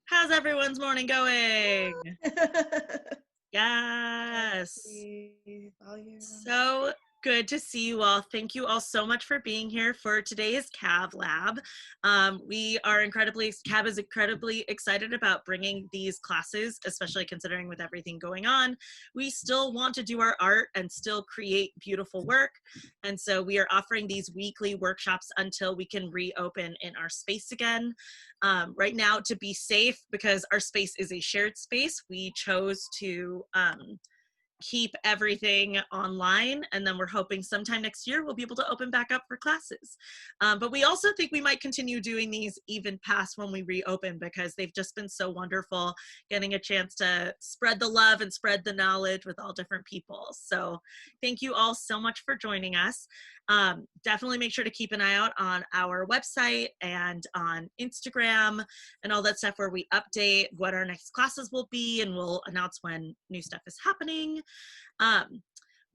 How's everyone's morning going? Yes. So good to see you all. Thank you all so much for being here for today's CAV lab. CAV is incredibly excited about bringing these classes, especially considering with everything going on. We still want to do our art and still create beautiful work. And so we are offering these weekly workshops until we can reopen in our space again. Right now, to be safe, because our space is a shared space, we chose to keep everything online, and then we're hoping sometime next year we'll be able to open back up for classes. But we also think we might continue doing these even past when we reopen, because they've just been so wonderful, getting a chance to spread the love and spread the knowledge with all different people. So thank you all so much for joining us. Definitely make sure to keep an eye out on our website and on Instagram and all that stuff, where we update what our next classes will be, and we'll announce when new stuff is happening.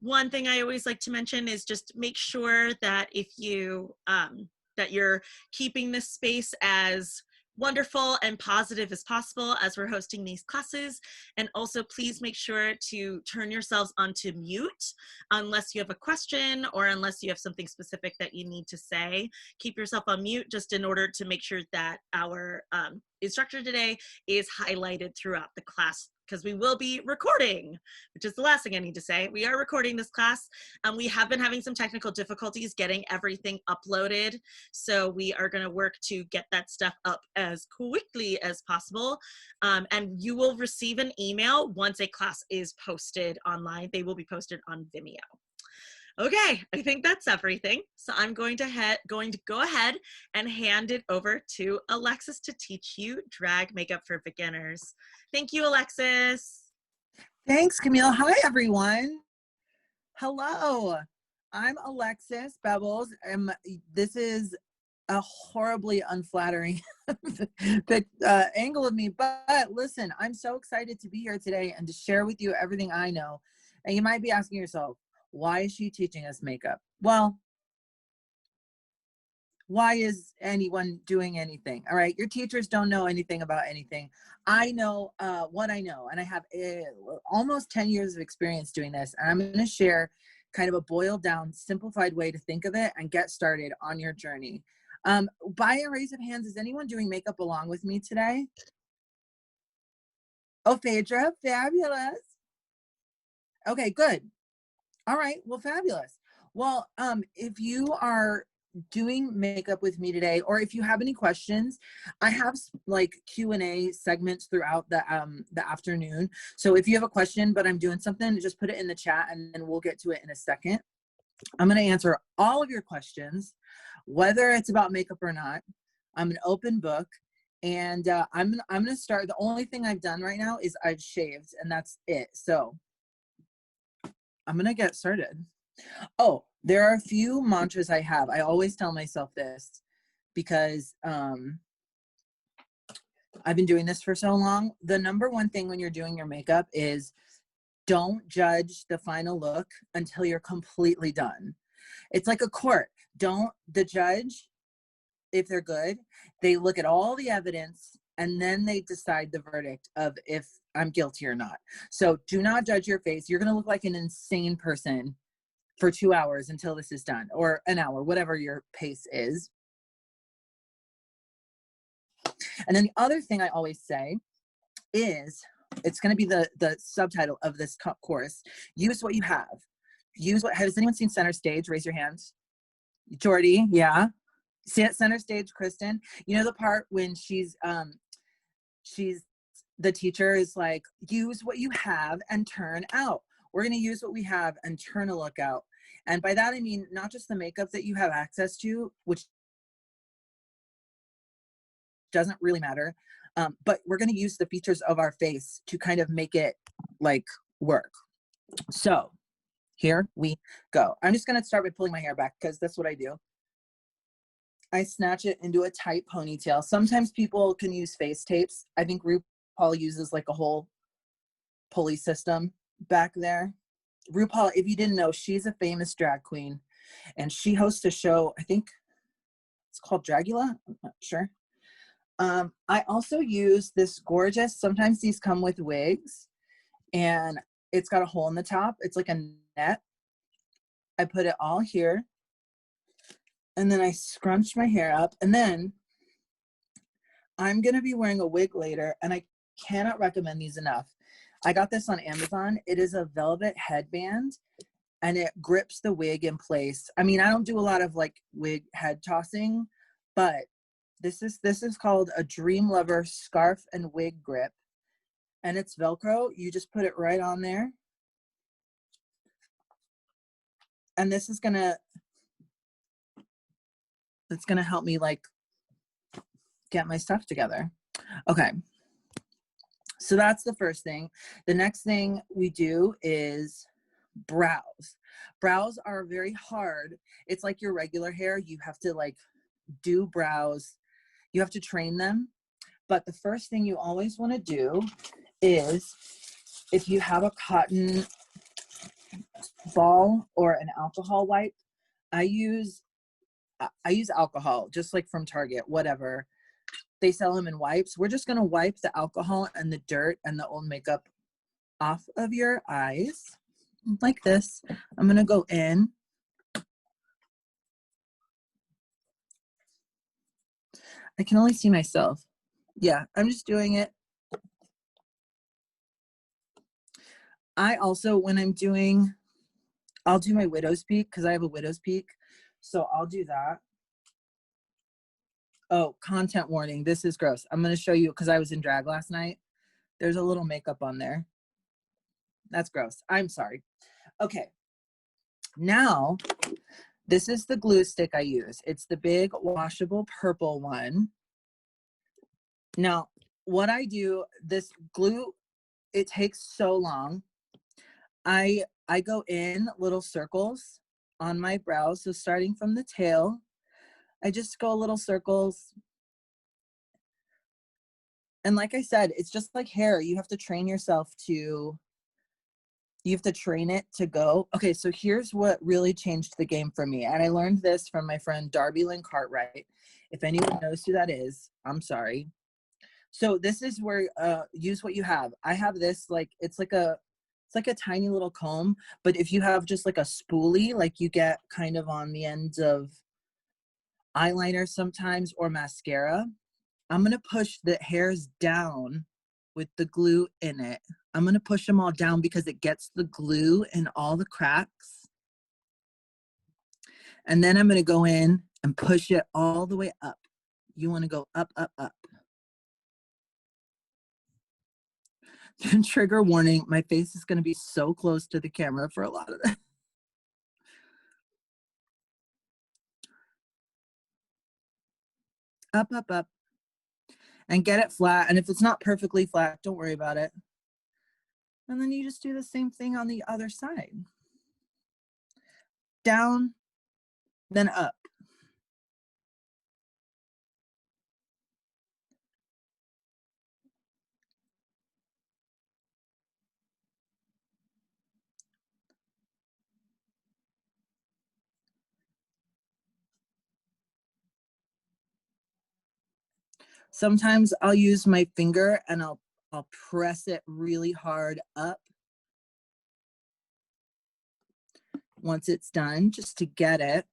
One thing I always like to mention is just make sure that if you that you're keeping this space as wonderful and positive as possible as we're hosting these classes. And also please make sure to turn yourselves onto mute unless you have a question or unless you have something specific that you need to say. Keep yourself on mute just in order to make sure that our instructor today is highlighted throughout the class, because we will be recording, which is the last thing I need to say. We are recording this class. We have been having some technical difficulties getting everything uploaded. So we are going to work to get that stuff up as quickly as possible. And you will receive an email once a class is posted online. They will be posted on Vimeo. Okay, I think that's everything. So I'm going to go ahead and hand it over to Alexis to teach you drag makeup for beginners. Thank you, Alexis. Thanks, Camille. Hi, everyone. Hello. I'm Alexis Bevels. This is a horribly unflattering angle of me, but listen, I'm so excited to be here today and to share with you everything I know. And you might be asking yourself, why is she teaching us makeup? Well, why is anyone doing anything? All right, your teachers don't know anything about anything. I know what I know, and I have almost 10 years of experience doing this. And I'm going to share kind of a boiled down, simplified way to think of it and get started on your journey. By a raise of hands, is anyone doing makeup along with me today? Oh, Phaedra, fabulous. Okay, good. All right, well, fabulous. Well, if you are doing makeup with me today, or if you have any questions, I have like Q&A segments throughout the afternoon. So if you have a question, but I'm doing something, just put it in the chat and then we'll get to it in a second. I'm going to answer all of your questions, whether it's about makeup or not. I'm an open book, and I'm going to start. The only thing I've done right now is I've shaved, and that's it. So I'm going to get started. Oh, there are a few mantras I have. I always tell myself this because I've been doing this for so long. The number one thing when you're doing your makeup is don't judge the final look until you're completely done. It's like a court. The judge, if they're good, they look at all the evidence and then they decide the verdict of if I'm guilty or not. So do not judge your face. You're going to look like an insane person for 2 hours until this is done, or an hour, whatever your pace is. And then the other thing I always say is, it's going to be the subtitle of this course: use what you have. Has anyone seen Center Stage? Raise your hands. Jordy, yeah. See at Center Stage, Kristen. You know the part when the teacher is like, use what you have and turn out. We're going to use what we have and turn a look out. And by that, I mean, not just the makeup that you have access to, which doesn't really matter, but we're going to use the features of our face to kind of make it like work. So here we go. I'm just going to start by pulling my hair back because that's what I do. I snatch it into a tight ponytail. Sometimes people can use face tapes. I think RuPaul uses like a whole pulley system back there. RuPaul, if you didn't know, she's a famous drag queen, and she hosts a show, I think it's called Dragula, I'm not sure. I also use this gorgeous, sometimes these come with wigs, and it's got a hole in the top. It's like a net. I put it all here, and then I scrunch my hair up, and then I'm gonna be wearing a wig later, and I cannot recommend these enough. I got this on Amazon. It is a velvet headband, and it grips the wig in place. I mean, I don't do a lot of like wig head tossing, but this is called a Dream Lover scarf and wig grip, and it's Velcro. You just put it right on there, and this is it's gonna help me like get my stuff together. Okay, so that's the first thing. The next thing we do is brows. Brows are very hard. It's like your regular hair. You have to like do brows. You have to train them. But the first thing you always want to do is, if you have a cotton ball or an alcohol wipe, I use alcohol, just like from Target, whatever. They sell them in wipes. We're just going to wipe the alcohol and the dirt and the old makeup off of your eyes like this. I'm going to go in. I can only see myself. Yeah, I'm just doing it. I also, when I'm doing, I'll do my widow's peak because I have a widow's peak. So I'll do that. Oh, content warning. This is gross. I'm going to show you because I was in drag last night. There's a little makeup on there. That's gross. I'm sorry. Okay. Now, this is the glue stick I use. It's the big washable purple one. Now, what I do, this glue, it takes so long. I go in little circles on my brows. So starting from the tail, I just go little circles. And like I said, it's just like hair. You have to train yourself to, you have to train it to go. Okay, so here's what really changed the game for me. And I learned this from my friend Darby Lynn Cartwright. If anyone knows who that is, I'm sorry. So this is where, use what you have. I have this, like, it's like a tiny little comb, but if you have just like a spoolie, like you get kind of on the ends of eyeliner sometimes or mascara, I'm going to push the hairs down with the glue in it. I'm going to push them all down because it gets the glue in all the cracks. And then I'm going to go in and push it all the way up. You want to go up, up, up. Trigger warning, my face is going to be so close to the camera for a lot of that. Up, up, up. And get it flat. And if it's not perfectly flat, don't worry about it. And then you just do the same thing on the other side. Down, then up. Sometimes I'll use my finger and I'll press it really hard up once it's done, just to get it.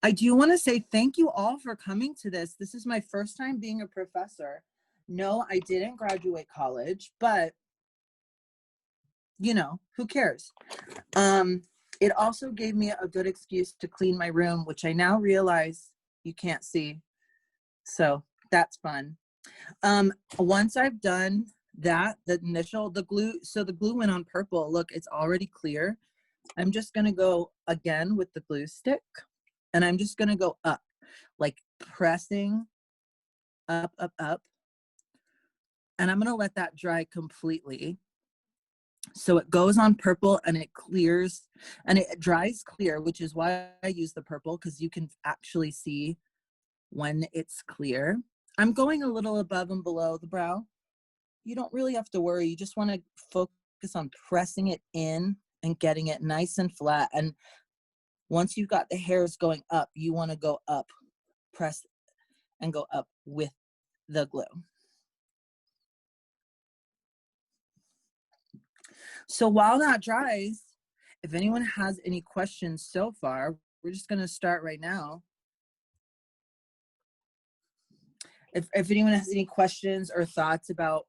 I do want to say thank you all for coming to this. This is my first time being a professor. No, I didn't graduate college, but you know, who cares? It also gave me a good excuse to clean my room, which I now realize you can't see. So that's fun. Once I've done that, the glue, so the glue went on purple. Look, it's already clear. I'm just going to go again with the glue stick, and I'm just going to go up, like pressing up, up, up. And I'm going to let that dry completely. So it goes on purple and it clears and it dries clear, which is why I use the purple, because you can actually see when it's clear. I'm going a little above and below the brow. You don't really have to worry. You just want to focus on pressing it in and getting it nice and flat. And once you've got the hairs going up, you want to go up, press and go up with the glue. So while that dries, if anyone has any questions so far, we're just going to start right now. If anyone has any questions or thoughts about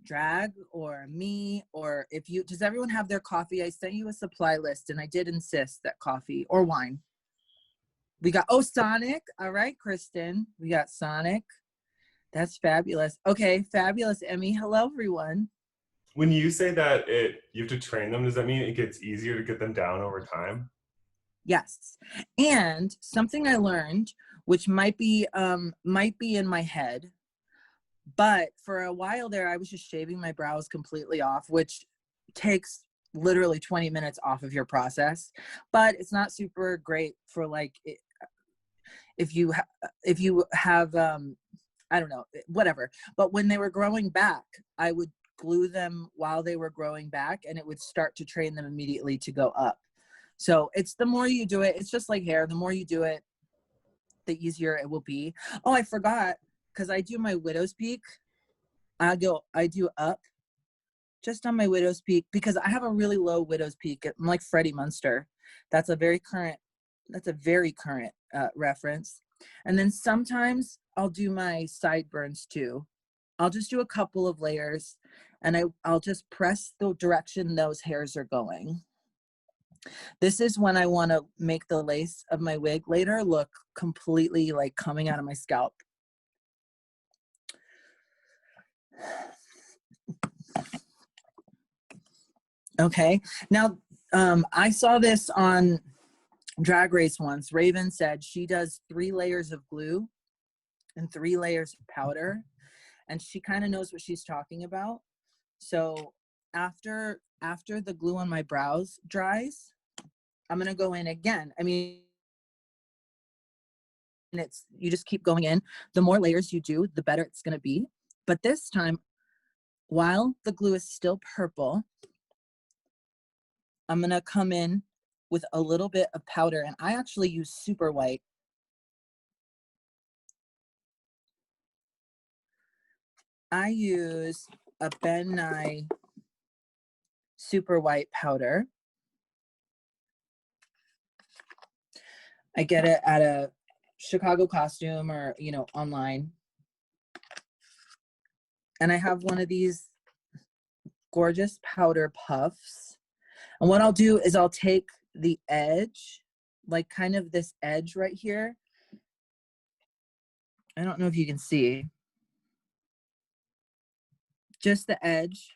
drag or me, or if you, does everyone have their coffee? I sent you a supply list and I did insist that coffee or wine. We got, oh, Sonic. All right, Kristen. We got Sonic. That's fabulous. Okay, fabulous, Emmy. Hello, everyone. When you say that you have to train them, does that mean it gets easier to get them down over time? Yes. And something I learned, which might be in my head, but for a while there, I was just shaving my brows completely off, which takes literally 20 minutes off of your process, but it's not super great for like, if you have, I don't know, whatever. But when they were growing back, I would glue them while they were growing back and it would start to train them immediately to go up. So it's the more you do it, it's just like hair. The more you do it, the easier it will be. Oh, I forgot, because I do my widow's peak. I do up just on my widow's peak because I have a really low widow's peak. I'm like Freddie Munster. That's a very current reference. And then sometimes I'll do my sideburns too. I'll just do a couple of layers and I'll just press the direction those hairs are going. This is when I want to make the lace of my wig later look completely like coming out of my scalp. Okay, now I saw this on Drag Race once. Raven said she does 3 layers of glue and 3 layers of powder, and she kind of knows what she's talking about. So after the glue on my brows dries, I'm gonna go in again. I mean, you just keep going in. The more layers you do, the better it's gonna be. But this time, while the glue is still purple, I'm gonna come in with a little bit of powder, and I actually use super white. I use a Ben Nye super white powder. I get it at a Chicago Costume or, you know, online. And I have one of these gorgeous powder puffs. And what I'll do is I'll take the edge, like kind of this edge right here. I don't know if you can see. Just the edge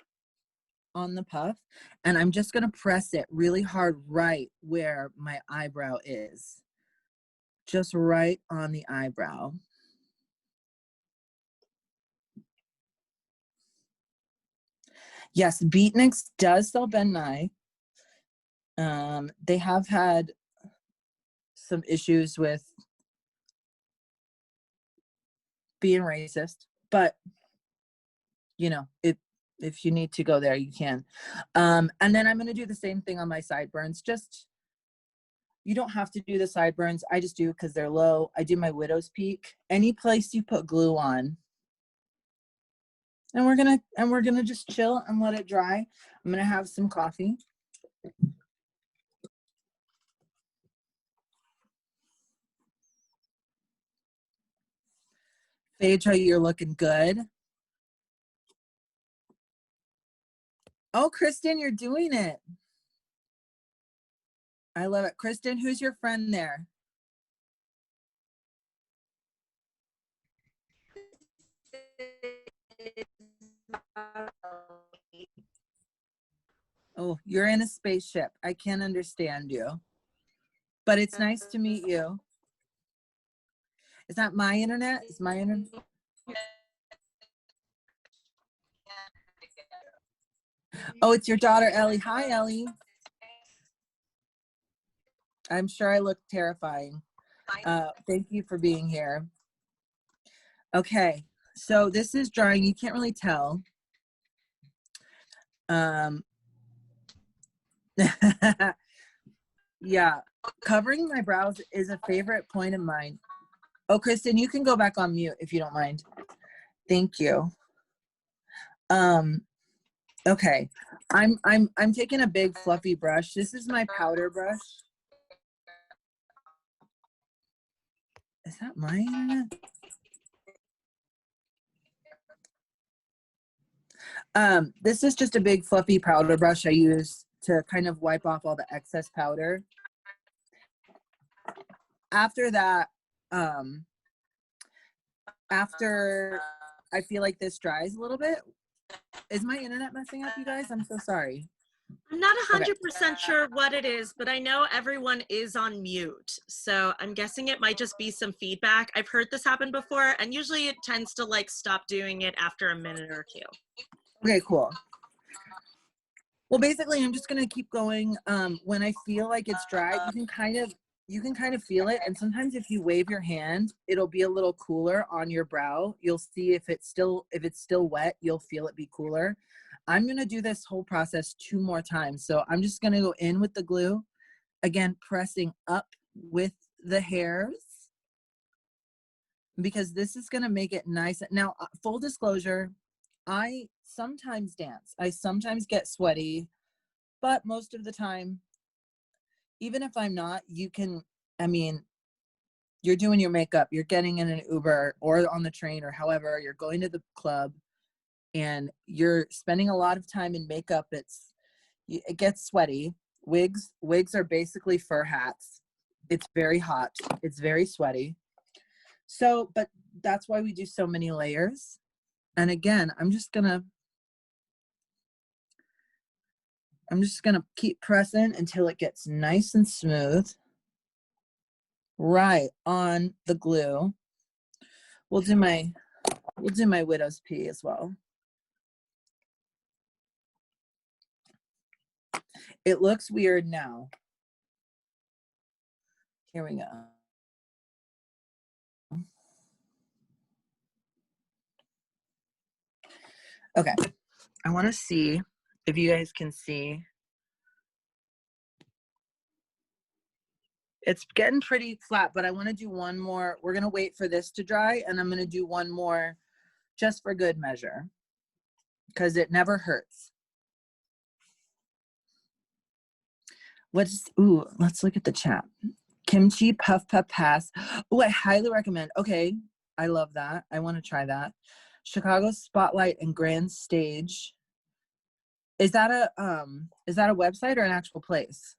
on the puff. And I'm just going to press it really hard right where my eyebrow is. Just right on the eyebrow. Yes, Beatniks does sell Ben Nye. They have had some issues with being racist, but you know, if you need to go there, you can. And then I'm going to do the same thing on my sideburns. Just, you don't have to do the sideburns. I just do because they're low. I do my widow's peak. Any place you put glue on. And we're gonna just chill and let it dry. I'm gonna have some coffee. Phaedra, you're looking good. Oh, Kristen, you're doing it. I love it. Kristen, who's your friend there? Oh, you're in a spaceship. I can't understand you. But it's nice to meet you. Is that my internet? Is my internet? Oh, it's your daughter, Ellie. Hi, Ellie. I'm sure I look terrifying. Thank you for being here. Okay, so this is drying. You can't really tell. Now Yeah, covering my brows is a favorite point of mine. Oh, Kristen, you can go back on mute if you don't mind. Thank you. Okay. I'm taking a big fluffy brush. This is my powder brush. Is that my internet? This is just a big fluffy powder brush I use to kind of wipe off all the excess powder. After that, after I feel like this dries a little bit. Is my internet messing up, you guys? I'm so sorry. I'm not 100% sure what it is, but I know everyone is on mute. So I'm guessing it might just be some feedback. I've heard this happen before, and usually it tends to like stop doing it after a minute or two. Okay, cool. Well, basically, I'm just gonna keep going. When I feel like it's dry, you can kind of feel it. And sometimes if you wave your hand, it'll be a little cooler on your brow. You'll see if it's still wet, you'll feel it be cooler. I'm gonna do this whole process 2 more times. So I'm just gonna go in with the glue, again, pressing up with the hairs, because this is gonna make it nice. Now, full disclosure, I sometimes dance. I sometimes get sweaty, but most of the time, even if I'm not, I mean, you're doing your makeup, you're getting in an Uber or on the train or however, you're going to the club and you're spending a lot of time in makeup. It gets sweaty. Wigs are basically fur hats. It's very hot. It's very sweaty. So, but that's why we do so many layers. And again, I'm just gonna keep pressing until it gets nice and smooth. Right on the glue. We'll do my widow's pea as well. It looks weird now. Here we go. Okay, I want to see if you guys can see. It's getting pretty flat, but I want to do one more. We're going to wait for this to dry, and I'm going to do one more just for good measure, because it never hurts. Ooh, let's look at the chat. Kimchi puff puff pass. Oh, I highly recommend. Okay, I love that. I want to try that. Chicago Spotlight and Grand Stage. Is that a website or an actual place?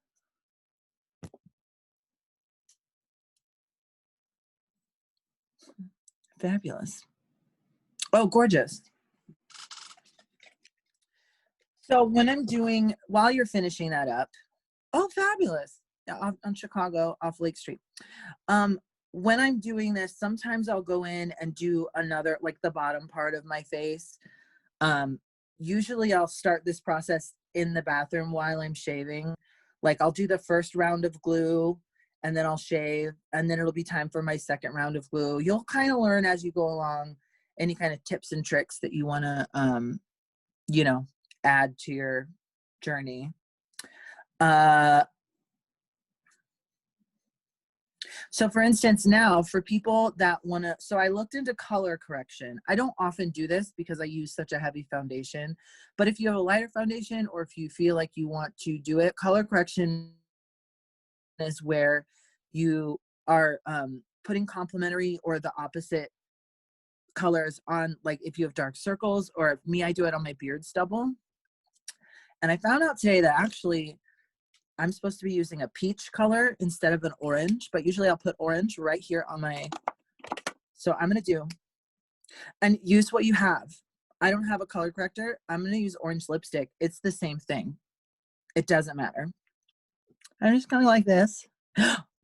Fabulous. Oh, gorgeous. So while you're finishing that up, oh, fabulous. On Chicago off Lake Street. When I'm doing this, sometimes I'll go in and do another, like the bottom part of my face. Usually I'll start this process in the bathroom while I'm shaving. Like I'll do the first round of glue and then I'll shave, and then it'll be time for my second round of glue. You'll kind of learn as you go along any kind of tips and tricks that you want to, add to your journey. So for instance, now for people that want to, so I looked into color correction. I don't often do this because I use such a heavy foundation, but if you have a lighter foundation or if you feel like you want to do it, color correction is where you are putting complementary or the opposite colors on, like if you have dark circles, or me, I do it on my beard stubble. And I found out today that actually I'm supposed to be using a peach color instead of an orange, but usually I'll put orange right here on my, so I'm going to do, and use what you have. I don't have a color corrector. I'm going to use orange lipstick. It's the same thing. It doesn't matter. I'm just kind of like this.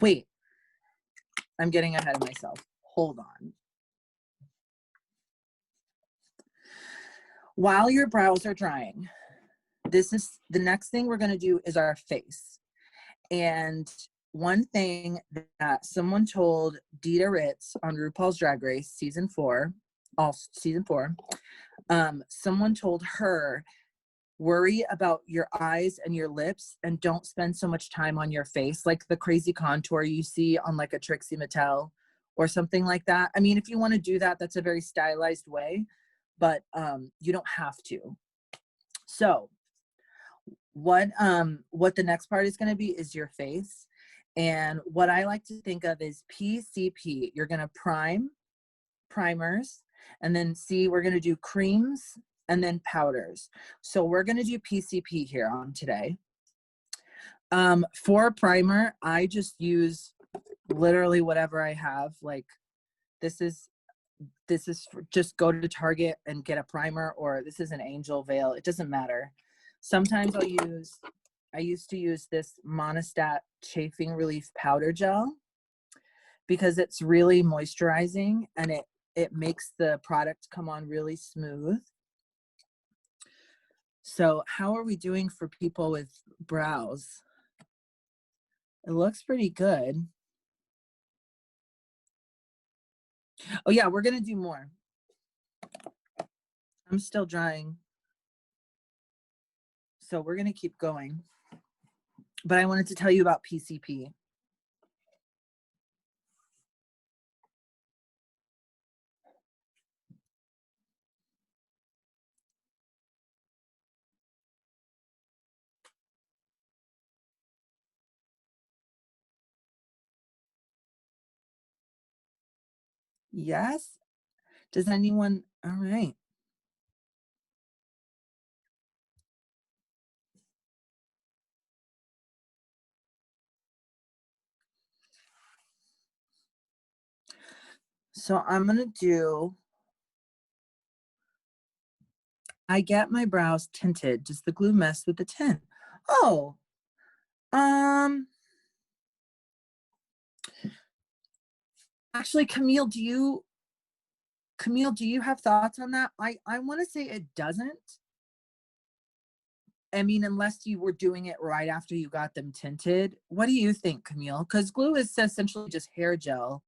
Wait, I'm getting ahead of myself. Hold on. While your brows are drying, the next thing we're going to do is our face. And one thing that someone told Dita Ritz on RuPaul's Drag Race season 4, someone told her worry about your eyes and your lips and don't spend so much time on your face, like the crazy contour you see on like a Trixie Mattel or something like that. I mean, if you want to do that, that's a very stylized way, but you don't have to. So what the next part is going to be is your face. And what I like to think of is PCP. You're going to primers, and then we're going to do creams and then powders. So we're going to do PCP here on today. For primer, I just use literally whatever I have. Like this is just go to Target and get a primer, or this is an Angel Veil. It doesn't matter. Sometimes I used to use this Monistat Chafing Relief Powder Gel because it's really moisturizing and it makes the product come on really smooth. So how are we doing for people with brows? It looks pretty good. Oh yeah, we're gonna do more. I'm still drying. So we're gonna keep going. But I wanted to tell you about PCP. Yes? Does anyone? All right. So I'm going to do, I get my brows tinted. Does the glue mess with the tint? Oh, actually, Camille, do you have thoughts on that? I want to say it doesn't. I mean, unless you were doing it right after you got them tinted. What do you think, Camille? Because glue is essentially just hair gel.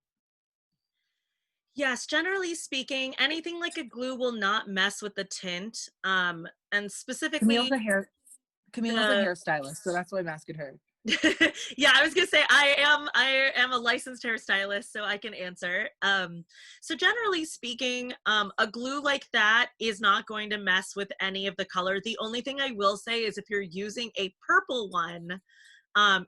Yes, generally speaking, anything like a glue will not mess with the tint. And specifically, Camille's a hairstylist, so that's why I'm asking her. yeah, I was gonna say I am a licensed hairstylist, so I can answer. So generally speaking, a glue like that is not going to mess with any of the color. The only thing I will say is if you're using a purple one,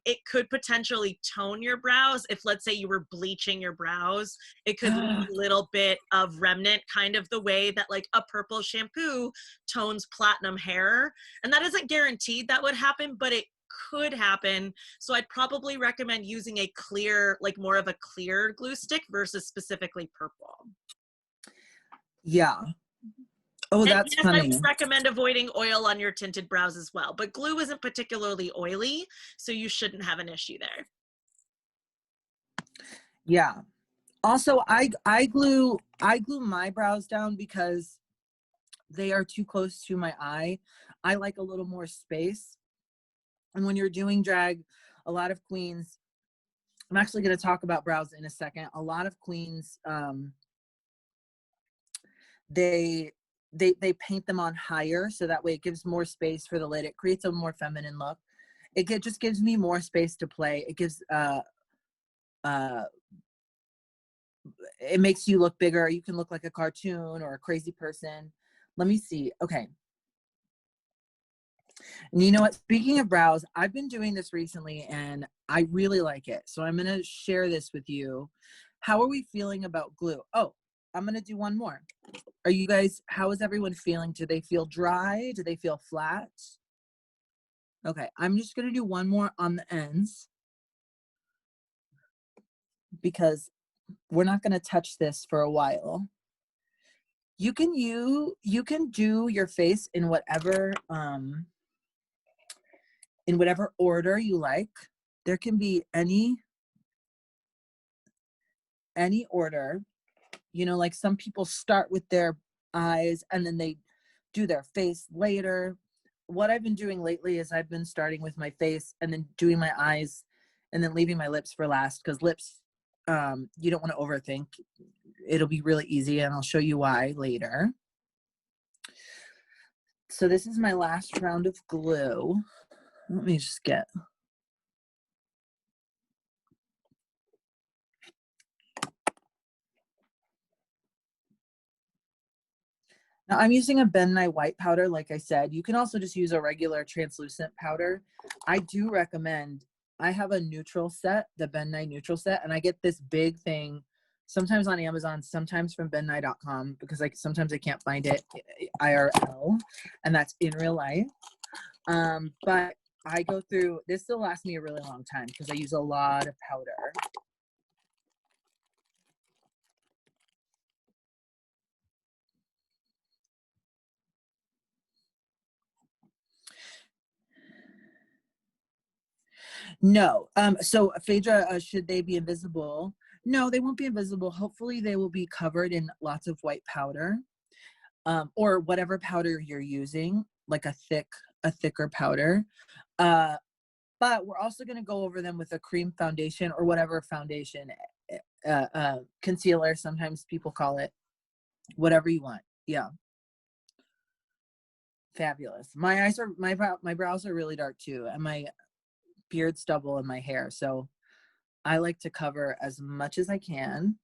it could potentially tone your brows. If let's say you were bleaching your brows, it could leave a little bit of remnant, kind of the way that like a purple shampoo tones platinum hair. And that isn't guaranteed that would happen, but it could happen. So I'd probably recommend using a clear, like more of a clear glue stick versus specifically purple. Yeah. Oh, and that's yes, funny. I would recommend avoiding oil on your tinted brows as well, but glue isn't particularly oily, so you shouldn't have an issue there. Yeah. Also, I glue my brows down because they are too close to my eye. I like a little more space. And when you're doing drag, a lot of queens, I'm actually going to talk about brows in a second. A lot of queens, they paint them on higher, so that way it gives more space for the lid. It creates a more feminine look. It just gives me more space to play. It gives it makes you look bigger. You can look like a cartoon or a crazy person. Let me see. Okay. And you know what? Speaking of brows, I've been doing this recently and I really like it. So I'm going to share this with you. How are we feeling about glue? Oh, I'm going to do one more. Are you guys, how is everyone feeling? Do they feel dry? Do they feel flat? Okay, I'm just going to do one more on the ends because we're not going to touch this for a while. You can do your face in whatever order you like. There can be any order. You know, like some people start with their eyes and then they do their face later. What I've been doing lately is I've been starting with my face and then doing my eyes and then leaving my lips for last, because lips, you don't want to overthink. It'll be really easy and I'll show you why later. So this is my last round of glue. Let me just get. Now I'm using a Ben Nye white powder, like I said. You can also just use a regular translucent powder. I do recommend, I have a neutral set, the Ben Nye neutral set, and I get this big thing, sometimes on Amazon, sometimes from bennye.com, because sometimes I can't find it IRL, and that's in real life. But I go through, this will last me a really long time because I use a lot of powder. No. So Phaedra, should they be invisible? No, they won't be invisible. Hopefully they will be covered in lots of white powder, or whatever powder you're using, like a thicker powder. But we're also going to go over them with a cream foundation or whatever foundation, concealer, sometimes people call it, whatever you want. Yeah. Fabulous. My eyes are, my brows are really dark too, and my beard stubble in my hair. So I like to cover as much as I can.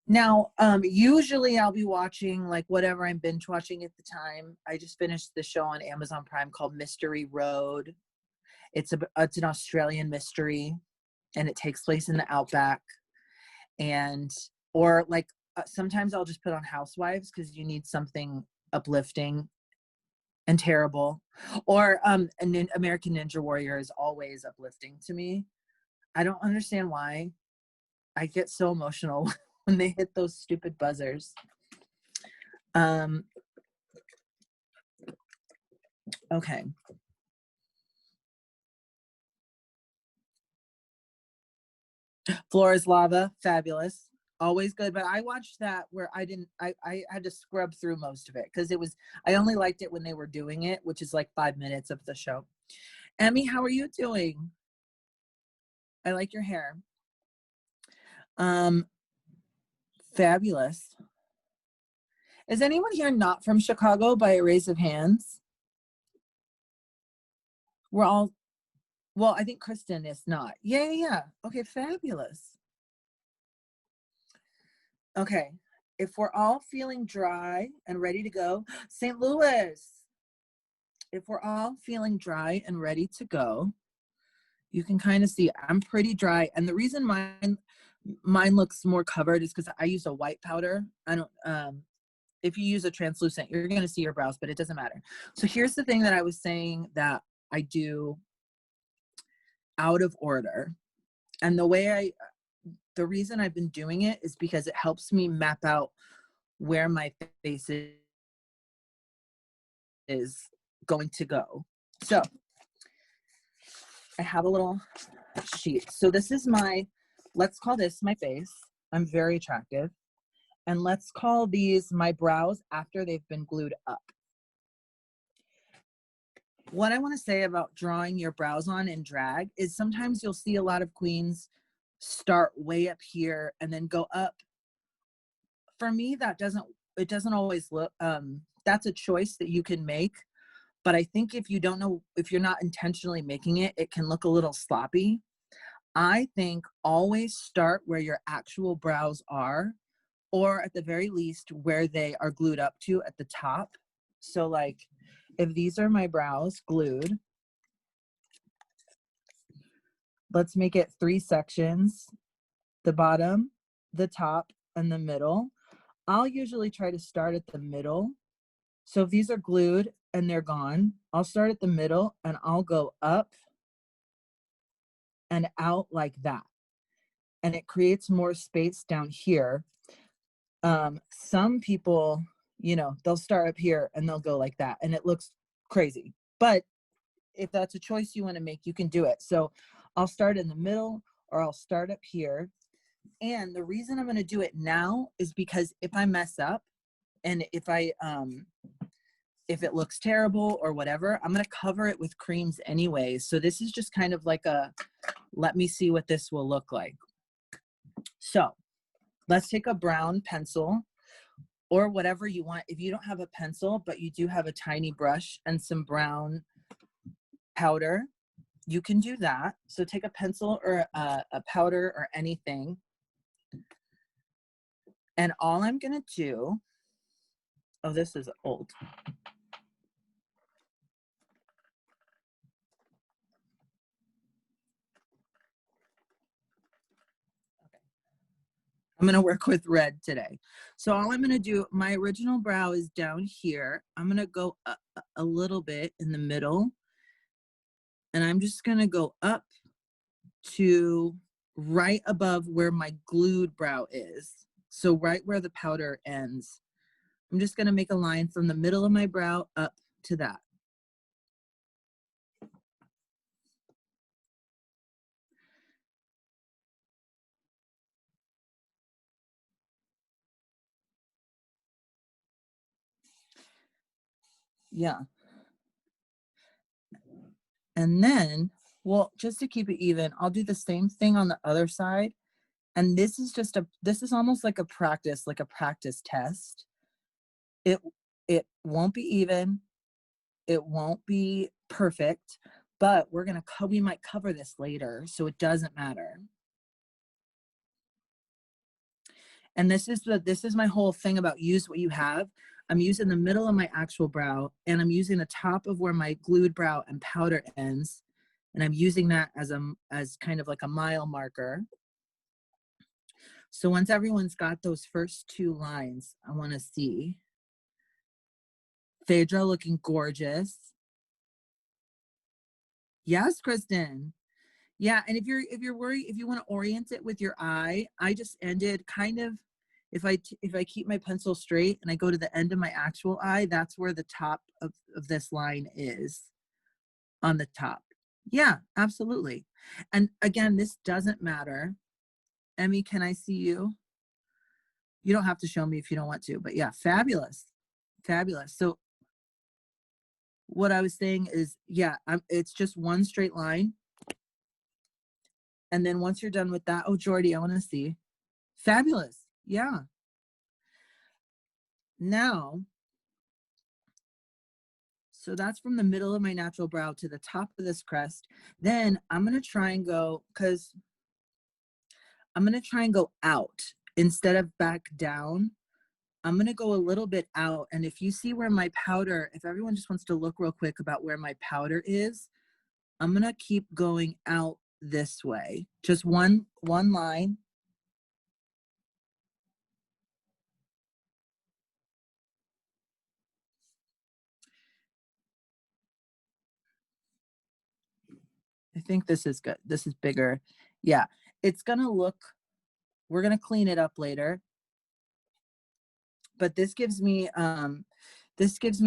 Now, usually I'll be watching like whatever I'm binge watching at the time. I just finished the show on Amazon Prime called Mystery Road. It's an Australian mystery, and it takes place in the outback. And, or like, sometimes I'll just put on Housewives because you need something uplifting and terrible. Or American Ninja Warrior is always uplifting to me. I don't understand why. I get so emotional when they hit those stupid buzzers. Okay. Floor is Lava, fabulous. Always good. But I watched that where I had to scrub through most of it because I only liked it when they were doing it, which is like 5 minutes of the show. Emmy, how are you doing? I like your hair. Fabulous. Is anyone here not from Chicago by a raise of hands? We're all, well, I think Kristen is not. Yeah. Okay, fabulous. Okay, if we're all feeling dry and ready to go, St. Louis, if we're all feeling dry and ready to go, you can kind of see I'm pretty dry. And the reason mine looks more covered is because I use a white powder. I don't, if you use a translucent, you're going to see your brows, but it doesn't matter. So here's the thing that I was saying that I do out of order. And the reason I've been doing it is because it helps me map out where my face is going to go. So I have a little sheet. So this is let's call this my face. I'm very attractive. And let's call these my brows after they've been glued up. What I want to say about drawing your brows on in drag is sometimes you'll see a lot of queens start way up here and then go up. For me, it doesn't always look, that's a choice that you can make. But I think if you're not intentionally making it, it can look a little sloppy. I think always start where your actual brows are, or at the very least where they are glued up to at the top. So like if these are my brows glued, let's make it 3 sections, the bottom, the top, and the middle. I'll usually try to start at the middle. So if these are glued and they're gone, I'll start at the middle and I'll go up and out like that. And it creates more space down here. Some people, they'll start up here and they'll go like that and it looks crazy. But if that's a choice you want to make, you can do it. So I'll start in the middle or I'll start up here. And the reason I'm going to do it now is because if I mess up and if it looks terrible or whatever, I'm going to cover it with creams anyway. So this is just kind of like let me see what this will look like. So let's take a brown pencil. or whatever you want. If you don't have a pencil, but you do have a tiny brush and some brown powder, you can do that. So take a pencil or a powder or anything. And all I'm gonna do, oh, this is old. I'm gonna work with red today. So all I'm gonna do, my original brow is down here. I'm gonna go up a little bit in the middle, and I'm just gonna go up to right above where my glued brow is. So right where the powder ends. I'm just gonna make a line from the middle of my brow up to that. Yeah. And then, well, just to keep it even, I'll do the same thing on the other side. And this is just this is almost like a practice test. It won't be even, it won't be perfect, but we might cover this later, so it doesn't matter. And this is my whole thing about use what you have. I'm using the middle of my actual brow, and I'm using the top of where my glued brow and powder ends, and I'm using that as kind of like a mile marker. So once everyone's got those first two lines, I want to see Phaedra looking gorgeous. Yes, Kristen. Yeah, and if you're worried, if you want to orient it with your eye, I just ended kind of, if I keep my pencil straight and I go to the end of my actual eye, that's where the top of this line is, on the top. Yeah, absolutely. And again, this doesn't matter. Emmy, can I see you? You don't have to show me if you don't want to, but yeah, fabulous. Fabulous. So what I was saying is, yeah, it's just one straight line. And then once you're done with that, oh, Jordy, I want to see. Fabulous. Yeah. Now, so that's from the middle of my natural brow to the top of this crest. Then I'm going to try and go, because I'm going to try and go out instead of back down. I'm going to go a little bit out. And if you see where my powder, if everyone just wants to look real quick about where my powder is, I'm going to keep going out this way. Just one line. I think this is good. This is bigger. Yeah, it's going to look, we're going to clean it up later. But this gives me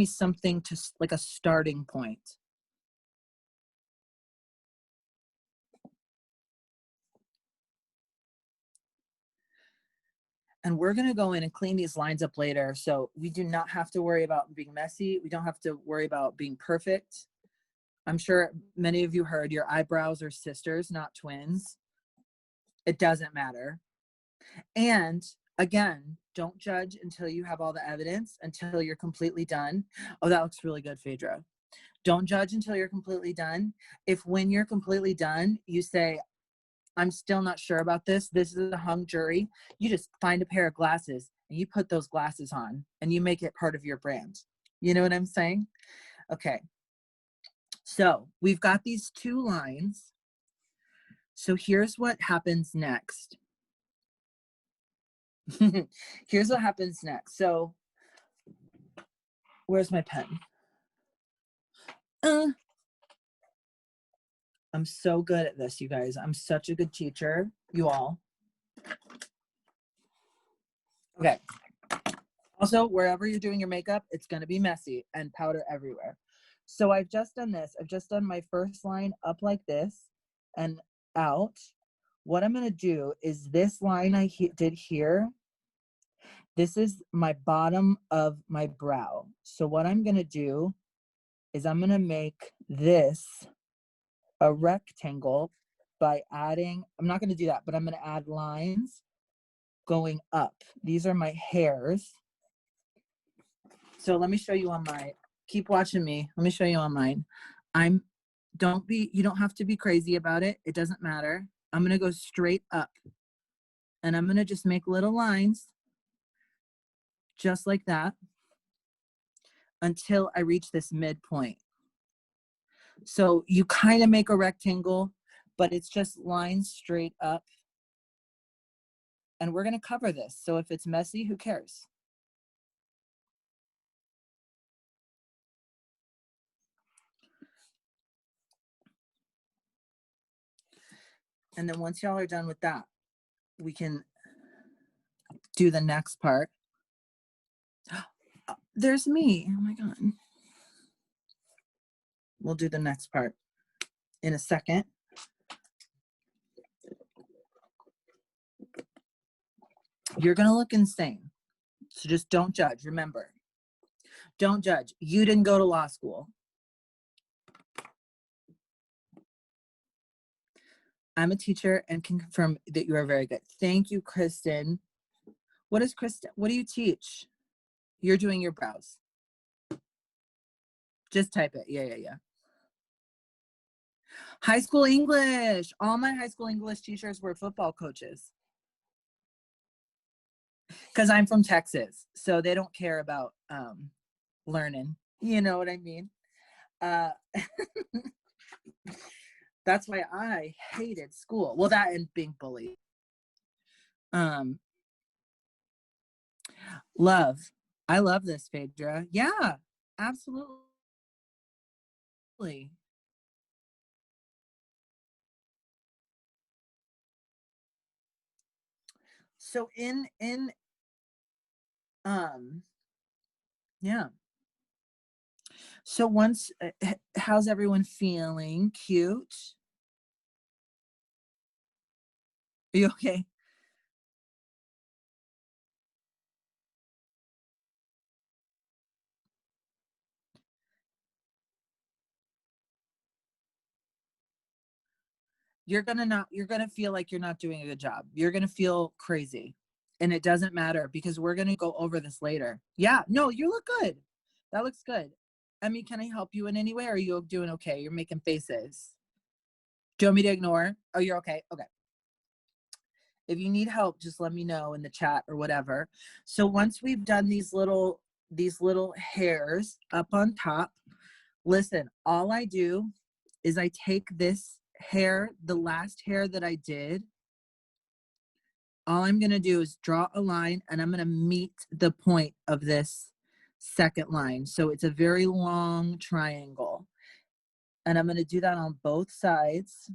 something to, like, a starting point. And we're going to go in and clean these lines up later. So we do not have to worry about being messy. We don't have to worry about being perfect. I'm sure many of you heard your eyebrows are sisters, not twins. It doesn't matter. And again, don't judge until you have all the evidence, until you're completely done. Oh, that looks really good, Phaedra. Don't judge until you're completely done. If when you're completely done, you say, I'm still not sure about this, this is a hung jury, you just find a pair of glasses and you put those glasses on and you make it part of your brand. You know what I'm saying? Okay. So we've got these two lines. So here's what happens next. Here's what happens next. So where's my pen? I'm so good at this, you guys. I'm such a good teacher, you all. Okay. Also, wherever you're doing your makeup, it's going to be messy and powder everywhere. So I've just done this. I've just done my first line up like this and out. What I'm going to do is this line I did here. This is my bottom of my brow. So what I'm going to do is I'm going to make this a rectangle by adding, I'm not going to do that, but I'm going to add lines going up. These are my hairs. So let me show you on my, keep watching me. Let me show you on mine. You don't have to be crazy about it. It doesn't matter. I'm going to go straight up and I'm going to just make little lines just like that until I reach this midpoint. So you kind of make a rectangle, but it's just lines straight up. And we're going to cover this. So if it's messy, who cares? And then once y'all are done with that, we can do the next part. There's me. Oh my God. We'll do the next part in a second. You're going to look insane. So just don't judge. Remember, don't judge. You didn't go to law school. I'm a teacher and can confirm that you are very good. Thank you, Kristen. What do you teach? You're doing your brows. Just type it. Yeah. High school English. All my high school English teachers were football coaches. Because I'm from Texas, so they don't care about learning. You know what I mean? That's why I hated school. Well, that and being bullied. Love. I love this, Phaedra. Yeah, absolutely. So yeah. So once, how's everyone feeling? Cute? Are you okay? You're gonna feel like you're not doing a good job. You're gonna feel crazy. And it doesn't matter because we're gonna go over this later. Yeah, no, you look good. That looks good. Emmy, can I help you in any way? Or are you doing okay? You're making faces. Do you want me to ignore? Oh, you're okay? Okay. If you need help, just let me know in the chat or whatever. So once we've done these little hairs up on top, listen, all I do is I take this hair, the last hair that I did, all I'm going to do is draw a line and I'm going to meet the point of this second line. So it's a very long triangle. And I'm going to do that on both sides.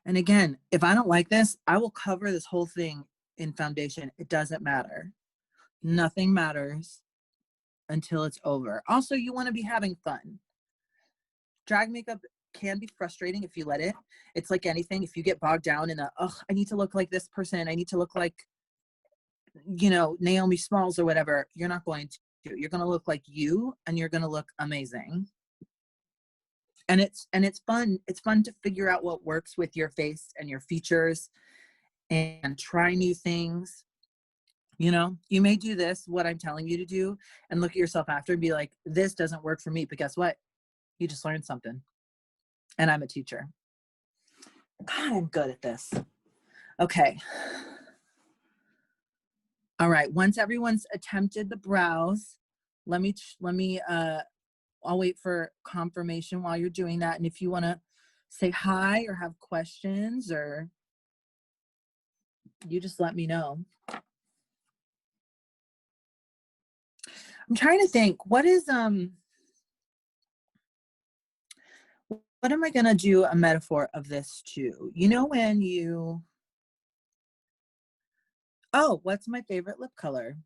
And again, if I don't like this, I will cover this whole thing in foundation. It doesn't matter. Nothing matters until it's over. Also, you want to be having fun. Drag makeup can be frustrating if you let it. It's like anything. If you get bogged down in I need to look like this person. I need to look like, you know, Naomi Smalls or whatever. You're not going to. You're going to look like you and you're going to look amazing. And it's fun. It's fun to figure out what works with your face and your features and try new things. You know, you may do this, what I'm telling you to do, and look at yourself after and be like, this doesn't work for me. But guess what? You just learned something. And I'm a teacher. God, I'm good at this. Okay. All right. Once everyone's attempted the brows, I'll wait for confirmation while you're doing that. And if you want to say hi or have questions, or you just let me know. I'm trying to think, what am I going to do a metaphor of this to? You know, when what's my favorite lip color?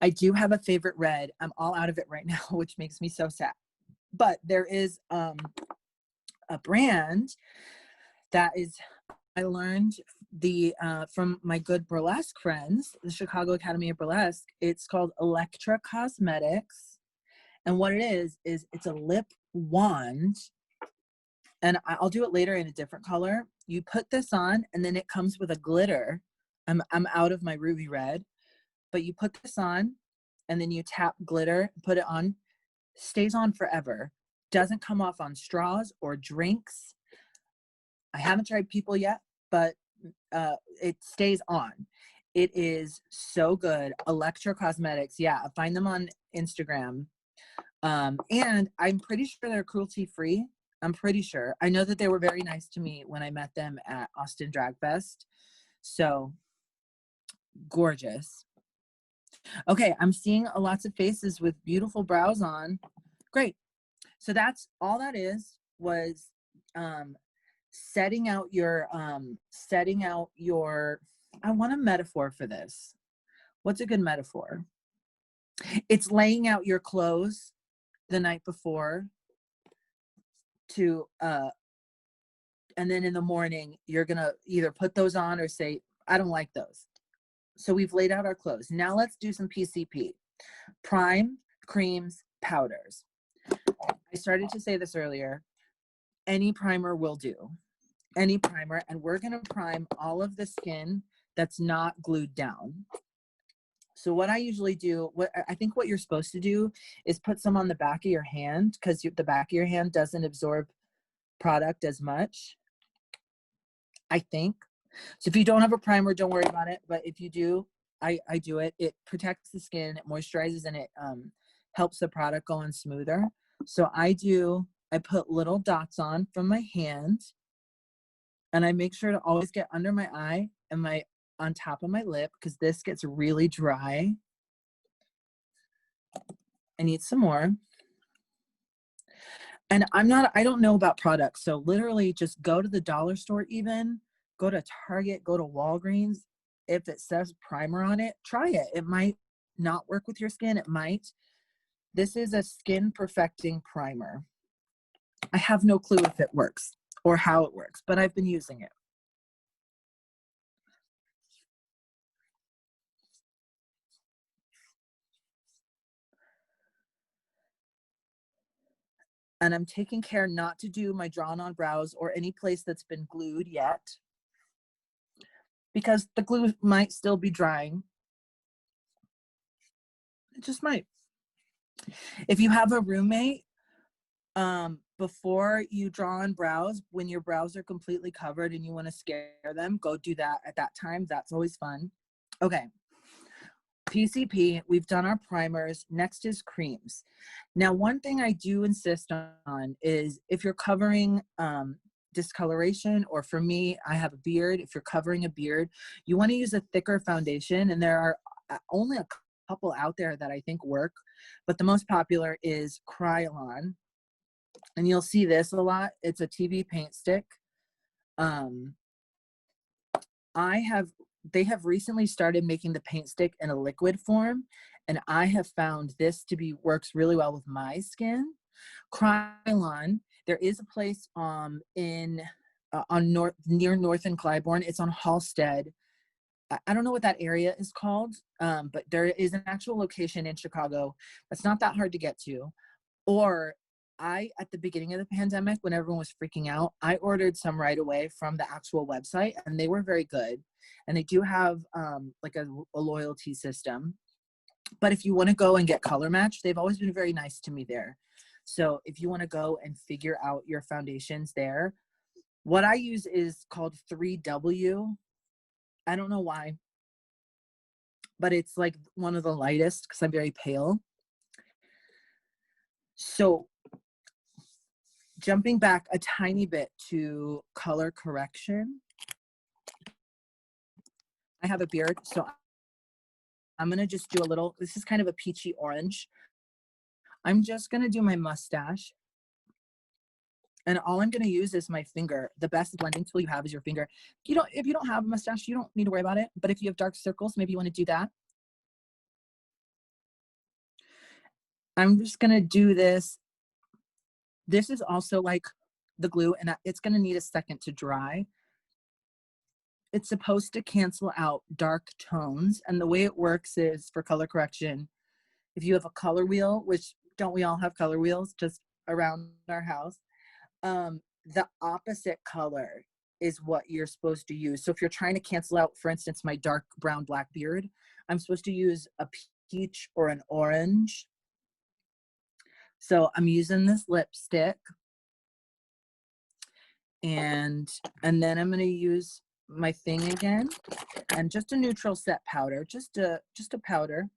I do have a favorite red. I'm all out of it right now, which makes me so sad. But there is a brand that is, I learned from my good burlesque friends, the Chicago Academy of Burlesque. It's called Electra Cosmetics. And what it is it's a lip wand. And I'll do it later in a different color. You put this on, and then it comes with a glitter. I'm out of my ruby red, but you put this on, and then you tap glitter, put it on, stays on forever. Doesn't come off on straws or drinks. I haven't tried people yet, but it stays on. It is so good. Electra Cosmetics. Yeah, find them on Instagram. And I'm pretty sure they're cruelty free. I'm pretty sure. I know that they were very nice to me when I met them at Austin Drag Fest. So gorgeous. Okay, I'm seeing lots of faces with beautiful brows on. Great. So that's all that is, was setting out your I want a metaphor for this. What's a good metaphor? It's laying out your clothes the night before to and then in the morning you're gonna either put those on or say, I don't like those. So we've laid out our clothes. Now let's do some PCP. Prime, creams, powders. I started to say this earlier. Any primer will do. Any primer, and we're gonna prime all of the skin that's not glued down. So what I usually do, what I think what you're supposed to do is put some on the back of your hand, because the back of your hand doesn't absorb product as much, I think. So if you don't have a primer, don't worry about it. But if you do, I do it. It protects the skin, it moisturizes, and it helps the product go on smoother. So I put little dots on from my hand, and I make sure to always get under my eye and on top of my lip, because this gets really dry. I need some more. And I don't know about products. So literally just go to the dollar store, even go to Target, go to Walgreens. If it says primer on it, try it. It might not work with your skin. It might. This is a skin perfecting primer. I have no clue if it works or how it works, but I've been using it. And I'm taking care not to do my drawn on brows or any place that's been glued yet, because the glue might still be drying. It just might. If you have a roommate, before you draw on brows, when your brows are completely covered and you want to scare them, go do that at that time. That's always fun. Okay. PCP, we've done our primers. Next is creams. Now, one thing I do insist on is if you're covering discoloration, or for me, I have a beard. If you're covering a beard, you want to use a thicker foundation, and there are only a couple out there that I think work, but the most popular is Kryolan, and you'll see this a lot. It's a TV paint stick. They have recently started making the paint stick in a liquid form, and I have found this to works really well with my skin. Kryolan, there is a place near North and Clybourne. It's on Halstead. I don't know what that area is called, but there is an actual location in Chicago that's not that hard to get to. Or at the beginning of the pandemic, when everyone was freaking out, I ordered some right away from the actual website, and they were very good. And they do have like a loyalty system. But if you want to go and get color match, they've always been very nice to me there. So if you want to go and figure out your foundations there, what I use is called 3W. I don't know why, but it's like one of the lightest because I'm very pale. So jumping back a tiny bit to color correction, I have a beard, so I'm going to just do a little, this is kind of a peachy orange. I'm just going to do my mustache. And all I'm going to use is my finger. The best blending tool you have is your finger. If you don't have a mustache, you don't need to worry about it. But if you have dark circles, maybe you want to do that. I'm just going to do this. This is also like the glue, and it's going to need a second to dry. It's supposed to cancel out dark tones. And the way it works is, for color correction, if you have a color wheel, which don't we all have color wheels just around our house? The opposite color is what you're supposed to use. So if you're trying to cancel out, for instance, my dark brown black beard, I'm supposed to use a peach or an orange. So I'm using this lipstick, and then I'm going to use my thing again, and just a neutral set powder, just a powder,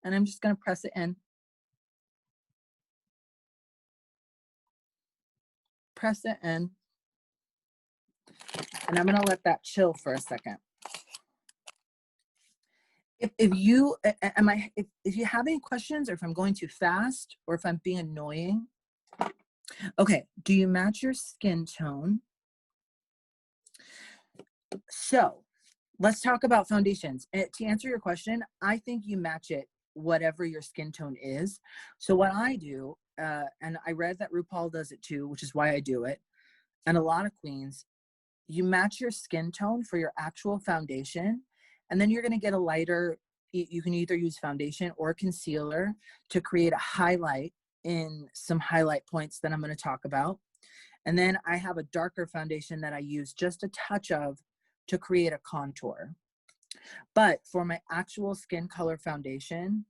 and I'm just going to press it in. Press it in, and I'm going to let that chill for a second. If you have any questions, or if I'm going too fast, or if I'm being annoying. Okay, do you match your skin tone? So let's talk about foundations. To answer your question, I think you match it whatever your skin tone is. So what I do, and I read that RuPaul does it too, which is why I do it, and a lot of queens, you match your skin tone for your actual foundation, and then you're going to get a lighter, you can either use foundation or concealer to create a highlight in some highlight points that I'm going to talk about. And then I have a darker foundation that I use just a touch of to create a contour. But for my actual skin color foundation,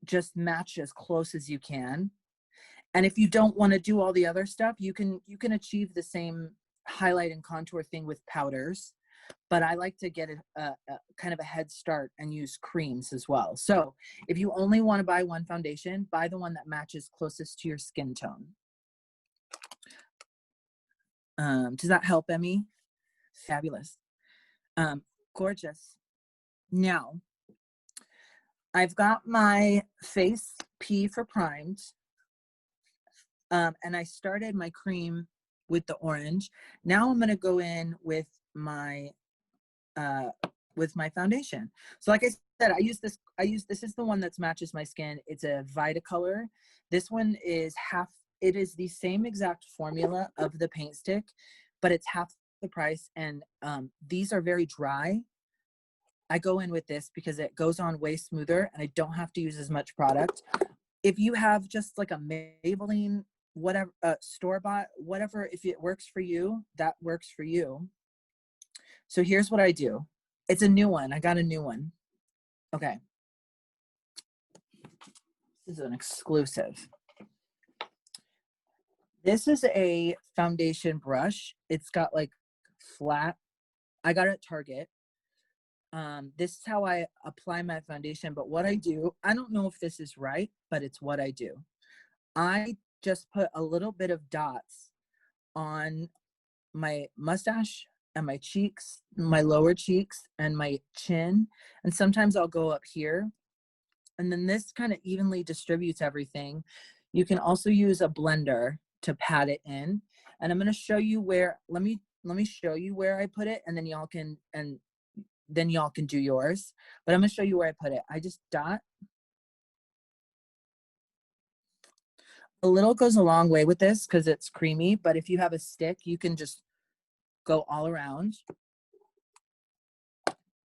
just match as close as you can. And if you don't want to do all the other stuff, you can achieve the same highlight and contour thing with powders. But I like to get a kind of a head start and use creams as well. So if you only want to buy one foundation, buy the one that matches closest to your skin tone. Does that help, Emmy? Fabulous. Gorgeous. Now, I've got my face P for primed. And I started my cream with the orange. Now I'm going to go in with my foundation. So like I said, this is the one that matches my skin. It's a Vitacolor. This one is it is the same exact formula of the paint stick, but it's half the price. And these are very dry. I go in with this because it goes on way smoother and I don't have to use as much product. If you have just like a Maybelline, whatever, store-bought, whatever, if it works for you, that works for you. So here's what I do. It's a new one. I got a new one. Okay. This is an exclusive. This is a foundation brush. It's got like flat. I got it at Target. This is how I apply my foundation. But what I do, I don't know if this is right, but it's what I do. I just put a little bit of dots on my mustache and my cheeks, my lower cheeks and my chin. And sometimes I'll go up here. And then this kind of evenly distributes everything. You can also use a blender to pat it in. And I'm going to show you where, let me show you where I put it, and then y'all can do yours. But I'm going to show you where I put it. I just dot. A little goes a long way with this because it's creamy, but if you have a stick, you can just go all around.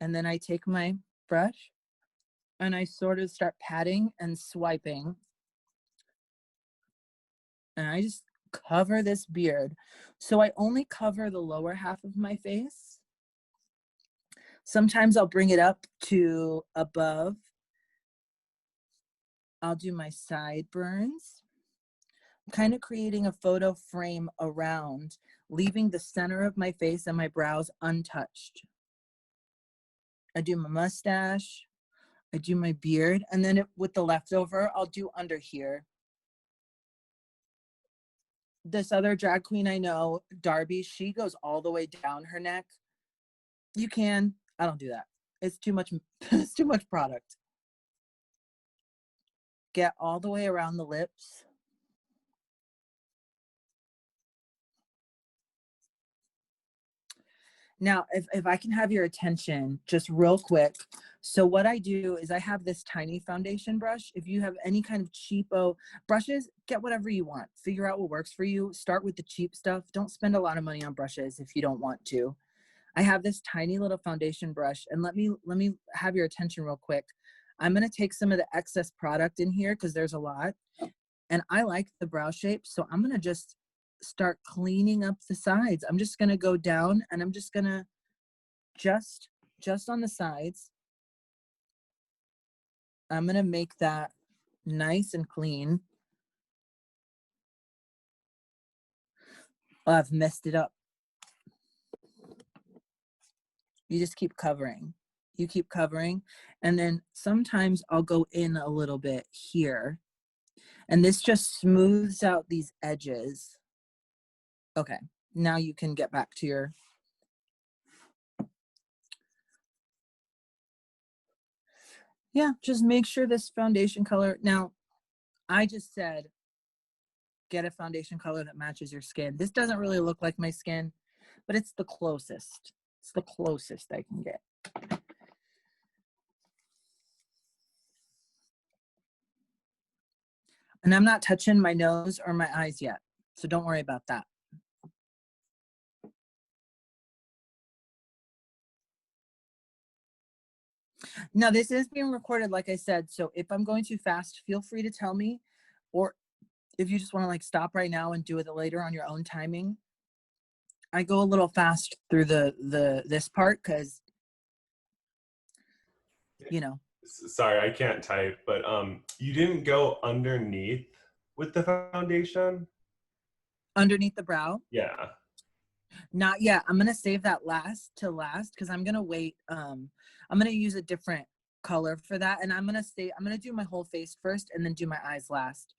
And then I take my brush and I sort of start patting and swiping. And I just cover this beard. So I only cover the lower half of my face. Sometimes I'll bring it up to above. I'll do my sideburns, kind of creating a photo frame around, leaving the center of my face and my brows untouched. I do my mustache, I do my beard, and then with the leftover, I'll do under here. This other drag queen I know, Darby, she goes all the way down her neck. You can, I don't do that. It's too much, it's too much product. Get all the way around the lips. Now, if I can have your attention just real quick. So what I do is I have this tiny foundation brush. If you have any kind of cheapo brushes, get whatever you want. Figure out what works for you. Start with the cheap stuff. Don't spend a lot of money on brushes if you don't want to. I have this tiny little foundation brush, and let me have your attention real quick. I'm going to take some of the excess product in here because there's a lot. And I like the brow shape, so I'm going to just start cleaning up the sides. I'm just gonna go down and I'm just gonna just on the sides. I'm gonna make that nice and clean. Oh, I've messed it up. You just keep covering. You keep covering. And then sometimes I'll go in a little bit here. And this just smooths out these edges. Okay, now you can get back to your... Yeah, just make sure this foundation color... Now, I just said, get a foundation color that matches your skin. This doesn't really look like my skin, but it's the closest. It's the closest I can get. And I'm not touching my nose or my eyes yet, so don't worry about that. Now, this is being recorded, like I said, so if I'm going too fast, feel free to tell me, or if you just want to like stop right now and do it later on your own timing. I go a little fast through this part because, you know. Sorry, I can't type, but you didn't go underneath with the foundation? Underneath the brow? Yeah. Not yet. I'm gonna save that last because I'm gonna wait. I'm gonna use a different color for that, and I'm gonna do my whole face first and then do my eyes last.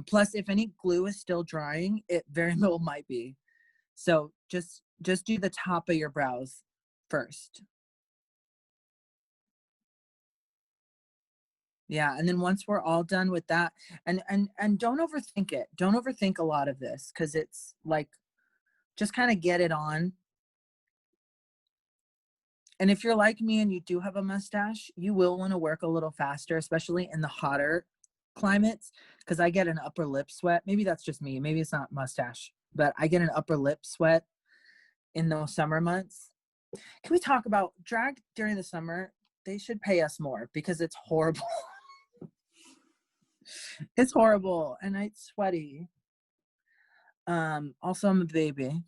Plus, if any glue is still drying, it very well might be. So just do the top of your brows first. Yeah, and then once we're all done with that, and don't overthink it. Don't overthink a lot of this because it's like, just kind of get it on. And if you're like me and you do have a mustache, you will want to work a little faster, especially in the hotter climates, because I get an upper lip sweat. Maybe that's just me. Maybe it's not mustache, but I get an upper lip sweat in those summer months. Can we talk about drag during the summer? They should pay us more because it's horrible. It's horrible and it's sweaty. Also, I'm a baby.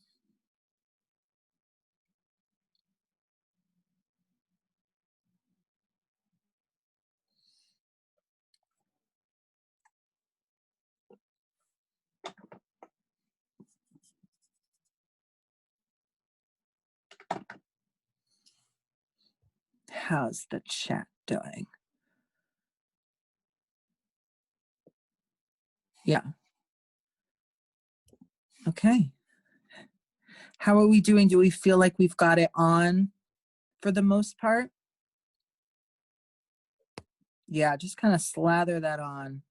How's the chat doing? Yeah. Okay. How are we doing? Do we feel like we've got it on for the most part? Yeah, just kind of slather that on.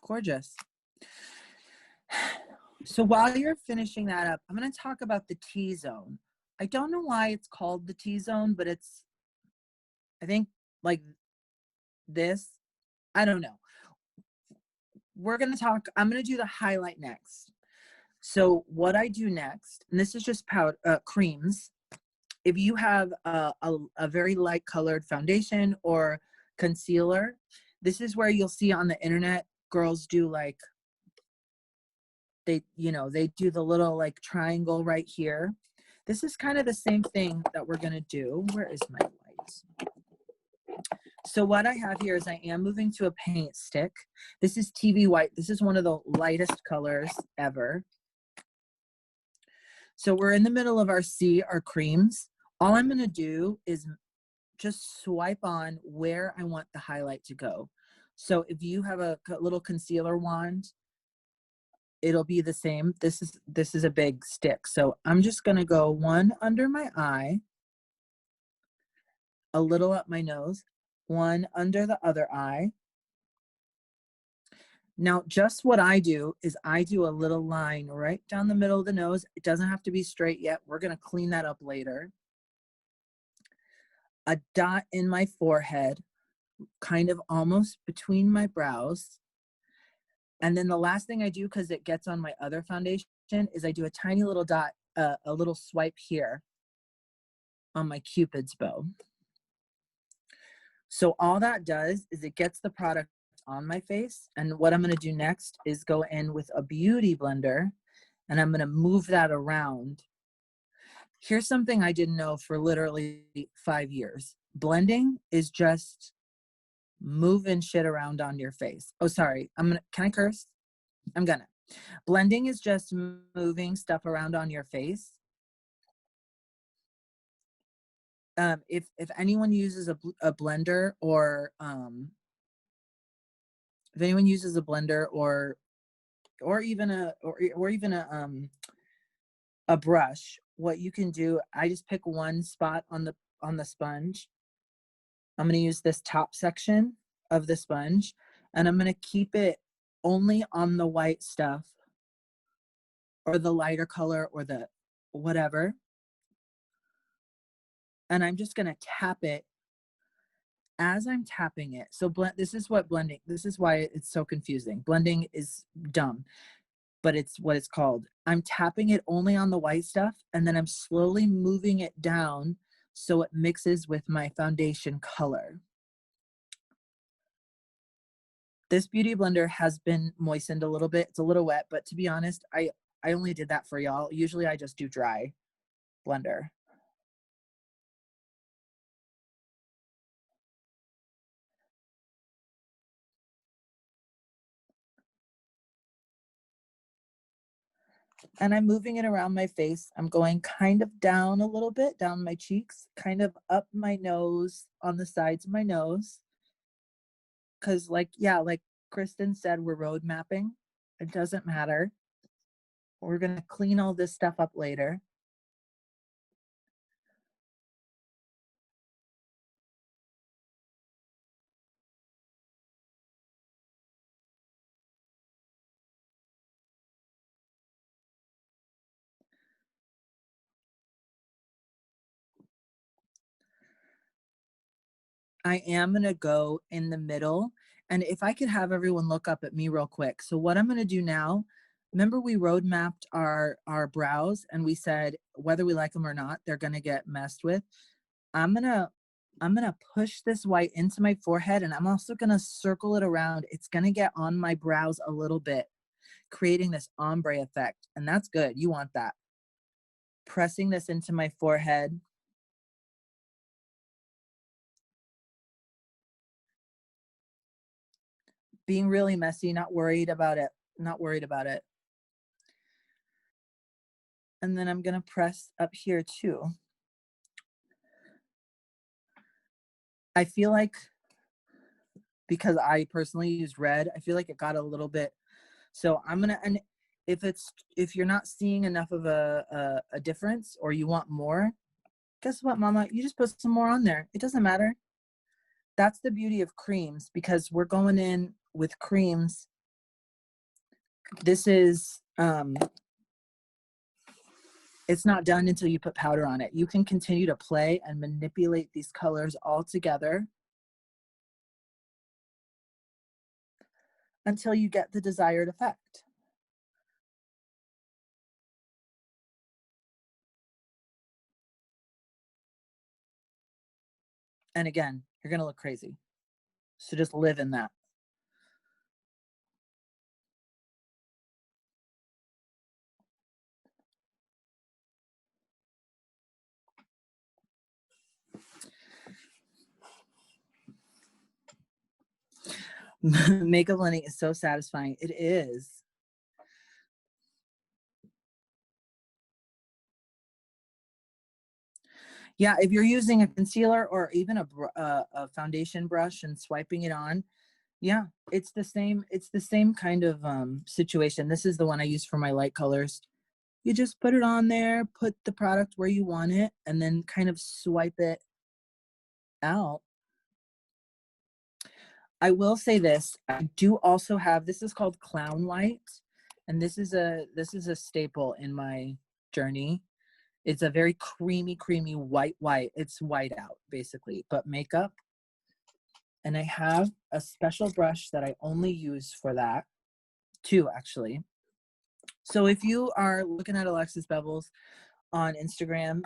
Gorgeous. So while you're finishing that up, I'm going to talk about the T-zone. I don't know why it's called the T-zone, but it's, I think, like this. I don't know. We're going to talk, I'm going to do the highlight next. So what I do next, and this is just powder, creams. If you have a very light colored foundation or concealer, this is where you'll see on the internet, girls do like, they do the little like triangle right here. This is kind of the same thing that we're going to do. Where is my light? So what I have here is I am moving to a paint stick. This is TV white. This is one of the lightest colors ever. So we're in the middle of our our creams. All I'm going to do is just swipe on where I want the highlight to go. So if you have a little concealer wand, it'll be the same. This is a big stick. So I'm just going to go one under my eye, a little up my nose, one under the other eye. Now, just what I do is I do a little line right down the middle of the nose. It doesn't have to be straight yet. We're going to clean that up later. A dot in my forehead, kind of almost between my brows. And then the last thing I do, because it gets on my other foundation, is I do a tiny little dot, a little swipe here on my Cupid's bow. So all that does is it gets the product on my face. And what I'm going to do next is go in with a beauty blender and I'm going to move that around. Here's something I didn't know for literally 5 years. Blending is just moving shit around on your face. Oh, sorry. Can I curse? I'm gonna. Blending is just moving stuff around on your face. If anyone uses a blender or if anyone uses a blender or even a brush, what you can do, I just pick one spot on the sponge. I'm going to use this top section of the sponge and I'm going to keep it only on the white stuff or the lighter color or the whatever. And I'm just going to tap it as I'm tapping it. So this is why it's so confusing. Blending is dumb, but it's what it's called. I'm tapping it only on the white stuff and then I'm slowly moving it down so it mixes with my foundation color. This beauty blender has been moistened a little bit. It's a little wet, but to be honest, I only did that for y'all. Usually I just do dry blender. And I'm moving it around my face. I'm going kind of down a little bit, down my cheeks, kind of up my nose, on the sides of my nose. Because like Kristen said, we're road mapping. It doesn't matter. We're going to clean all this stuff up later. I am going to go in the middle. And if I could have everyone look up at me real quick. So what I'm going to do now, remember we road mapped our brows and we said whether we like them or not, they're going to get messed with. I'm going to push this white into my forehead and I'm also going to circle it around. It's going to get on my brows a little bit, creating this ombre effect. And that's good. You want that. Pressing this into my forehead. Being really messy, not worried about it. Not worried about it. And then I'm going to press up here too. I feel like, because I personally used red, I feel like it got a little bit. So I'm going to, and if you're not seeing enough of a difference or you want more, guess what, mama? You just put some more on there. It doesn't matter. That's the beauty of creams, because we're going in with creams. This is, it's not done until you put powder on it. You can continue to play and manipulate these colors all together until you get the desired effect. And again, you're going to look crazy. So just live in that. Makeup blending is so satisfying. It is. Yeah, if you're using a concealer or even a foundation brush and swiping it on, yeah, it's the same kind of situation. This is the one I use for my light colors. You just put it on there, put the product where you want it, and then kind of swipe it out. I will say this, I do also have, this is called Clown White, and this is a staple in my journey. It's a very creamy white. It's white out basically, but makeup. And I have a special brush that I only use for that, two actually. So if you are looking at Alexis Bevels on Instagram,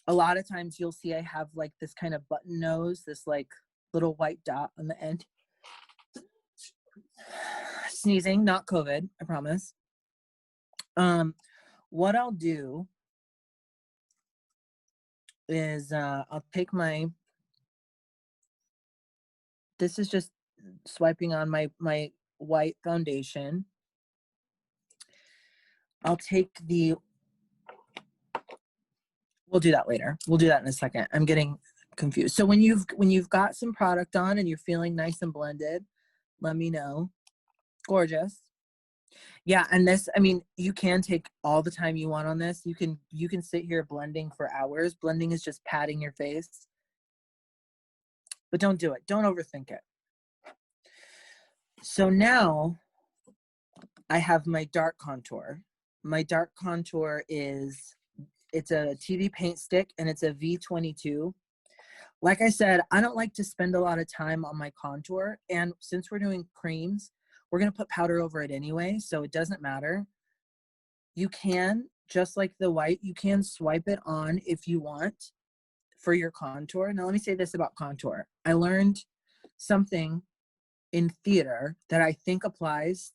a lot of times you'll see I have like this kind of button nose, this like little white dot on the end. Sneezing, not COVID, I promise. What I'll do is I'll take this is just swiping on my white foundation. I'll take we'll do that later. We'll do that in a second. I'm getting confused. So when you've got some product on and you're feeling nice and blended, let me know. Gorgeous. Yeah, and this, I mean, you can take all the time you want on this. You can sit here blending for hours. Blending is just patting your face. But don't do it. Don't overthink it. So now I have my dark contour. My dark contour it's a TV paint stick and it's a V22. Like I said, I don't like to spend a lot of time on my contour. And since we're doing creams, we're going to put powder over it anyway, so it doesn't matter. You can, just like the white, you can swipe it on if you want for your contour. Now, let me say this about contour. I learned something in theater that I think applies.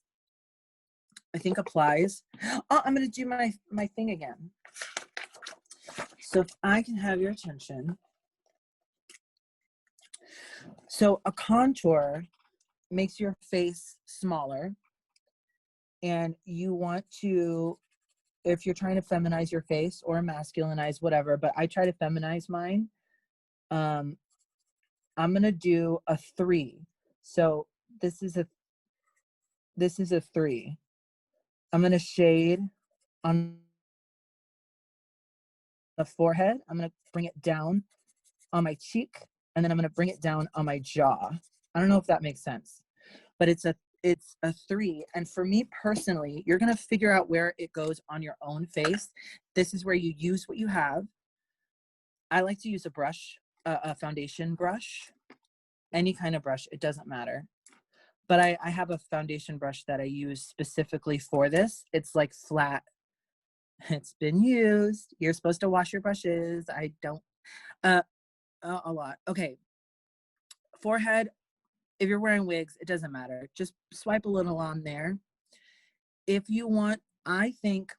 Oh, I'm going to do my thing again. So if I can have your attention. So a contour makes your face smaller, and you want to, if you're trying to feminize your face or masculinize, whatever, but I try to feminize mine. I'm gonna do a 3. So this is a 3. I'm gonna shade on the forehead. I'm gonna bring it down on my cheek, and then I'm gonna bring it down on my jaw. I don't know if that makes sense, but it's a 3. And for me personally, you're gonna figure out where it goes on your own face. This is where you use what you have. I like to use a brush, a foundation brush, any kind of brush, it doesn't matter. But I have a foundation brush that I use specifically for this. It's like flat. It's been used. You're supposed to wash your brushes. I don't, a lot. Okay. Forehead, if you're wearing wigs, it doesn't matter. Just swipe a little on there. If you want, I think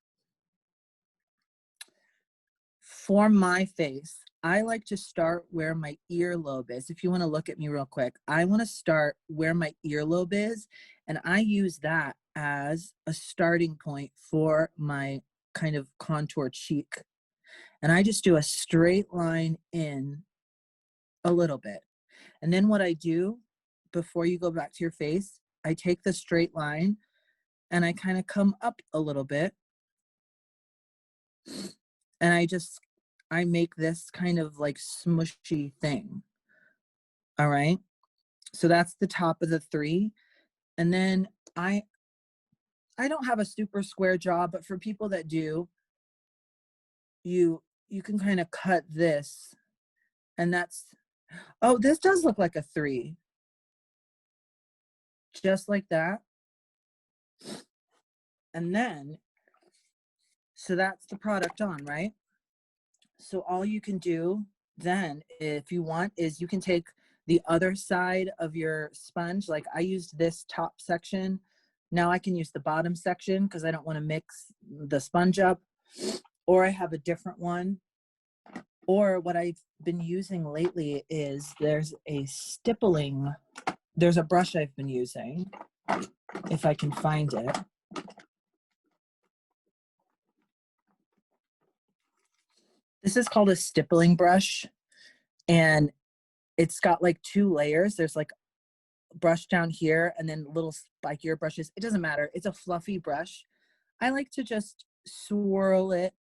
for my face, I like to start where my earlobe is. If you want to look at me real quick, I want to start where my earlobe is, and I use that as a starting point for my kind of contour cheek. And I just do a straight line in a little bit. And then what I do before you go back to your face, I take the straight line and I kind of come up a little bit. And I make this kind of like smushy thing. All right. So that's the top of the 3. And then I don't have a super square jaw, but for people that do, you can kind of cut this, and that's, oh, this does look like a 3. Just like that. And then, so that's the product on, right? So all you can do then, if you want, is you can take the other side of your sponge. Like I used this top section. Now I can use the bottom section because I don't want to mix the sponge up. Or I have a different one. Or what I've been using lately is there's a brush I've been using, if I can find it. This is called a stippling brush, and it's got like 2 layers. There's like a brush down here and then little spikier brushes. It doesn't matter. It's a fluffy brush. I like to just swirl it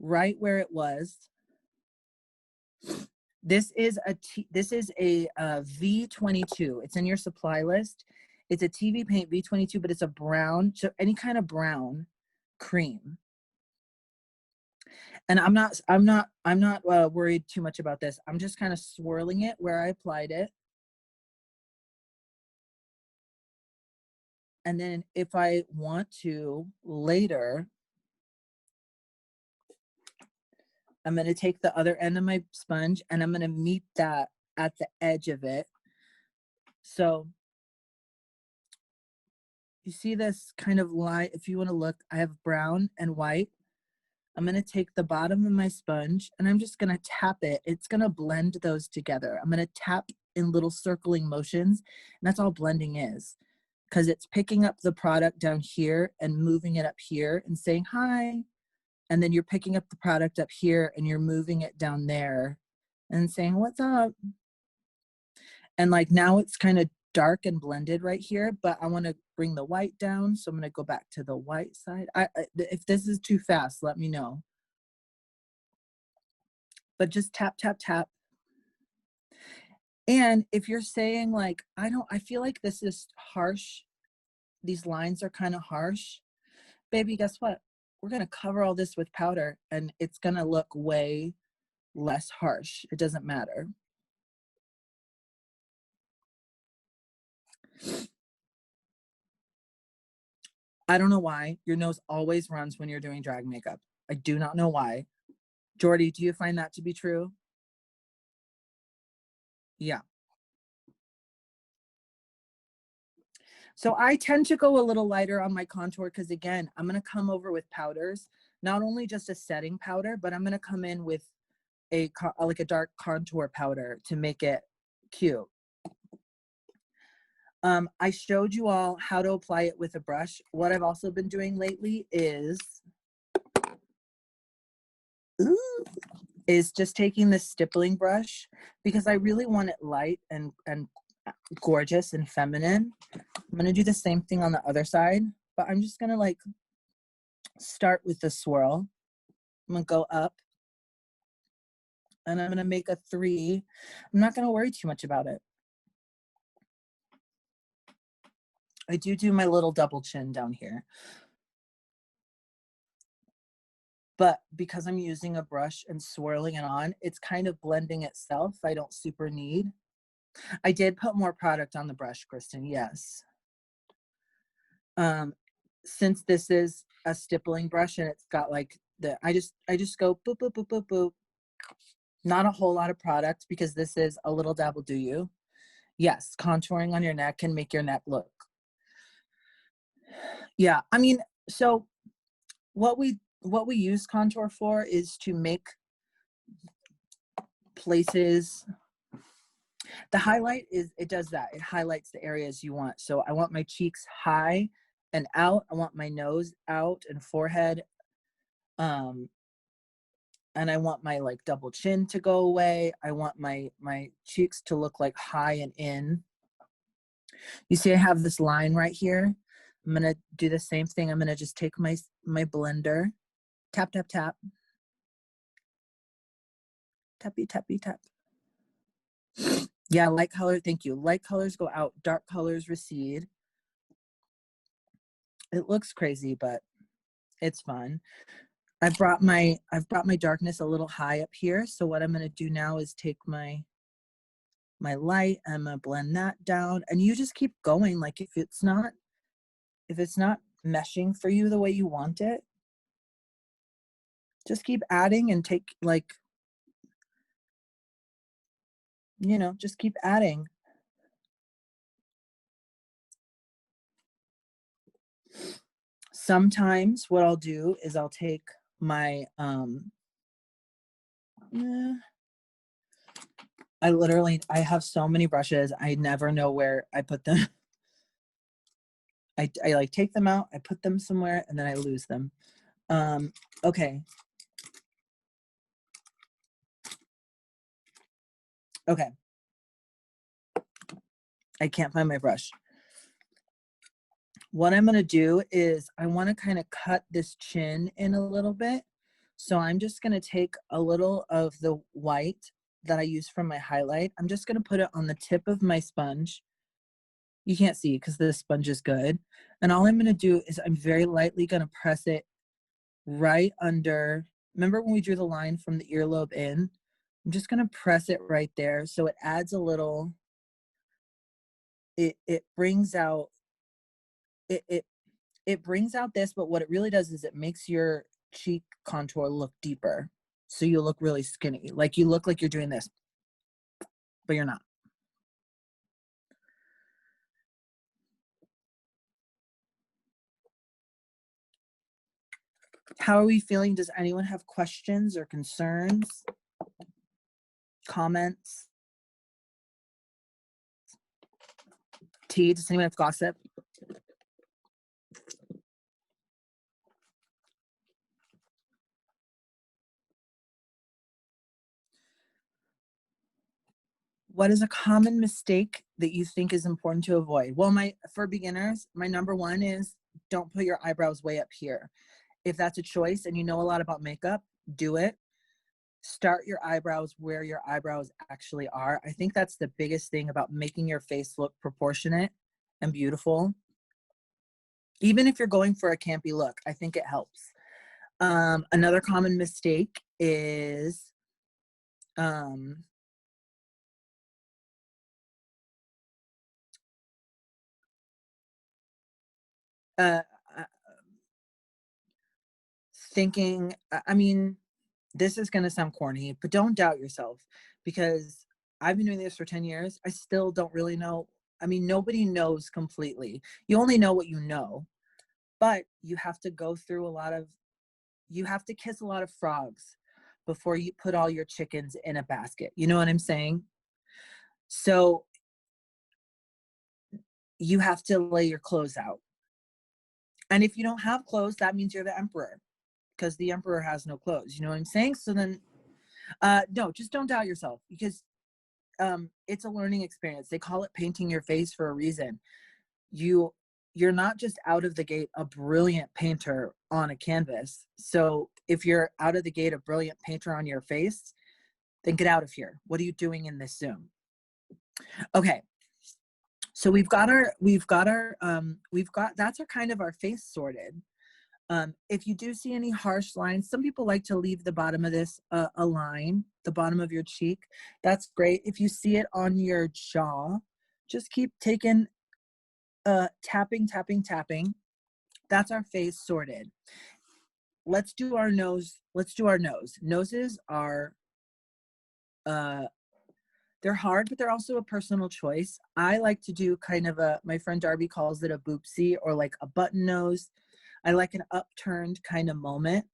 right where it was. This is a V22. It's in your supply list. It's a TV paint V22, but it's a brown, so any kind of brown cream. And I'm not worried too much about this. I'm just kind of swirling it where I applied it. And then if I want to later, I'm going to take the other end of my sponge and I'm going to meet that at the edge of it. So you see this kind of line? If you want to look, I have brown and white. I'm going to take the bottom of my sponge and I'm just going to tap it. It's going to blend those together. I'm going to tap in little circling motions, and that's all blending is, because it's picking up the product down here and moving it up here and saying hi. And then you're picking up the product up here and you're moving it down there and saying, what's up? And like now it's kind of dark and blended right here, but I want to bring the white down. So I'm going to go back to the white side. If this is too fast, let me know. But just tap, tap, tap. And if you're saying like, I feel like this is harsh. These lines are kind of harsh. Baby, guess what? We're going to cover all this with powder and it's going to look way less harsh. It doesn't matter. I don't know why your nose always runs when you're doing drag makeup. I do not know why. Jordy, do you find that to be true? Yeah. So I tend to go a little lighter on my contour because again, I'm going to come over with powders, not only just a setting powder, but I'm going to come in with like a dark contour powder to make it cute. I showed you all how to apply it with a brush. What I've also been doing lately is just taking this stippling brush because I really want it light and gorgeous and feminine. I'm going to do the same thing on the other side, but I'm just going to like start with the swirl. I'm going to go up and I'm going to make a 3. I'm not going to worry too much about it. I do my little double chin down here. But because I'm using a brush and swirling it on, it's kind of blending itself. I don't super need. I did put more product on the brush, Kristen, yes. Since this is a stippling brush and it's got like I just go boop, boop, boop, boop, boop. Not a whole lot of product because this is a little dabble do you. Yes, contouring on your neck can make your neck look. Yeah, I mean, so what we use contour for is to make places. The highlight is, it does that. It highlights the areas you want. So I want my cheeks high and out. I want my nose out and forehead. And I want my like double chin to go away. I want my cheeks to look like high and in. You see I have this line right here. I'm going to do the same thing. I'm going to just take my blender, tap, tap, tap. Tappy, tappy, tap. Yeah, light color, thank you. Light colors go out, dark colors recede. It looks crazy, but it's fun. I've brought my darkness a little high up here. So what I'm gonna do now is take my light, I'm gonna blend that down, and you just keep going. Like if it's not meshing for you the way you want it, just keep adding and take like, you know, just keep adding. Sometimes what I'll do is I'll take my, I have so many brushes. I never know where I put them. I like take them out, I put them somewhere, and then I lose them. Okay. Okay. I can't find my brush. What I'm gonna do is I wanna kind of cut this chin in a little bit. So I'm just gonna take a little of the white that I use from my highlight. I'm just gonna put it on the tip of my sponge. You can't see because the sponge is good. And all I'm gonna do is I'm very lightly gonna press it right under. Remember when we drew the line from the earlobe in? I'm just gonna press it right there. So it adds a little, it brings out, it brings out this, but what it really does is it makes your cheek contour look deeper. So you look really skinny. Like you look like you're doing this, but you're not. How are we feeling? Does anyone have questions or concerns? Comments? T, does anyone have gossip? What is a common mistake that you think is important to avoid? Well, for beginners, my number one is don't put your eyebrows way up here. If that's a choice and you know a lot about makeup, do it. Start your eyebrows where your eyebrows actually are. I think that's the biggest thing about making your face look proportionate and beautiful. Even if you're going for a campy look, I think it helps. Another common mistake is thinking, I mean, this is going to sound corny, but don't doubt yourself, because I've been doing this for 10 years. I still don't really know. I mean, nobody knows completely. You only know what you know, but you have to go through you have to kiss a lot of frogs before you put all your chickens in a basket. You know what I'm saying? So you have to lay your clothes out. And if you don't have clothes, that means you're the emperor, because the emperor has no clothes. You know what I'm saying? So then, no, just don't doubt yourself, because it's a learning experience. They call it painting your face for a reason. You're not just out of the gate a brilliant painter on a canvas. So if you're out of the gate a brilliant painter on your face, then get out of here. What are you doing in this Zoom? Okay. So that's our kind of our face sorted. If you do see any harsh lines, some people like to leave the bottom of this a line, the bottom of your cheek. That's great. If you see it on your jaw, just keep taking, tapping. That's our face sorted. Let's do our nose. Noses are, they're hard, but they're also a personal choice. I like to do kind of my friend Darby calls it a boopsie, or like a button nose. I like an upturned kind of moment.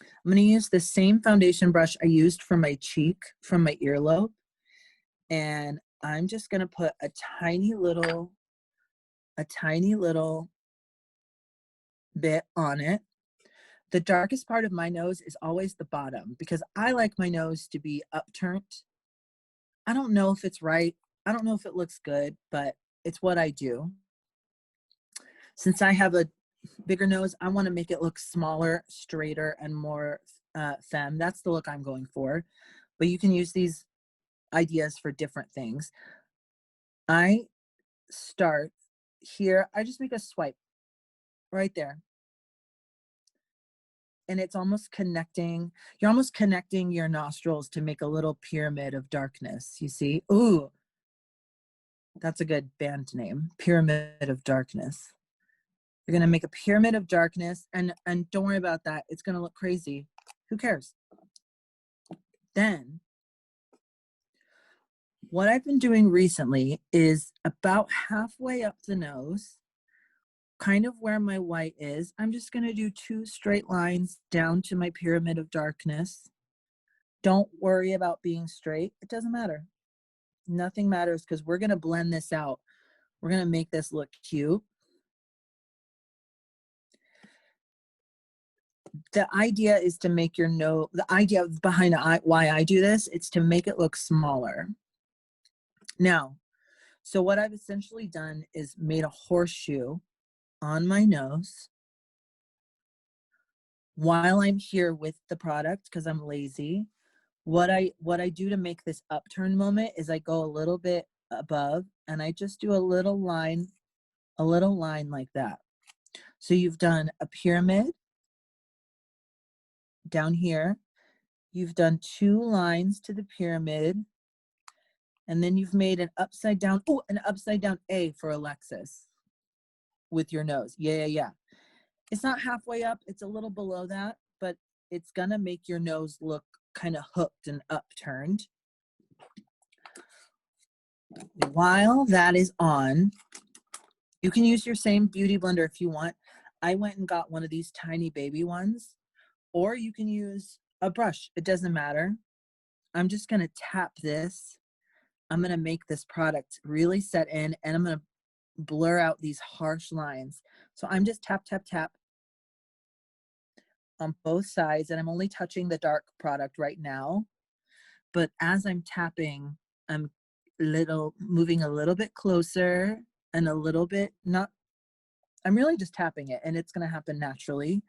I'm going to use the same foundation brush I used for my cheek, from my earlobe. And I'm just going to put a tiny little bit on it. The darkest part of my nose is always the bottom, because I like my nose to be upturned. I don't know if it's right. I don't know if it looks good, but it's what I do. Since I have a bigger nose, I want to make it look smaller, straighter, and more femme. That's the look I'm going for. But you can use these ideas for different things. I start here. I just make a swipe right there. And it's almost connecting. You're almost connecting your nostrils to make a little pyramid of darkness. You see? Ooh, that's a good band name. Pyramid of Darkness. You're going to make a pyramid of darkness, and don't worry about that. It's going to look crazy. Who cares? Then, what I've been doing recently is about halfway up the nose, kind of where my white is, I'm just going to do 2 straight lines down to my pyramid of darkness. Don't worry about being straight. It doesn't matter. Nothing matters, because we're going to blend this out. We're going to make this look cute. The idea is to make your nose, the idea behind why I do this, it's to make it look smaller. Now, so what I've essentially done is made a horseshoe on my nose while I'm here with the product, because I'm lazy. What I do to make this upturn moment is I go a little bit above, and I just do a little line like that. So you've done a pyramid down here. You've done 2 lines to the pyramid, and then you've made an upside down, an upside down A for Alexis with your nose. Yeah. It's not halfway up, it's a little below that, but it's gonna make your nose look kind of hooked and upturned. While that is on, you can use your same beauty blender if you want. I went and got one of these tiny baby ones, or you can use a brush. It doesn't matter. I'm just going to tap this. I'm going to make this product really set in, and I'm going to blur out these harsh lines. So I'm just tap, tap, tap on both sides, and I'm only touching the dark product right now. But as I'm tapping, I'm moving a little bit closer and a little bit not. I'm really just tapping it, and it's going to happen naturally.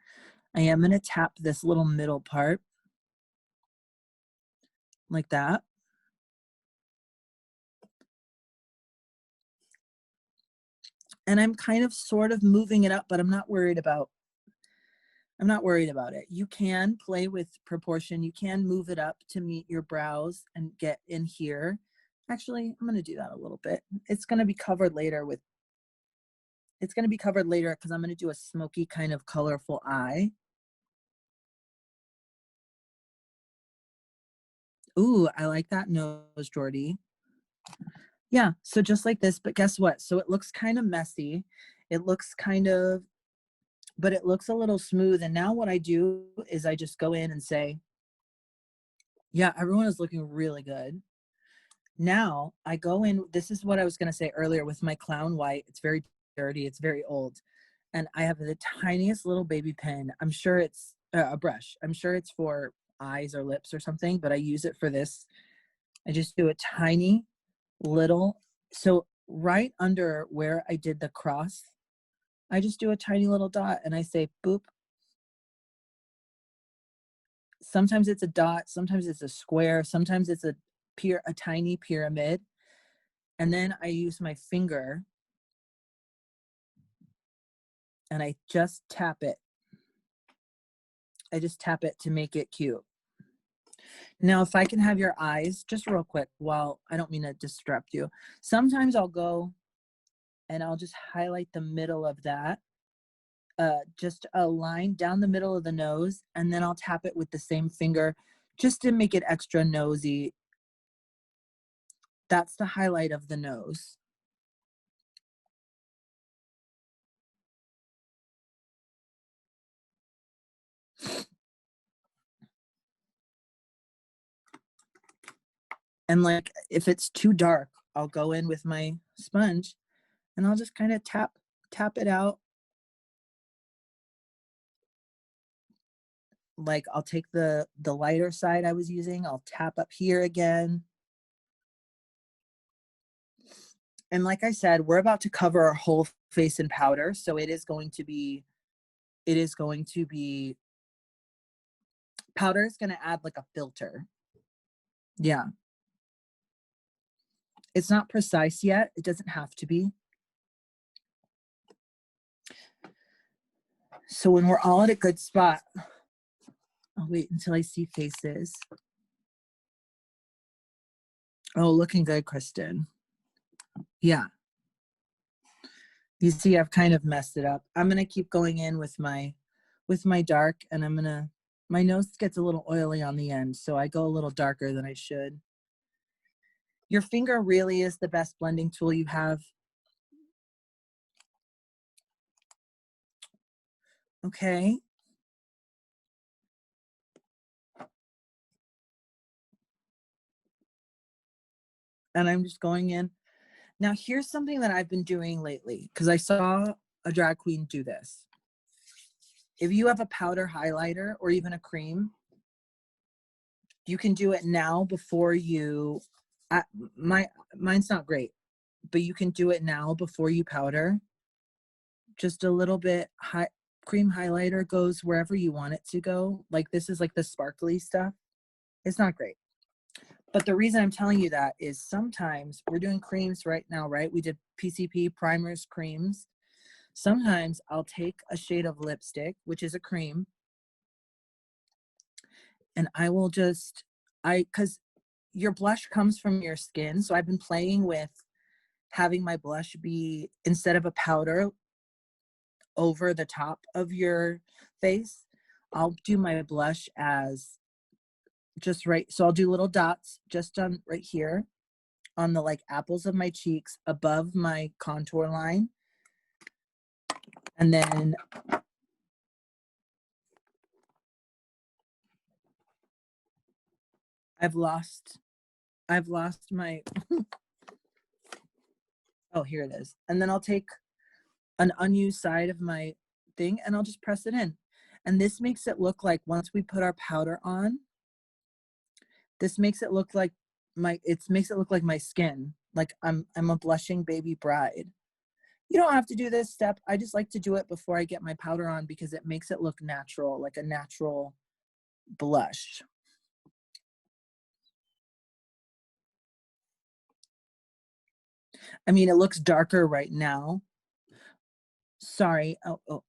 I am going to tap this little middle part like that. And I'm kind of sort of moving it up, but I'm not worried about it. You can play with proportion. You can move it up to meet your brows and get in here. Actually, I'm going to do that a little bit. It's going to be covered later because I'm going to do a smoky kind of colorful eye. Ooh, I like that nose, Jordy. Yeah, so just like this, but guess what? So it looks kind of messy. It looks but it looks a little smooth. And now what I do is I just go in and say, yeah, everyone is looking really good. Now I go in, this is what I was going to say earlier with my clown white. It's very dirty. It's very old. And I have the tiniest little baby pen. I'm sure it's a brush. I'm sure it's for eyes or lips or something, but I use it for this. I just do a tiny little, so right under where I did the cross, I just do a tiny little dot and I say boop. Sometimes it's a dot, sometimes it's a square, sometimes it's a tiny pyramid. And then I use my finger and I just tap it. I just tap it to make it cute. Now, if I can have your eyes just real quick, while I don't mean to disrupt you. Sometimes I'll go and I'll just highlight the middle of that. Just a line down the middle of the nose, and then I'll tap it with the same finger just to make it extra nosy. That's the highlight of the nose. And like, if it's too dark, I'll go in with my sponge and I'll just kind of tap it out. Like I'll take the lighter side I was using, I'll tap up here again. And like I said, we're about to cover our whole face in powder. So it is going to be, powder is going to add like a filter. Yeah. It's not precise yet. It doesn't have to be. So when we're all at a good spot, I'll wait until I see faces. Oh, looking good, Kristen. Yeah. You see, I've kind of messed it up. I'm going to keep going in with my dark, and my nose gets a little oily on the end, so I go a little darker than I should. Your finger really is the best blending tool you have. Okay. And I'm just going in. Now, here's something that I've been doing lately, because I saw a drag queen do this. If you have a powder highlighter or even a cream, you can do it now before you, mine's not great, but you can do it now before you powder. Just a little bit cream highlighter goes wherever you want it to go. Like this is like the sparkly stuff. It's not great. But the reason I'm telling you that is sometimes we're doing creams right now, right? We did PCP, primers, creams. Sometimes I'll take a shade of lipstick, which is a cream, and I will just, because your blush comes from your skin. So I've been playing with having my blush be, instead of a powder over the top of your face, I'll do my blush as just right. So I'll do little dots just on right here on the like apples of my cheeks above my contour line. And then I've lost my, oh, here it is. And then I'll take an unused side of my thing and I'll just press it in. And this makes it look like once we put our powder on, this makes it look like makes it look like my skin. Like I'm a blushing baby bride. You don't have to do this step. I just like to do it before I get my powder on because it makes it look natural, like a natural blush. I mean, it looks darker right now. Sorry. Oh.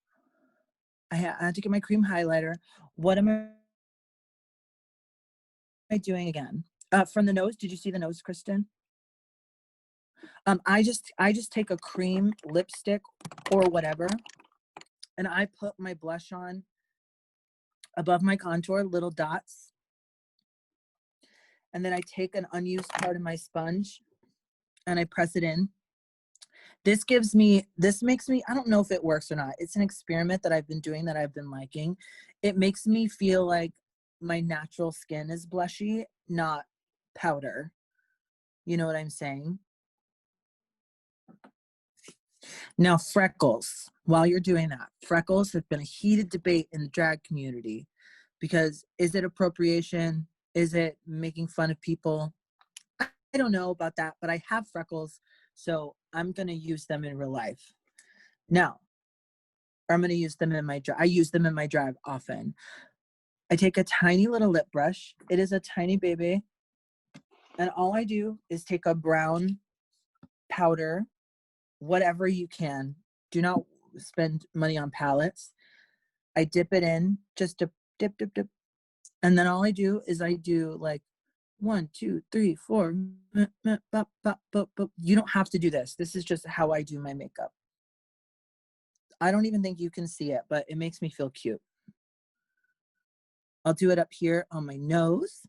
I had to get my cream highlighter. What am I doing again? From the nose, did you see the nose, Kristen? I just take a cream lipstick or whatever, and I put my blush on above my contour, little dots. And then I take an unused part of my sponge and I press it in. This makes me, I don't know if it works or not. It's an experiment that I've been doing that I've been liking. It makes me feel like my natural skin is blushy, not powder. You know what I'm saying? Now, freckles, while you're doing that, freckles have been a heated debate in the drag community because is it appropriation? Is it making fun of people? I don't know about that, but I have freckles, so I'm going to use them in real life. Now, I'm going to use them in my drag. I use them in my drag often. I take a tiny little lip brush. It is a tiny baby. And all I do is take a brown powder, whatever you can. Do not spend money on palettes. I dip it in, just to dip. And then all I do is I do like 1, 2, 3, 4. You don't have to do this. This is just how I do my makeup. I don't even think you can see it, but it makes me feel cute. I'll do it up here on my nose.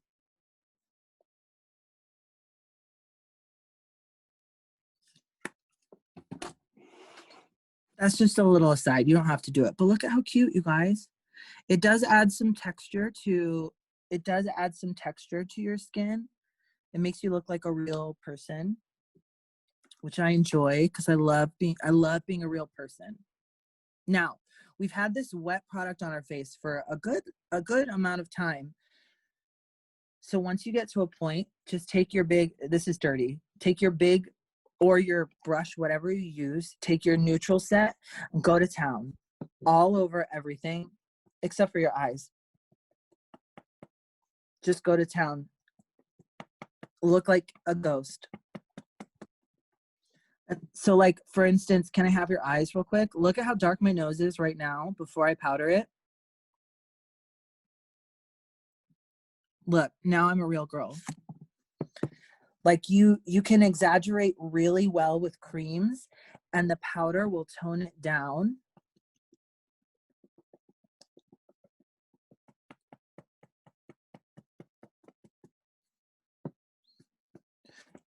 That's just a little aside. You don't have to do it, but look at how cute, you guys. It does add some texture to your skin. It makes you look like a real person, which I enjoy because I love being a real person. Now, we've had this wet product on our face for a good amount of time. So once you get to a point, just take your this is dirty. Take your big or your brush, whatever you use, take your neutral set and go to town all over everything except for your eyes. Just go to town. Look like a ghost. So like, for instance, can I have your eyes real quick? Look at how dark my nose is right now before I powder it. Look, now I'm a real girl. Like you can exaggerate really well with creams and the powder will tone it down.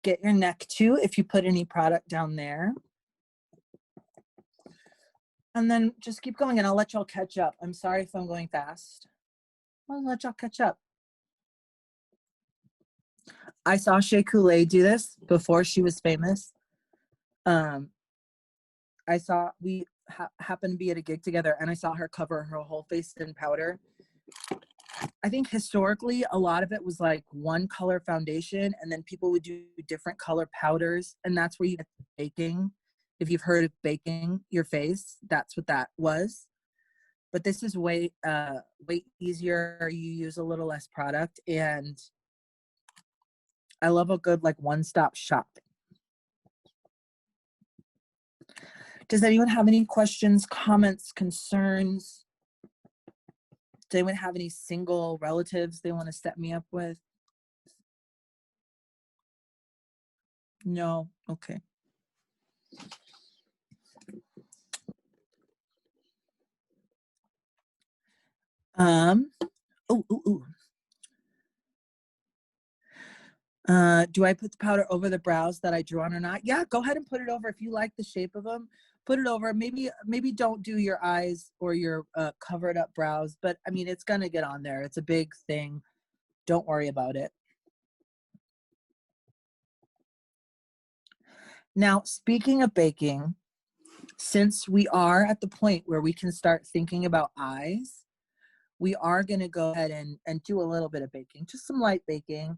Get your neck too if you put any product down there. And then just keep going and I'll let y'all catch up. I'm sorry if I'm going fast. I'll let y'all catch up. I saw Shea Coulee do this before she was famous. We happened to be at a gig together and I saw her cover her whole face in powder. I think historically, a lot of it was like one color foundation and then people would do different color powders. And that's where you get baking. If you've heard of baking your face, that's what that was. But this is way easier. You use a little less product and I love a good like one-stop shop. Does anyone have any questions, comments, concerns? Does anyone have any single relatives they want to set me up with? No? Okay. Do I put the powder over the brows that I drew on or not? Yeah, go ahead and put it over. If you like the shape of them, put it over. Maybe don't do your eyes or your covered up brows, but I mean, it's gonna get on there. It's a big thing. Don't worry about it. Now, speaking of baking, since we are at the point where we can start thinking about eyes, we are going to go ahead and do a little bit of baking, just some light baking.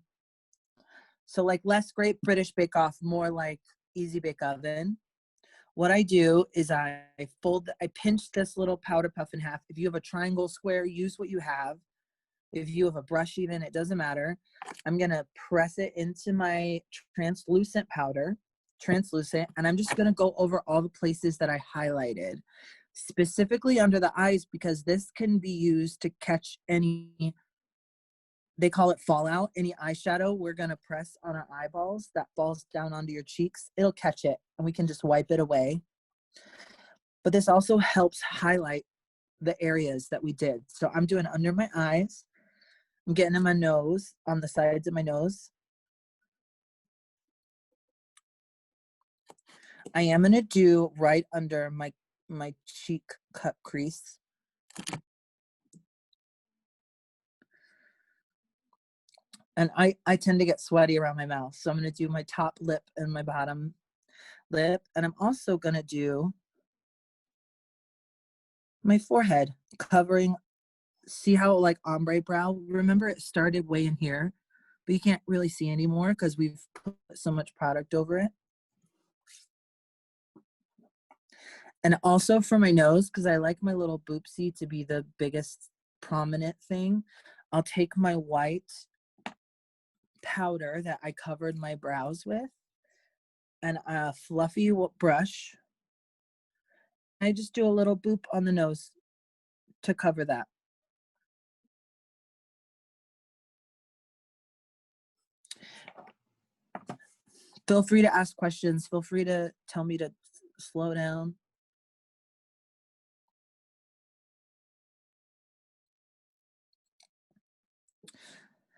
So like less Great British Bake Off, more like Easy Bake Oven. What I do is I pinch this little powder puff in half. If you have a triangle, square, use what you have. If you have a brush even, it doesn't matter. I'm gonna press it into my translucent powder, and I'm just gonna go over all the places that I highlighted, specifically under the eyes, because this can be used to catch any, they call it fallout, any eyeshadow we're gonna press on our eyeballs that falls down onto your cheeks, it'll catch it and we can just wipe it away. But this also helps highlight the areas that we did. So I'm doing under my eyes. I'm getting in my nose, on the sides of my nose. I am gonna do right under my cheek cut crease. And I tend to get sweaty around my mouth. So I'm gonna do my top lip and my bottom lip. And I'm also gonna do my forehead, covering, see how like ombre brow, remember it started way in here, but you can't really see anymore because we've put so much product over it. And also for my nose, because I like my little boopsie to be the biggest prominent thing, I'll take my white powder that I covered my brows with and a fluffy brush. I just do a little boop on the nose to cover that. Feel free to ask questions. Feel free to tell me to slow down.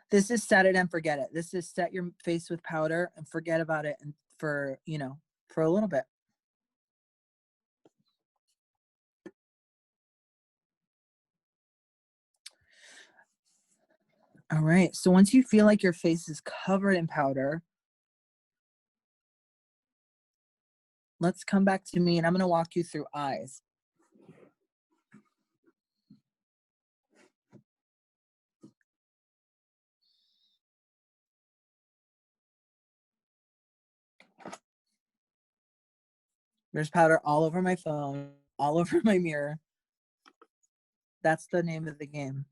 This is set it and forget it. This is set your face with powder and forget about it, and for, you know, for a little bit. All right, so once you feel like your face is covered in powder, let's come back to me and I'm gonna walk you through eyes. There's powder all over my phone, all over my mirror. That's the name of the game.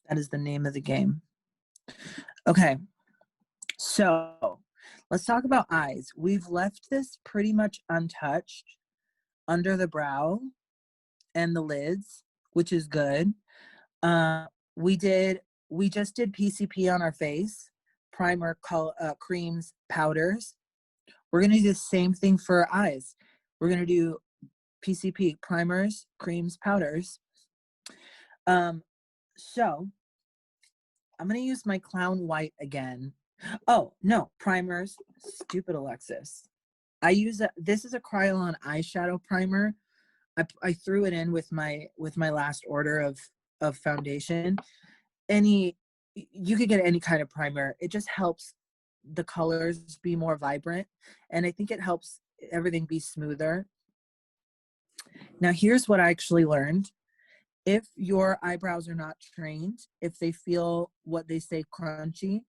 That is the name of the game. Okay, so let's talk about eyes. We've left this pretty much untouched under the brow and the lids, which is good. We just did PCP on our face, primer, creams, powders. We're gonna do the same thing for our eyes. We're gonna do PCP, primers, creams, powders. So I'm gonna use my Clown White again. Oh, no, primers, stupid Alexis. I use this is a kryolan eyeshadow primer. I threw it in with my last order of foundation. You could get any kind of primer. It just helps the colors be more vibrant, and I think it helps everything be smoother. Now here's what I actually learned. If your eyebrows are not trained, if they feel what they say crunchy,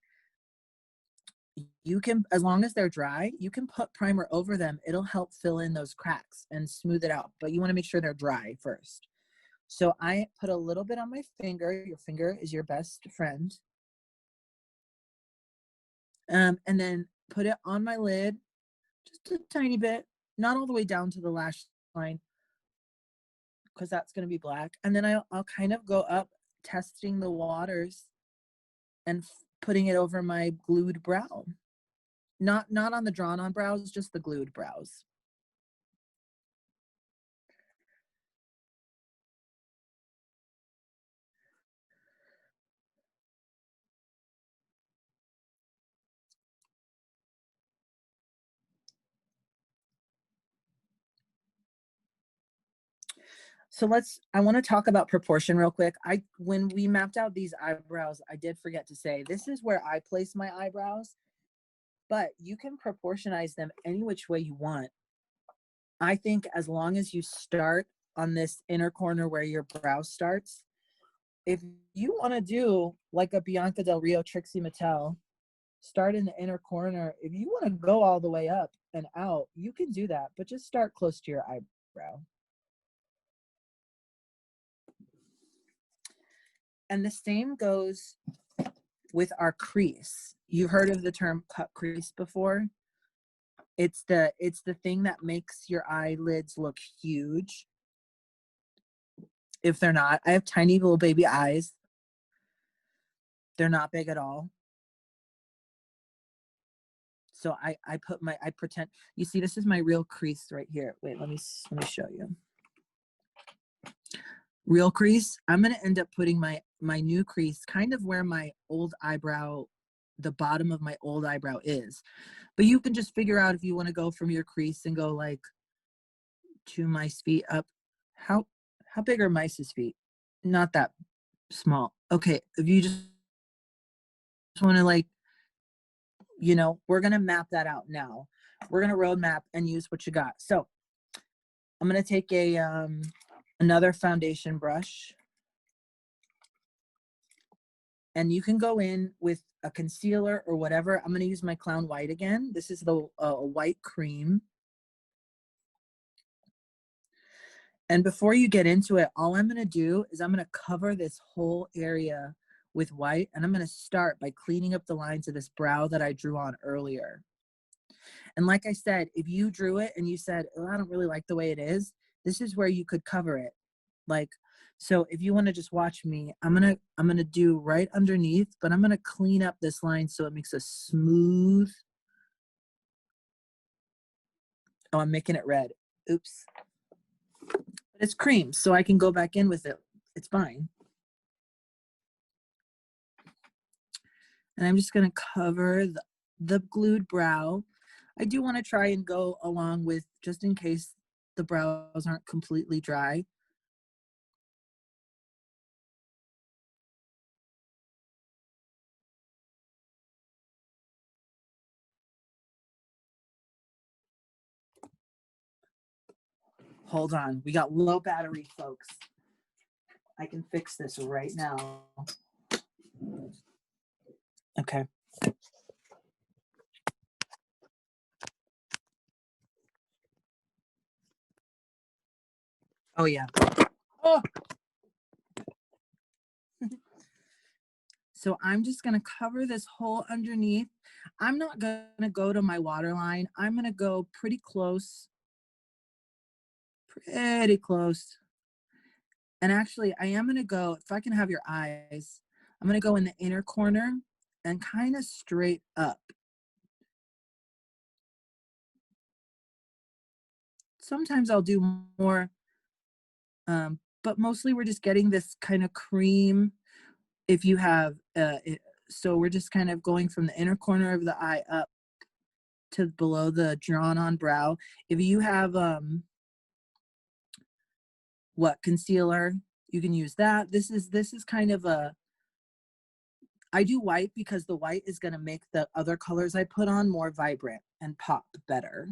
you can, as long as they're dry, you can put primer over them. It'll help fill in those cracks and smooth it out, but you want to make sure they're dry first. So I put a little bit on my finger. Your finger is your best friend. And then put it on my lid, just a tiny bit, not all the way down to the lash line, because that's going to be black. And then I'll kind of go up, testing the waters and putting it over my glued brow. Not on the drawn on brows, just the glued brows. So I want to talk about proportion real quick. When we mapped out these eyebrows, I did forget to say, this is where I place my eyebrows. but you can proportionize them any which way you want. I think as long as you start on this inner corner where your brow starts, if you want to do like a Bianca Del Rio, Trixie Mattel, start in the inner corner. If you want to go all the way up and out, you can do that, but just start close to your eyebrow. And the same goes with our crease. You've heard of the term cut crease before. It's the thing that makes your eyelids look huge if they're not. I have tiny little baby eyes. They're not big at all. So I pretend, you see, this is my real crease right here. Wait, let me show you. Real crease. I'm going to end up putting my new crease kind of where my old eyebrow, the bottom of my old eyebrow is. But you can just figure out if you want to go from your crease and go like to Mice feet up. How big are Mice's feet? Not that small. Okay, if you just want to like, you know, we're going to map that out now. We're going to road map and use what you got. So I'm going to take a another foundation brush, and you can go in with a concealer or whatever. I'm going to use my Clown White again. This is the white cream. And before you get into it, all I'm going to do is I'm going to cover this whole area with white, and I'm going to start by cleaning up the lines of this brow that I drew on earlier. And like I said, if you drew it and you said, oh, I don't really like the way it is, this is where you could cover it. Like, so if you want to just watch me, I'm going to do right underneath, but I'm going to clean up this line so it makes a smooth. Oh, I'm making it red. Oops. But it's cream, so I can go back in with it. It's fine. And I'm just going to cover the glued brow. I do want to try and go along with, just in case the brows aren't completely dry. Hold on, we got low battery, folks. I can fix this right now. Okay. Oh yeah. Oh. So I'm just gonna cover this hole underneath. I'm not gonna go to my waterline. I'm gonna go pretty close. Pretty close. And actually, I am gonna go, if I can have your eyes, I'm gonna go in the inner corner and kind of straight up. Sometimes I'll do more, but mostly we're just getting this kind of cream. If you have, so we're just kind of going from the inner corner of the eye up to below the drawn on brow. If you have, concealer, you can use that. This is kind of I do white because the white is going to make the other colors I put on more vibrant and pop better.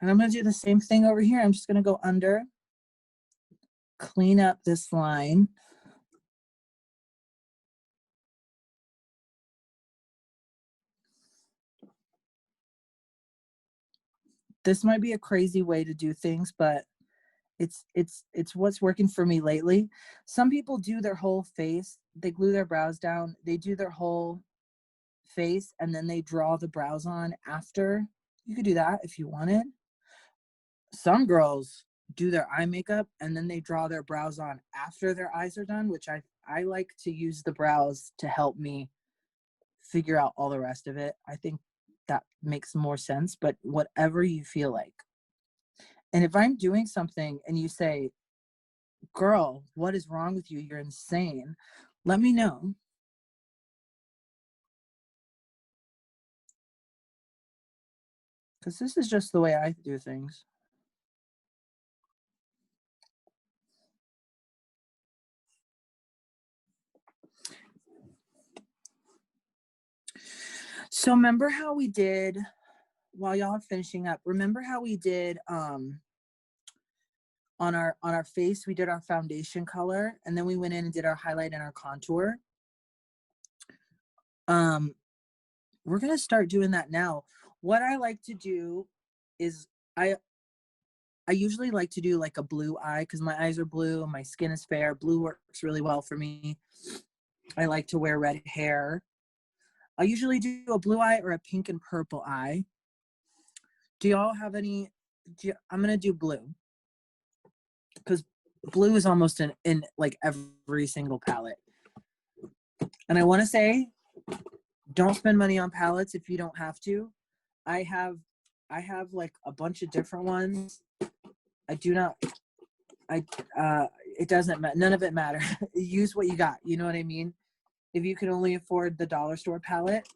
And I'm going to do the same thing over here. I'm just going to go under, clean up this line. This might be a crazy way to do things, but it's what's working for me lately. Some people do their whole face. They glue their brows down. They do their whole face and then they draw the brows on after. You could do that if you wanted. Some girls do their eye makeup and then they draw their brows on after their eyes are done, which I like to use the brows to help me figure out all the rest of it. I think that makes more sense, but whatever you feel like. And if I'm doing something and you say, girl, what is wrong with you? You're insane. Let me know. Because this is just the way I do things. So remember how we did, while y'all are finishing up, remember how we did on our face, we did our foundation color, and then we went in and did our highlight and our contour. We're gonna start doing that now. What I like to do is I usually like to do like a blue eye because my eyes are blue and my skin is fair. Blue works really well for me. I like to wear red hair. I usually do a blue eye or a pink and purple eye. Do y'all have any? I'm gonna do blue because blue is almost in like every single palette. And I want to say, don't spend money on palettes if you don't have to. I have like a bunch of different ones. It doesn't matter. None of it matter. Use what you got. You know what I mean? If you can only afford the dollar store palette,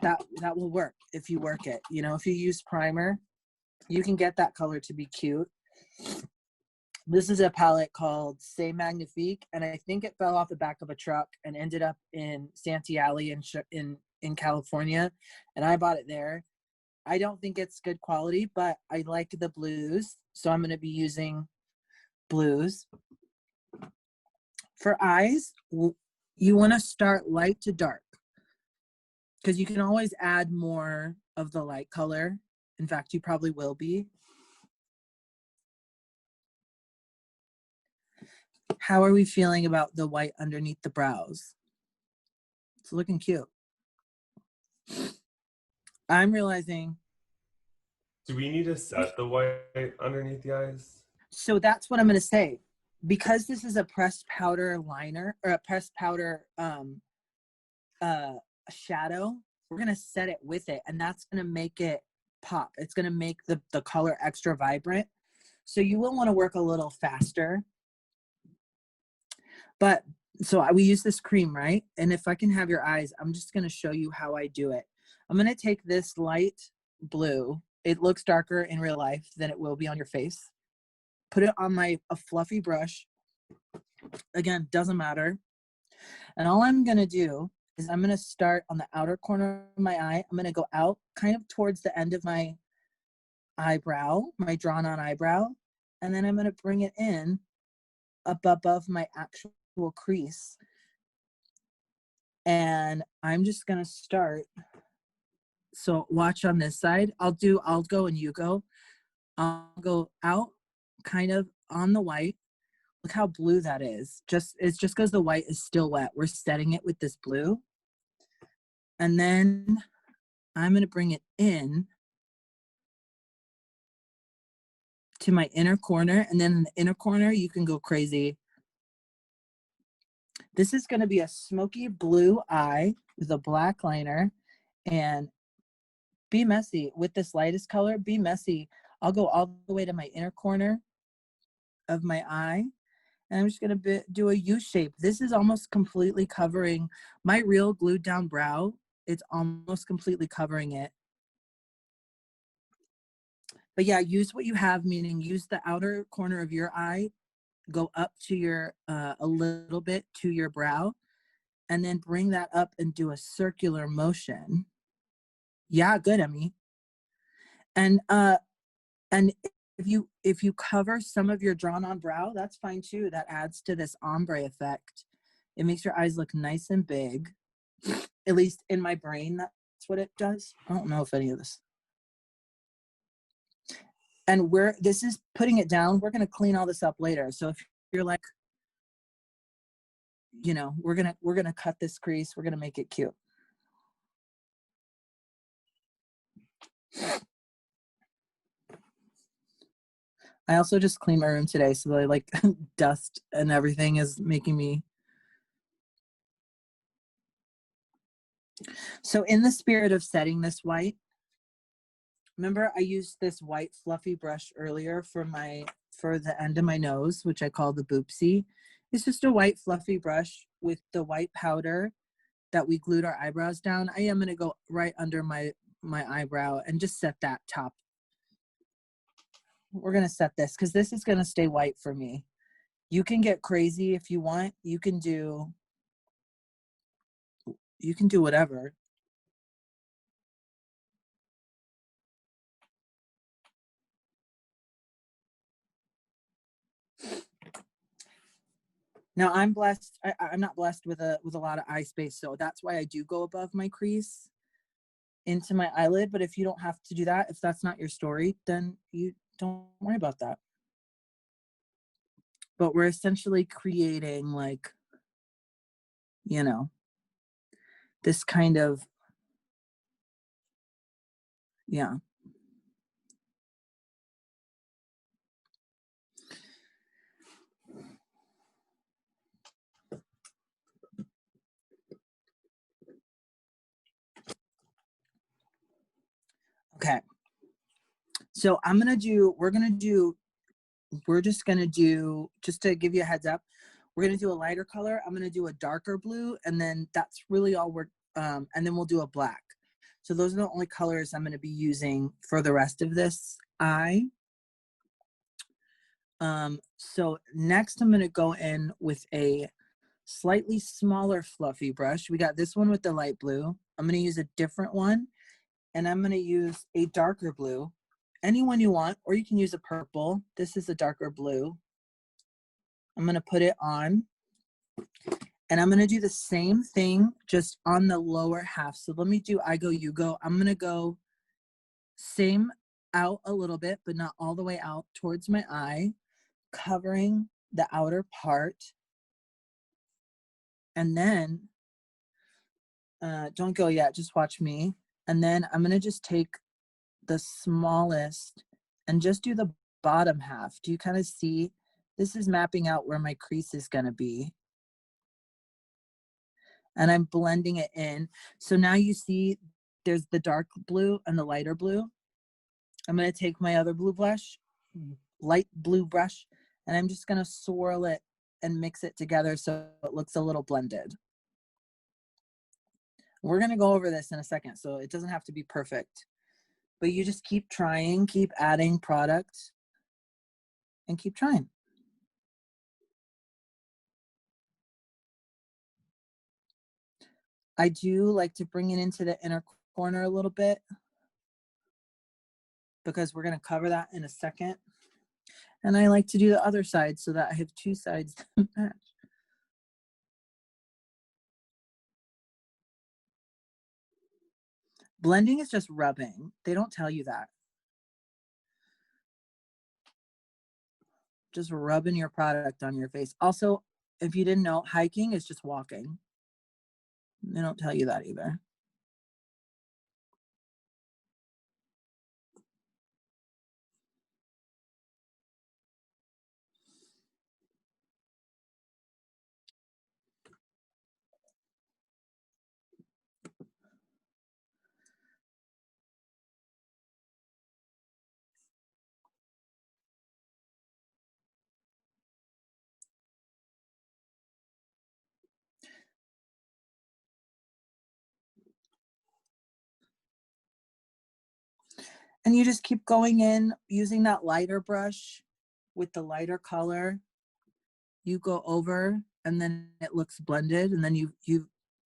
that will work if you work it. You know, if you use primer, you can get that color to be cute. This is a palette called C'est Magnifique, and I think it fell off the back of a truck and ended up in Santee Alley in California, and I bought it there. I don't think it's good quality, but I like the blues, so I'm going to be using blues. For eyes, you want to start light to dark because you can always add more of the light color. In fact, you probably will be. How are we feeling about the white underneath the brows? It's looking cute. I'm realizing. Do we need to set the white underneath the eyes? So that's what I'm going to say. Because this is a pressed powder liner or a pressed powder shadow, we're going to set it with it, and that's going to make it pop. It's going to make the color extra vibrant. So you will want to work a little faster. But so we use this cream, right? And if I can have your eyes, I'm just going to show you how I do it. I'm going to take this light blue. It looks darker in real life than it will be on your face. Put it on a fluffy brush. Again, doesn't matter. And all I'm going to do is I'm going to start on the outer corner of my eye. I'm going to go out kind of towards the end of my eyebrow, my drawn on eyebrow. And then I'm going to bring it in up above my actual crease. And I'm just going to start. So watch on this side. I'll go and you go. I'll go out kind of on the white. Look how blue that is. It's just because the white is still wet. We're setting it with this blue. And then I'm going to bring it in to my inner corner. And then in the inner corner, you can go crazy. This is going to be a smoky blue eye with a black liner. And be messy. With this lightest color, be messy. I'll go all the way to my inner corner of my eye. And I'm just going to do a U shape. This is almost completely covering my real glued down brow. It's almost completely covering it. But yeah, use what you have, meaning use the outer corner of your eye, go up to your, a little bit to your brow, and then bring that up and do a circular motion. Yeah, good, Emmy. And if you cover some of your drawn on brow, that's fine too. That adds to this ombre effect. It makes your eyes look nice and big. At least in my brain, that's what it does. I don't know if any of this. And this is putting it down. We're going to clean all this up later. So if you're like, you know, we're going to cut this crease. We're going to make it cute. I also just cleaned my room today, so the like dust and everything is making me. So in the spirit of setting this white, remember I used this white fluffy brush earlier for the end of my nose, which I call the boopsie. It's just a white fluffy brush with the white powder that we glued our eyebrows down. I am going to go right under my eyebrow and just set that top. We're going to set this because this is going to stay white for me. You can get crazy if you want. You can do whatever. Now I'm blessed. I'm not blessed with a lot of eye space, so that's why I do go above my crease into my eyelid. But if you don't have to do that, if that's not your story, then you don't worry about that. But we're essentially creating, like, you know, this kind of, yeah. Okay. So we're just gonna do, just to give you a heads up, we're gonna do a lighter color. I'm gonna do a darker blue, and then that's really all and then we'll do a black. So those are the only colors I'm gonna be using for the rest of this eye. So next I'm gonna go in with a slightly smaller fluffy brush. We got this one with the light blue. I'm gonna use a different one, and I'm gonna use a darker blue. Any one you want, or you can use a purple. This is a darker blue. I'm gonna put it on, and I'm gonna do the same thing just on the lower half. So let me do I go, you go. I'm gonna go same out a little bit, but not all the way out towards my eye, covering the outer part. And then, don't go yet, just watch me. And then I'm gonna just take the smallest and just do the bottom half. Do you kind of see? This is mapping out where my crease is gonna be. And I'm blending it in. So now you see there's the dark blue and the lighter blue. I'm gonna take my other blue blush, light blue brush, and I'm just gonna swirl it and mix it together so it looks a little blended. We're gonna go over this in a second, so it doesn't have to be perfect. But you just keep trying, keep adding product, and keep trying. I do like to bring it into the inner corner a little bit, because we're gonna cover that in a second. And I like to do the other side so that I have two sides that match. Blending is just rubbing. They don't tell you that. Just rubbing your product on your face. Also, if you didn't know, hiking is just walking. They don't tell you that either. And you just keep going in using that lighter brush with the lighter color. You go over, and then it looks blended, and then you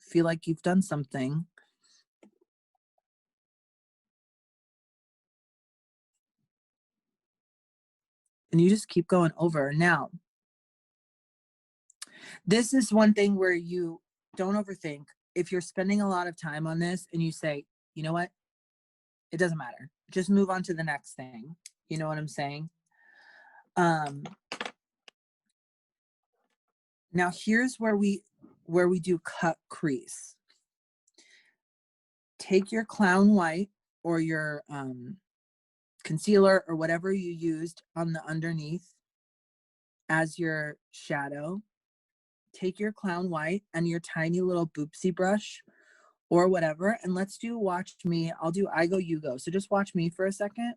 feel like you've done something. And you just keep going over. Now, this is one thing where you don't overthink. If you're spending a lot of time on this and you say, you know what, it doesn't matter, just move on to the next thing. You know what I'm saying? Now here's where we do cut crease. Take your clown white or your concealer or whatever you used on the underneath as your shadow. Take your clown white and your tiny little boopsie brush or whatever, and let's do watch me. I'll do I go, you go. So just watch me for a second.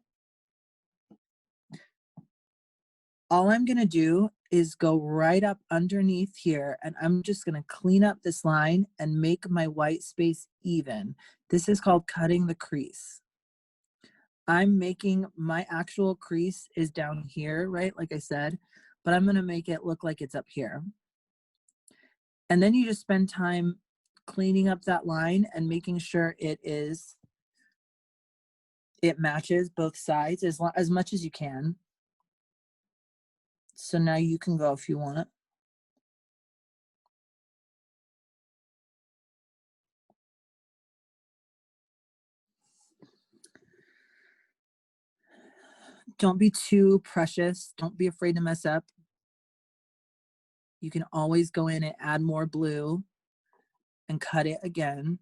All I'm gonna do is go right up underneath here, and I'm just gonna clean up this line and make my white space even. This is called cutting the crease. I'm making my actual crease is down here, right? Like I said, but I'm gonna make it look like it's up here. And then you just spend time cleaning up that line and making sure it matches both sides as much as you can. So now you can go if you want. Don't be too precious. Don't be afraid to mess up. You can always go in and add more blue and cut it again.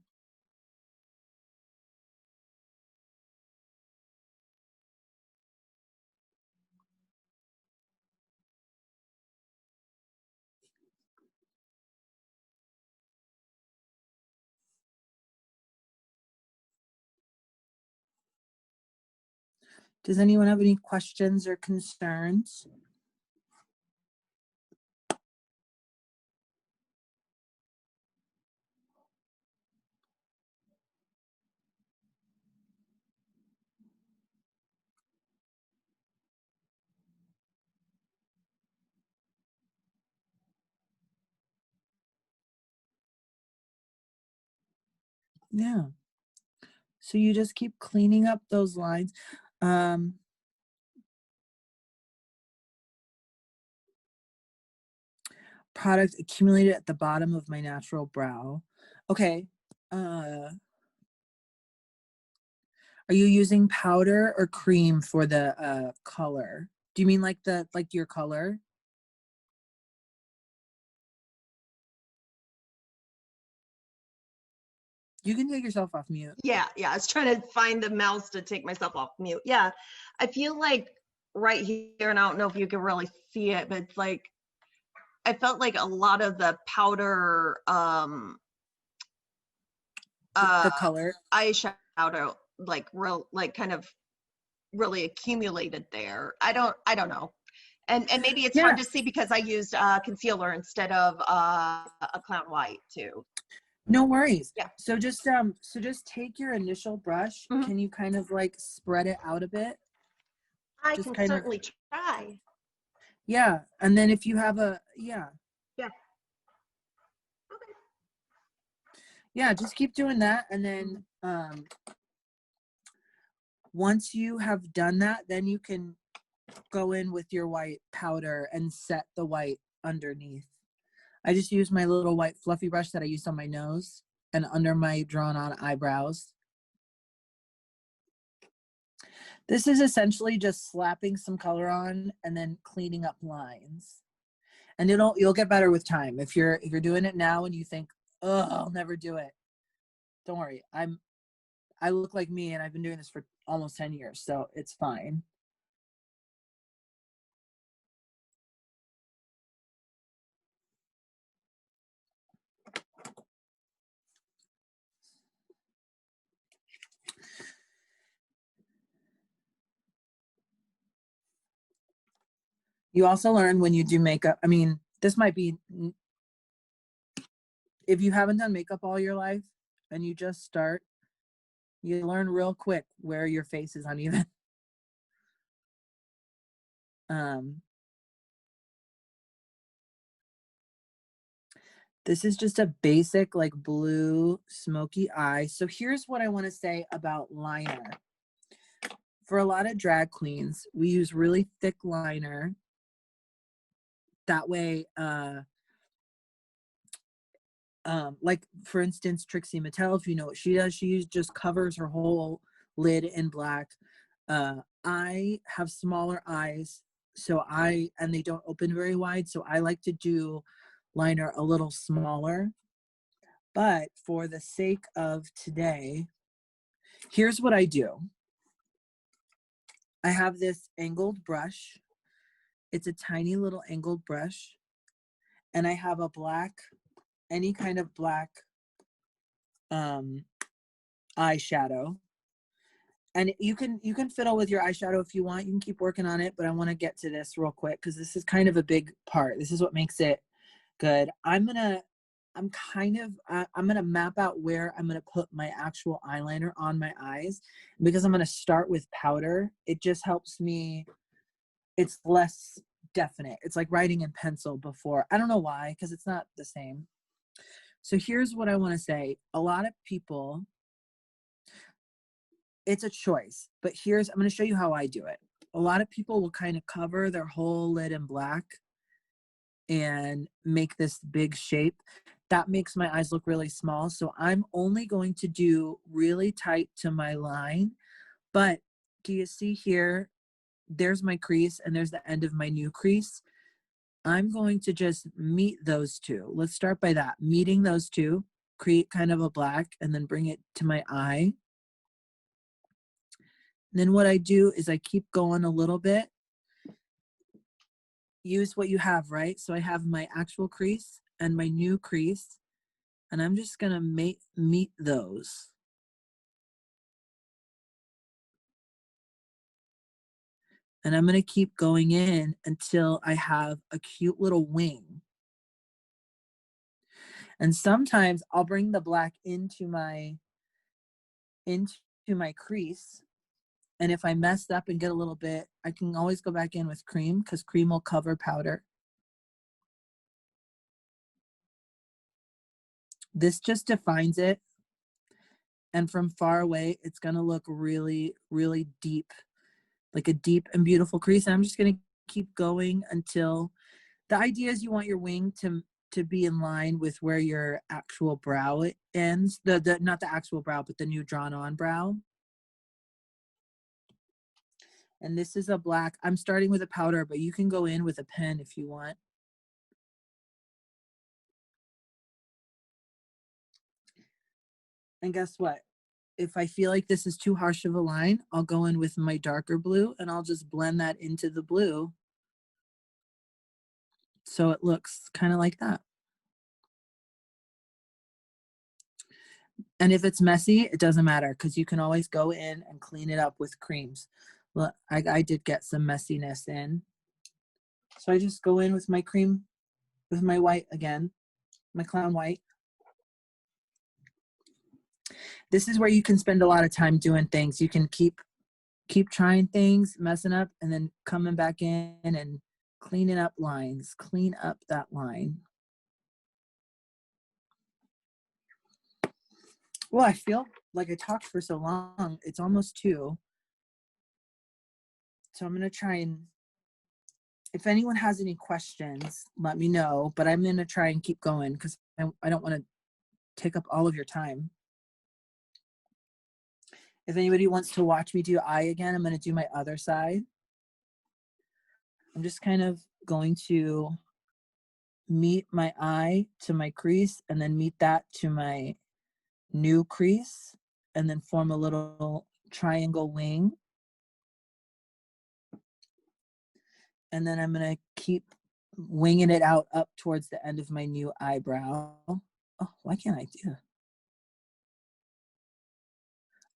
Does anyone have any questions or concerns? Yeah. So you just keep cleaning up those lines. Product accumulated at the bottom of my natural brow. Okay. Are you using powder or cream for the color? Do you mean like your color? You can take yourself off mute. Yeah, I was trying to find the mouse to take myself off mute. Yeah, I feel like right here, and I don't know if you can really see it, but it's like, I felt like a lot of the powder, The color. eyeshadow, like kind of really accumulated there. I don't know. And maybe it's hard to see because I used concealer instead of a clown white too. No worries. Yeah. So just take your initial brush. Mhm. Can you kind of like spread it out a bit? I Just can kind of- certainly try. Yeah. And then if you have yeah. Yeah. Okay. Yeah, just keep doing that. And then once you have done that, then you can go in with your white powder and set the white underneath. I just use my little white fluffy brush that I used on my nose and under my drawn on eyebrows. This is essentially just slapping some color on and then cleaning up lines. And you'll get better with time. If you're doing it now and you think, oh, I'll never do it, don't worry. I look like me and I've been doing this for almost 10 years, so it's fine. You also learn when you do makeup. I mean, this might be, if you haven't done makeup all your life and you just start, you learn real quick where your face is uneven. This is just a basic like blue smoky eye. So here's what I want to say about liner. For a lot of drag queens, we use really thick liner. That way, like for instance, Trixie Mattel, if you know what she does, she just covers her whole lid in black. I have smaller eyes, and they don't open very wide, so I like to do liner a little smaller. But for the sake of today, here's what I do. I have this angled brush. It's a tiny little angled brush. And I have a black, any kind of black eyeshadow. And you can fiddle with your eyeshadow if you want. You can keep working on it, but I want to get to this real quick because this is kind of a big part. This is what makes it good. I'm gonna map out where I'm gonna put my actual eyeliner on my eyes. Because I'm gonna start with powder, it just helps me, it's less definite. It's like writing in pencil before. I don't know why, because it's not the same. So here's what I want to say. A lot of people, it's a choice, but I'm going to show you how I do it. A lot of people will kind of cover their whole lid in black and make this big shape. That makes my eyes look really small. So I'm only going to do really tight to my line. But do you see here? there's my crease and there's the end of my new crease. I'm going to just meet those two. Let's start by that. Meeting those two, create kind of a black, and then bring it to my eye. Then what I do is I keep going a little bit. Use what you have, right? So I have my actual crease and my new crease, and I'm just gonna meet those. And I'm gonna keep going in until I have a cute little wing. And sometimes I'll bring the black into my crease. And if I messed up and get a little bit, I can always go back in with cream because cream will cover powder. This just defines it. And from far away, it's gonna look really, really deep, like a deep and beautiful crease. And I'm just gonna keep going until the idea is you want your wing to be in line with where your actual brow ends. Not the actual brow, but the new drawn on brow. And this is a black. I'm starting with a powder, but you can go in with a pen if you want. And guess what? If I feel like this is too harsh of a line, I'll go in with my darker blue and I'll just blend that into the blue. So it looks kind of like that. And if it's messy, it doesn't matter because you can always go in and clean it up with creams. Well, I did get some messiness in. So I just go in with my cream, with my white again, my clown white. This is where you can spend a lot of time doing things. You can keep trying things, messing up, and then coming back in and cleaning up lines. Clean up that line. Well, I feel like I talked for so long. It's almost 2. So I'm going to try and, if anyone has any questions, let me know. But I'm going to try and keep going because I don't want to take up all of your time. If anybody wants to watch me do eye again, I'm going to do my other side. I'm just kind of going to meet my eye to my crease and then meet that to my new crease and then form a little triangle wing. And then I'm going to keep winging it out up towards the end of my new eyebrow. Oh, why can't I do that?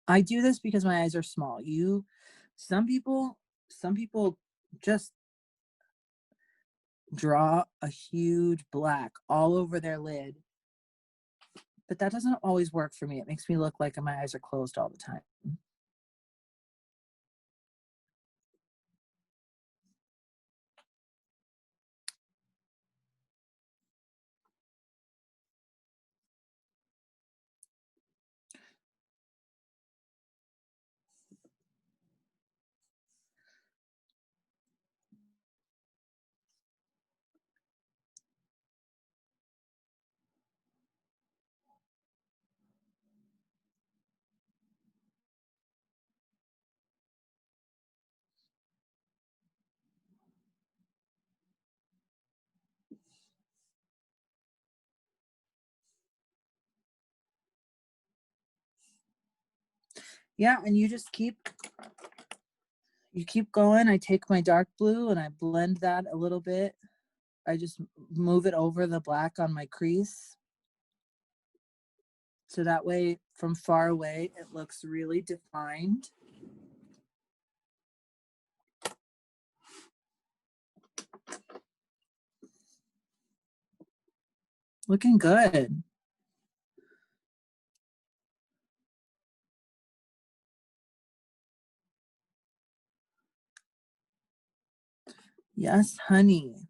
I do this because my eyes are small. Some people just draw a huge black all over their lid. But that doesn't always work for me. It makes me look like my eyes are closed all the time. Yeah, and you keep going. I take my dark blue and I blend that a little bit. I just move it over the black on my crease. So that way, from far away, it looks really defined. Looking good. Yes, honey.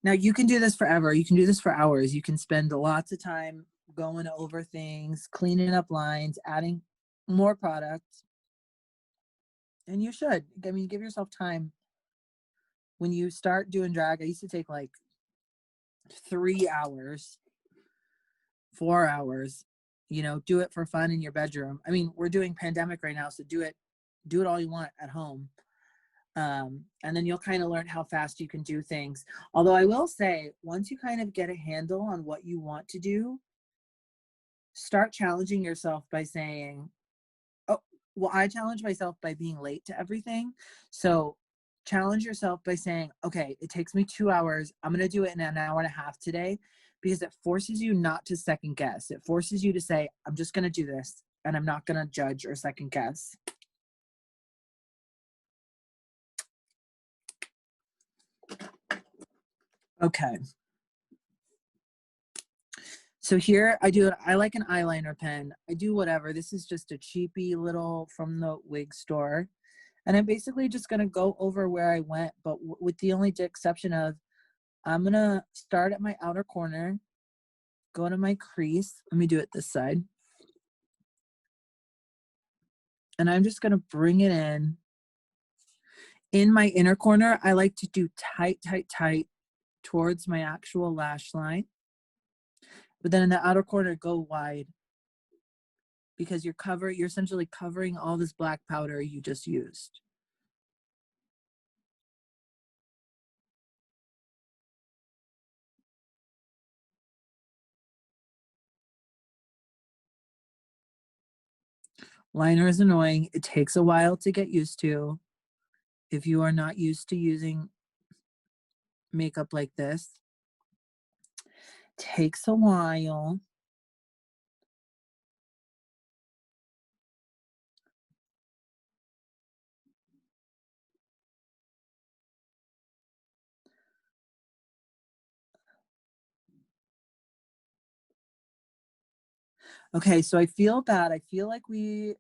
Now you can do this forever. You can do this for hours. You can spend lots of time going over things, cleaning up lines, adding more products. And you should. I mean, give yourself time. When you start doing drag, I used to take like 3 hours, 4 hours, do it for fun in your bedroom. I mean, we're doing pandemic right now, so do it do it all you want at home. And then you'll kind of learn how fast you can do things. Although I will say, once you kind of get a handle on what you want to do, start challenging yourself by saying, oh, well, I challenge myself by being late to everything. So challenge yourself by saying, okay, it takes me 2 hours. I'm going to do it in an hour and a half today, because it forces you not to second guess. It forces you to say, I'm just going to do this and I'm not going to judge or second guess. Okay. So here I like an eyeliner pen. I do whatever. This is just a cheapy little from the wig store. And I'm basically just going to go over where I went, but with the only exception of, I'm going to start at my outer corner, go to my crease. Let me do it this side. And I'm just going to bring it in. In my inner corner, I like to do tight, tight, tight towards my actual lash line. But then in the outer corner, go wide, because you're essentially covering all this black powder you just used. Liner is annoying. It takes a while to get used to. If you are not used to using makeup like this, it takes a while. Okay, so I feel bad. I feel like we,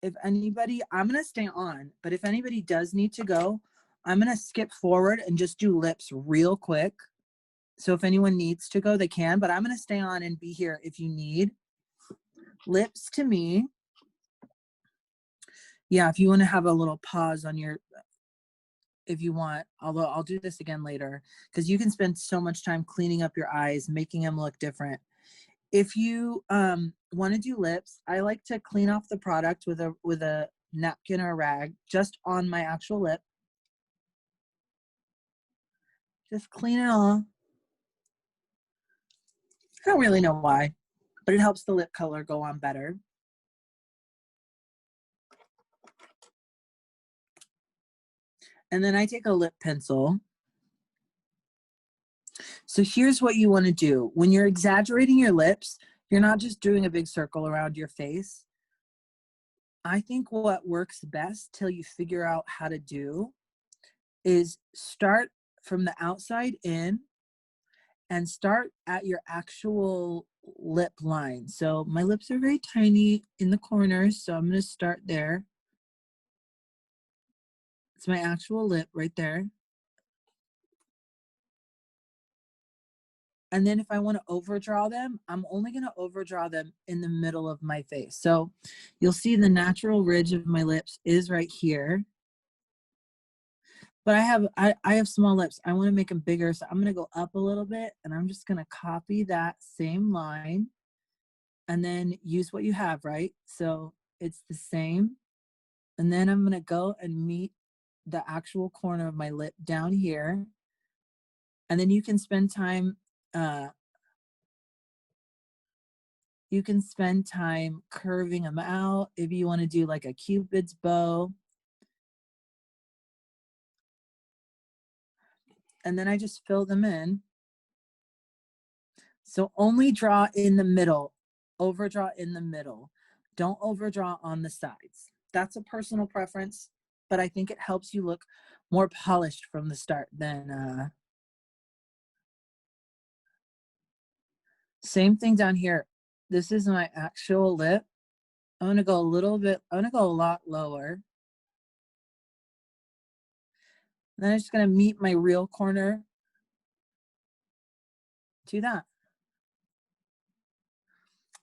if anybody, I'm going to stay on, but if anybody does need to go, I'm going to skip forward and just do lips real quick. So if anyone needs to go, they can, but I'm going to stay on and be here if you need. Lips to me. Yeah, if you want to have a little pause on your, if you want, although I'll do this again later, because you can spend so much time cleaning up your eyes, making them look different. If you want to do lips, I like to clean off the product with a napkin or a rag just on my actual lip. Just clean it off. I don't really know why, but it helps the lip color go on better. And then I take a lip pencil. So here's what you want to do. When you're exaggerating your lips, you're not just doing a big circle around your face. I think what works best till you figure out how to do is start from the outside in and start at your actual lip line. So my lips are very tiny in the corners, so I'm going to start there. It's my actual lip right there. And then if I want to overdraw them, I'm only going to overdraw them in the middle of my face. So you'll see the natural ridge of my lips is right here. But I have small lips. I want to make them bigger. So I'm going to go up a little bit and I'm just going to copy that same line and then use what you have, right? So it's the same. And then I'm going to go and meet the actual corner of my lip down here. And then you can spend time curving them out if you want to do like a Cupid's bow. And then I just fill them in. So only draw in the middle, overdraw in the middle. Don't overdraw on the sides. That's a personal preference, but I think it helps you look more polished from the start than, same thing down here. This is my actual lip. I'm going to go a lot lower. And then I'm just going to meet my real corner to that.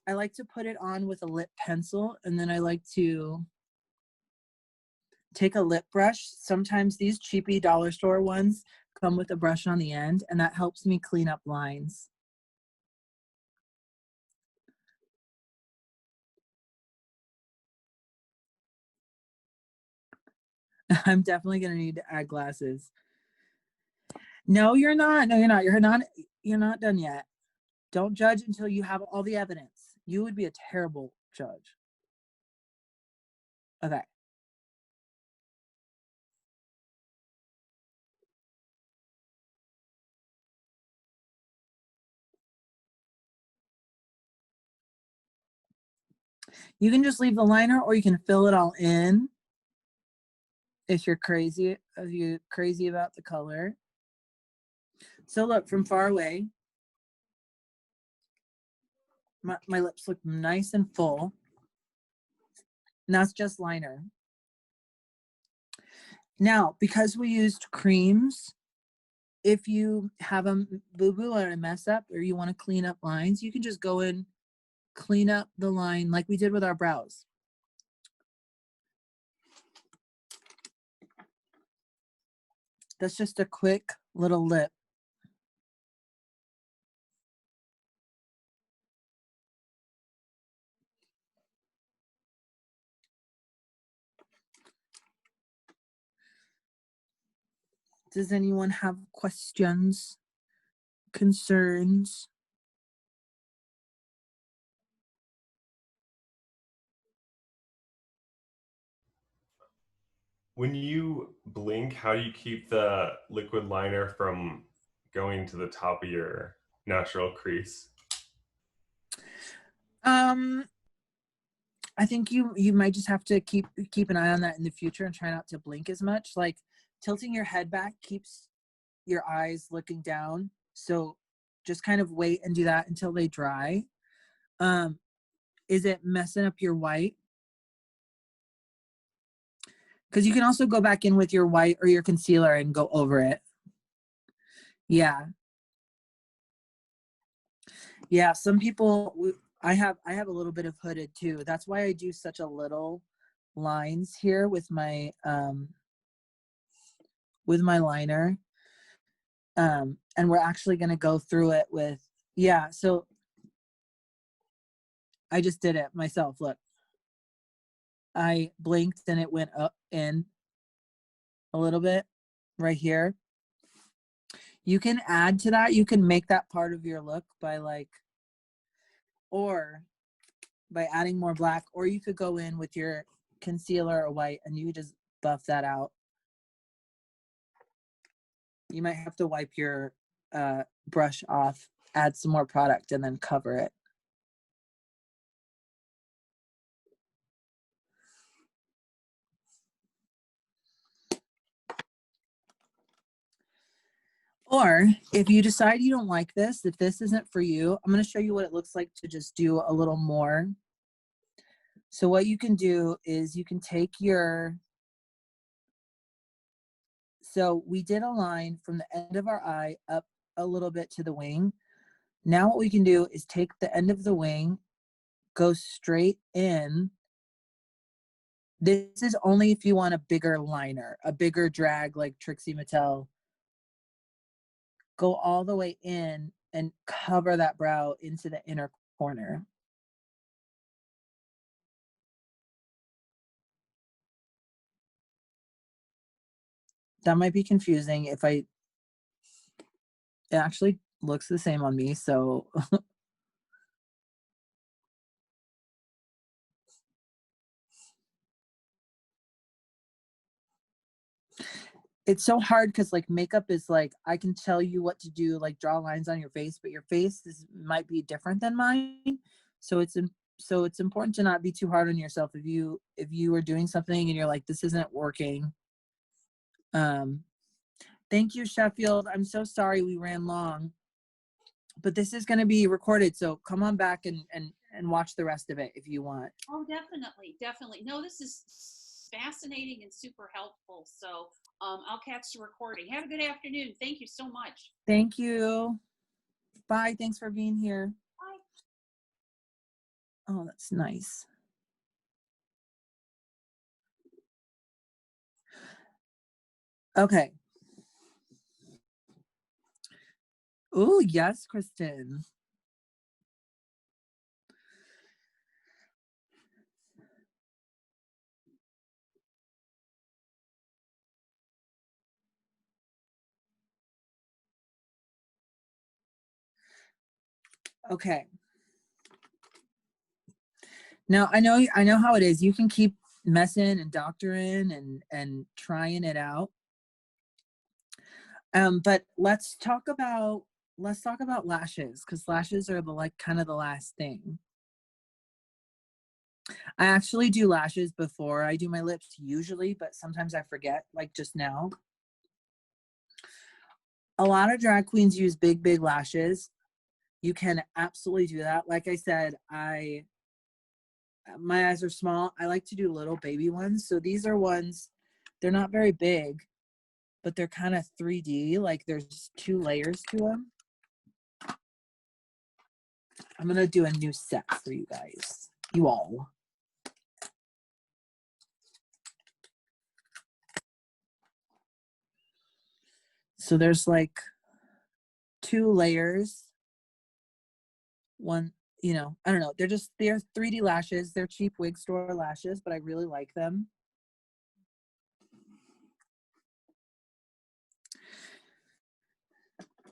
I like to put it on with a lip pencil, and then I like to take a lip brush. Sometimes these cheapy dollar store ones come with a brush on the end, and that helps me clean up lines. I'm definitely gonna need to add glasses. No, you're not. No, you're not. You're not done yet. Don't judge until you have all the evidence. You would be a terrible judge. Okay. You can just leave the liner or you can fill it all in if you're crazy about the color. So look, from far away, my lips look nice and full. And that's just liner. Now, because we used creams, if you have a boo-boo or a mess up or you want to clean up lines, you can just go in, clean up the line like we did with our brows. That's just a quick little lip. Does anyone have questions, concerns? When you blink, how do you keep the liquid liner from going to the top of your natural crease? I think you might just have to keep an eye on that in the future and try not to blink as much. Like tilting your head back keeps your eyes looking down. So just kind of wait and do that until they dry. Is it messing up your white? Because you can also go back in with your white or your concealer and go over it. Yeah. Yeah, some people, I have a little bit of hooded too. That's why I do such a little lines here with my liner. And we're actually going to go through it with, yeah, so I just did it myself. Look, I blinked and it went up in a little bit right here. You can add to that. You can make that part of your look by or by adding more black, or you could go in with your concealer or white and you just buff that out. You might have to wipe your brush off, add some more product, and then cover it. Or if you decide you don't like this, if this isn't for you, I'm going to show you what it looks like to just do a little more. So what you can do is you can take your, so we did a line from the end of our eye up a little bit to the wing. Now what we can do is take the end of the wing, go straight in. This is only if you want a bigger liner, a bigger drag like Trixie Mattel. Go all the way in and cover that brow into the inner corner. That might be confusing if it actually looks the same on me, so. It's so hard because like makeup is like, I can tell you what to do, like draw lines on your face, but your face might be different than mine. So it's important to not be too hard on yourself. If you are doing something and you're like, this isn't working. Thank you, Sheffield. I'm so sorry we ran long, but this is going to be recorded. So come on back and watch the rest of it if you want. Oh, definitely. Definitely. No, this is fascinating and super helpful. So I'll catch the recording. Have a good afternoon. Thank you so much. Thank you. Bye. Thanks for being here. Bye. Oh, that's nice. Okay. Oh, yes, Kristen. Okay. Now I know how it is. You can keep messing and doctoring and trying it out. But let's talk about lashes, because lashes are the kind of the last thing. I actually do lashes before I do my lips usually, but sometimes I forget, like just now. A lot of drag queens use big lashes. You can absolutely do that. Like I said, my eyes are small. I like to do little baby ones. So these are ones, they're not very big, but they're kind of 3D, like there's 2 layers to them. I'm gonna do a new set for you guys, you all. So there's like 2 layers. One, you know, I don't know. They're 3D lashes. They're cheap wig store lashes, but I really like them.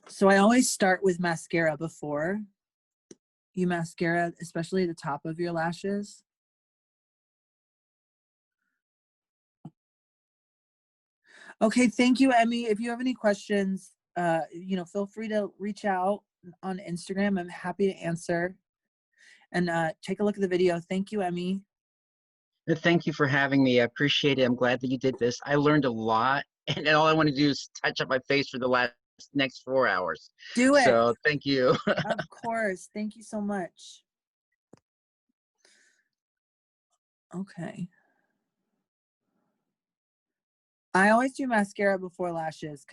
So I always start with mascara before you mascara, especially the top of your lashes. Okay, thank you, Emmy. If you have any questions, you know, feel free to reach out on Instagram. I'm happy to answer. And take a look at the video. Thank you, Emmy. Thank you for having me. I appreciate it. I'm glad that you did this. I learned a lot, and all I want to do is touch up my face for the next 4 hours. Do it. So thank you. Of course. Thank you so much. Okay. I always do mascara before lashes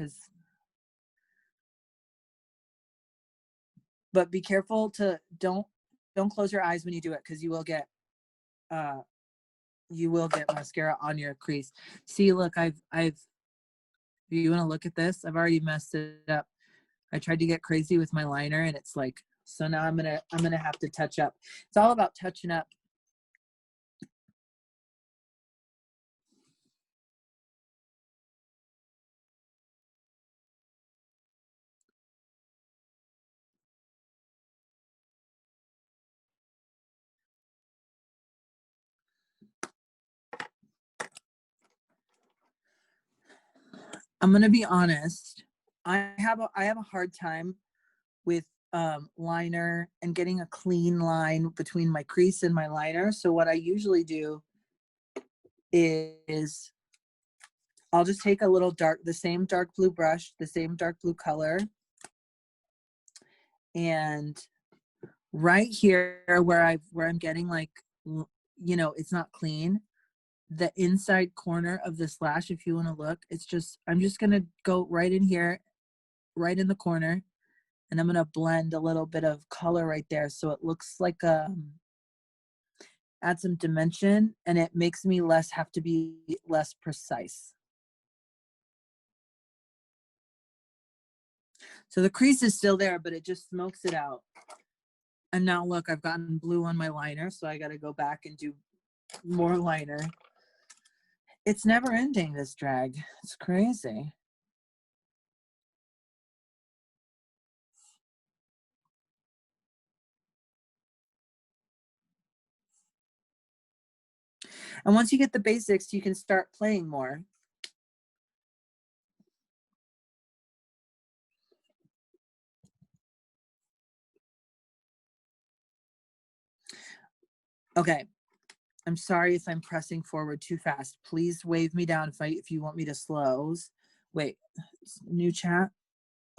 but be careful to don't close your eyes when you do it, because you will get mascara on your crease. See, look, you want to look at this? I've already messed it up. I tried to get crazy with my liner and it's like, so now I'm gonna have to touch up. It's all about touching up. I'm gonna be honest. I have a hard time with liner and getting a clean line between my crease and my liner. So what I usually do is I'll just take a little the same dark blue brush, the same dark blue color, and right here where I'm getting like, you know, it's not clean, the inside corner of this lash, if you want to look, I'm just gonna go right in here, right in the corner, and I'm gonna blend a little bit of color right there so it looks like add some dimension, and it makes me have to be less precise. So the crease is still there, but it just smokes it out. And now look, I've gotten blue on my liner, so I got to go back and do more liner. It's never ending, this drag. It's crazy. And once you get the basics, you can start playing more. Okay. I'm sorry if I'm pressing forward too fast. Please wave me down if you want me to slow. Wait, new chat.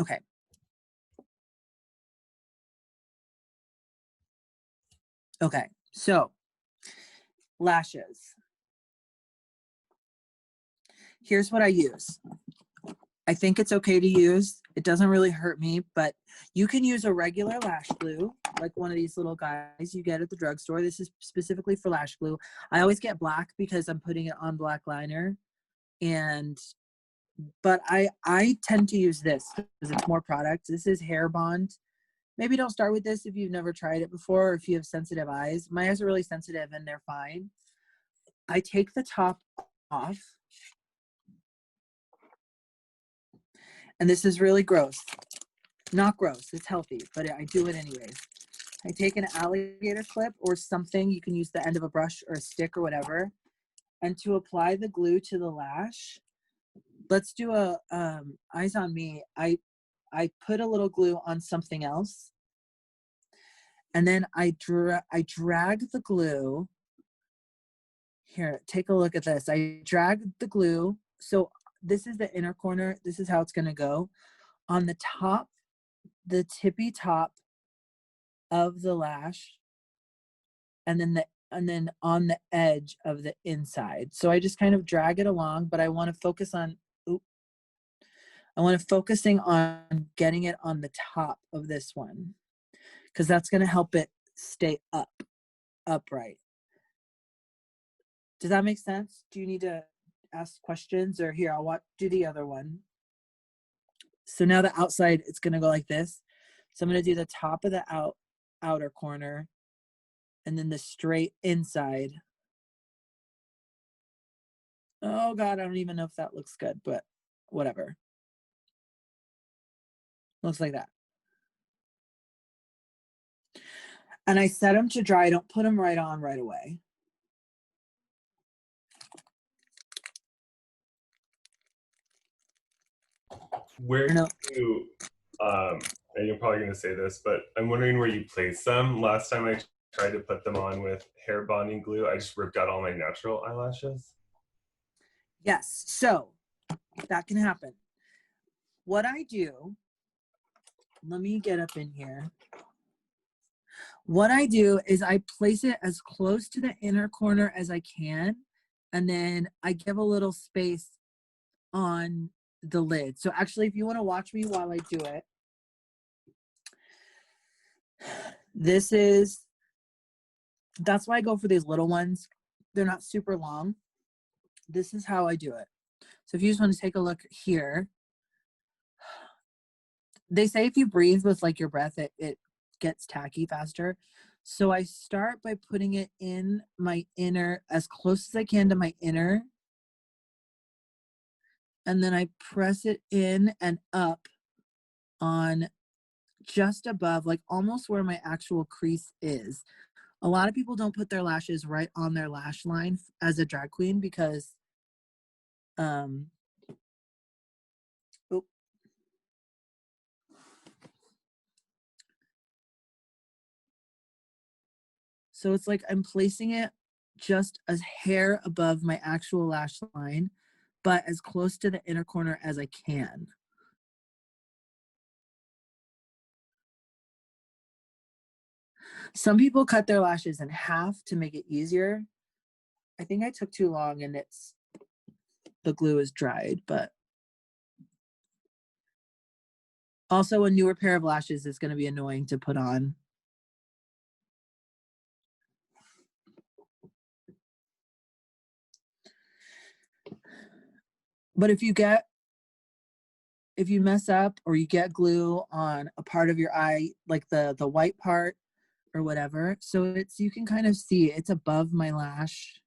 Okay. Okay, so lashes. Here's what I use. I think it's okay to use. It doesn't really hurt me, but you can use a regular lash glue, like one of these little guys you get at the drugstore. This is specifically for lash glue. I always get black because I'm putting it on black liner. But I tend to use this because it's more product. This is Hair Bond. Maybe don't start with this if you've never tried it before or if you have sensitive eyes. My eyes are really sensitive and they're fine. I take the top off. And this is really gross. Not gross, it's healthy, but I do it anyways. I take an alligator clip or something. You can use the end of a brush or a stick or whatever. And to apply the glue to the lash, let's do a eyes on me. I put a little glue on something else. And then I drag the glue. Here, take a look at this. I drag the glue. So this is the inner corner. This is how it's gonna go. On the top, the tippy top of the lash, and then on the edge of the inside. So I just kind of drag it along, but I want to focus on, focusing on getting it on the top of this one, because that's going to help it stay upright. Does that make sense? Do you need to ask questions, or here, I'll do the other one. So now the outside, it's going to go like this. So I'm going to do the top of the outer corner, and then the straight inside. Oh God, I don't even know if that looks good, but whatever. Looks like that. And I set them to dry. I don't put them right on right away. Where do you, and you're probably going to say this, but I'm wondering where you place them. Last time I tried to put them on with hair bonding glue, I just ripped out all my natural eyelashes. Yes, so that can happen. What I do, let me get up in here. What I do is I place it as close to the inner corner as I can, and then I give a little space on the lid. So actually, if you want to watch me while I do it, that's why I go for these little ones. They're not super long. This is how I do it. So if you just want to take a look here, they say if you breathe with like your breath, it gets tacky faster. So I start by putting it in my inner, as close as I can to my inner. And then I press it in and up on just above, like almost where my actual crease is. A lot of people don't put their lashes right on their lash line as a drag queen because, so it's like I'm placing it just a hair above my actual lash line, but as close to the inner corner as I can. Some people cut their lashes in half to make it easier. I think I took too long and the glue is dried, but also a newer pair of lashes is going to be annoying to put on. But if you mess up or you get glue on a part of your eye, like the white part or whatever, so you can kind of see it's above my lash.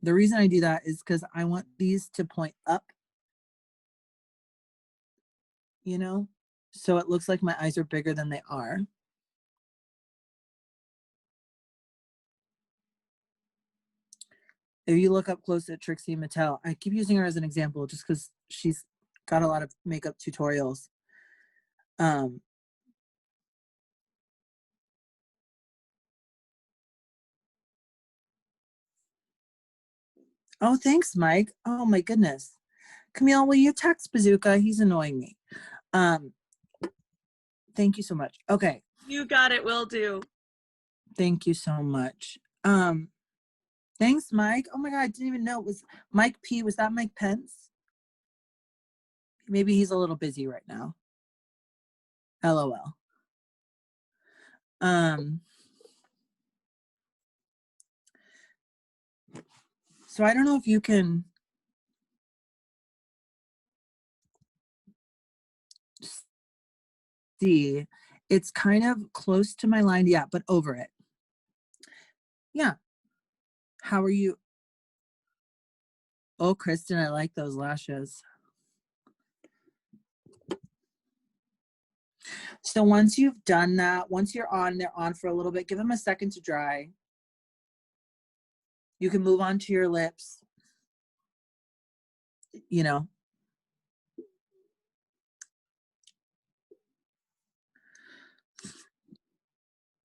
The reason I do that is because I want these to point up, you know, so it looks like my eyes are bigger than they are. If you look up close at Trixie Mattel, I keep using her as an example just because she's got a lot of makeup tutorials. Oh, thanks, Mike. Oh my goodness. Camille, will you text Bazooka? He's annoying me. Thank you so much. Okay. You got it, will do. Thank you so much. Thanks, Mike. Oh my God, I didn't even know it was Mike P. Was that Mike Pence? Maybe he's a little busy right now. LOL. So I don't know if you can see. It's kind of close to my line. Yeah, but over it. Yeah. How are you? Oh, Kristen, I like those lashes. So once you've done that, once you're on, they're on for a little bit, give them a second to dry. You can move on to your lips, you know.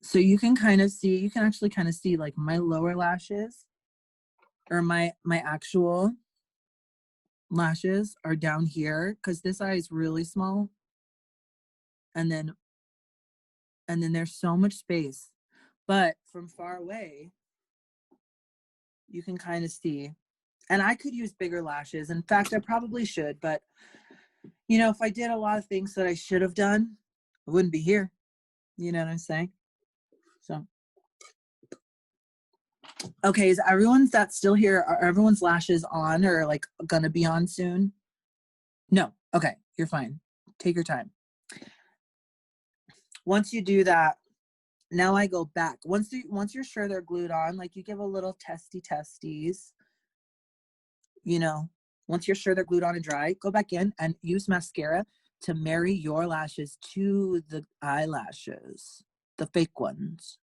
So you can kind of see, you can actually kind of see like my lower lashes, or my actual lashes are down here because this eye is really small. And then there's so much space. But from far away, you can kind of see. And I could use bigger lashes. In fact, I probably should. But, you know, if I did a lot of things that I should have done, I wouldn't be here. You know what I'm saying? So. Okay, is everyone's that's still here? Are everyone's lashes on or like gonna be on soon? No. Okay, you're fine. Take your time. Once you do that, now I go back. Once you're sure they're glued on, like you give a little testes. You know, once you're sure they're glued on and dry, go back in and use mascara to marry your lashes to the eyelashes, the fake ones.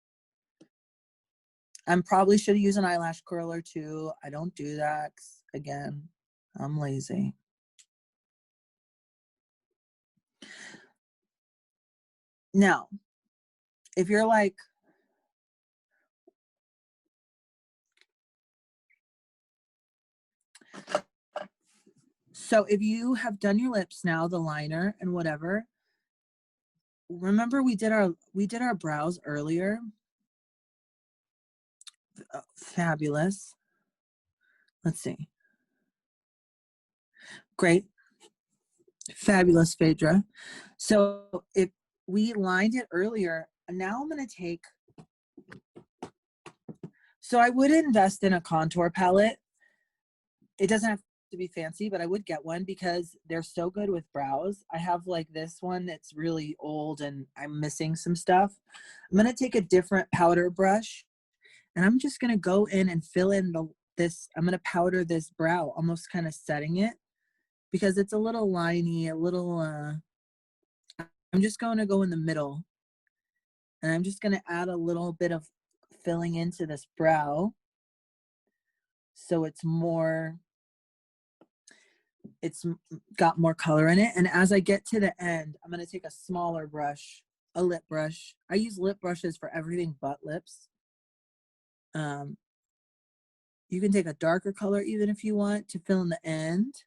I probably should use an eyelash curler too. I don't do that. Again, I'm lazy. Now, if you're like, so if you have done your lips now, the liner and whatever, remember we did our brows earlier. Fabulous. Let's see. Great. Fabulous, Phaedra. So if we lined it earlier, now I'm going to take, so I would invest in a contour palette. It doesn't have to be fancy, but I would get one because they're so good with brows. I have like this one that's really old and I'm missing some stuff. I'm going to take a different powder brush and I'm just going to go in and fill in this. I'm going to powder this brow, almost kind of setting it because it's a little liney, a little, I'm just going to go in the middle and I'm just going to add a little bit of filling into this brow. So it's got more color in it. And as I get to the end, I'm going to take a smaller brush, a lip brush. I use lip brushes for everything but lips. You can take a darker color even if you want to fill in the end.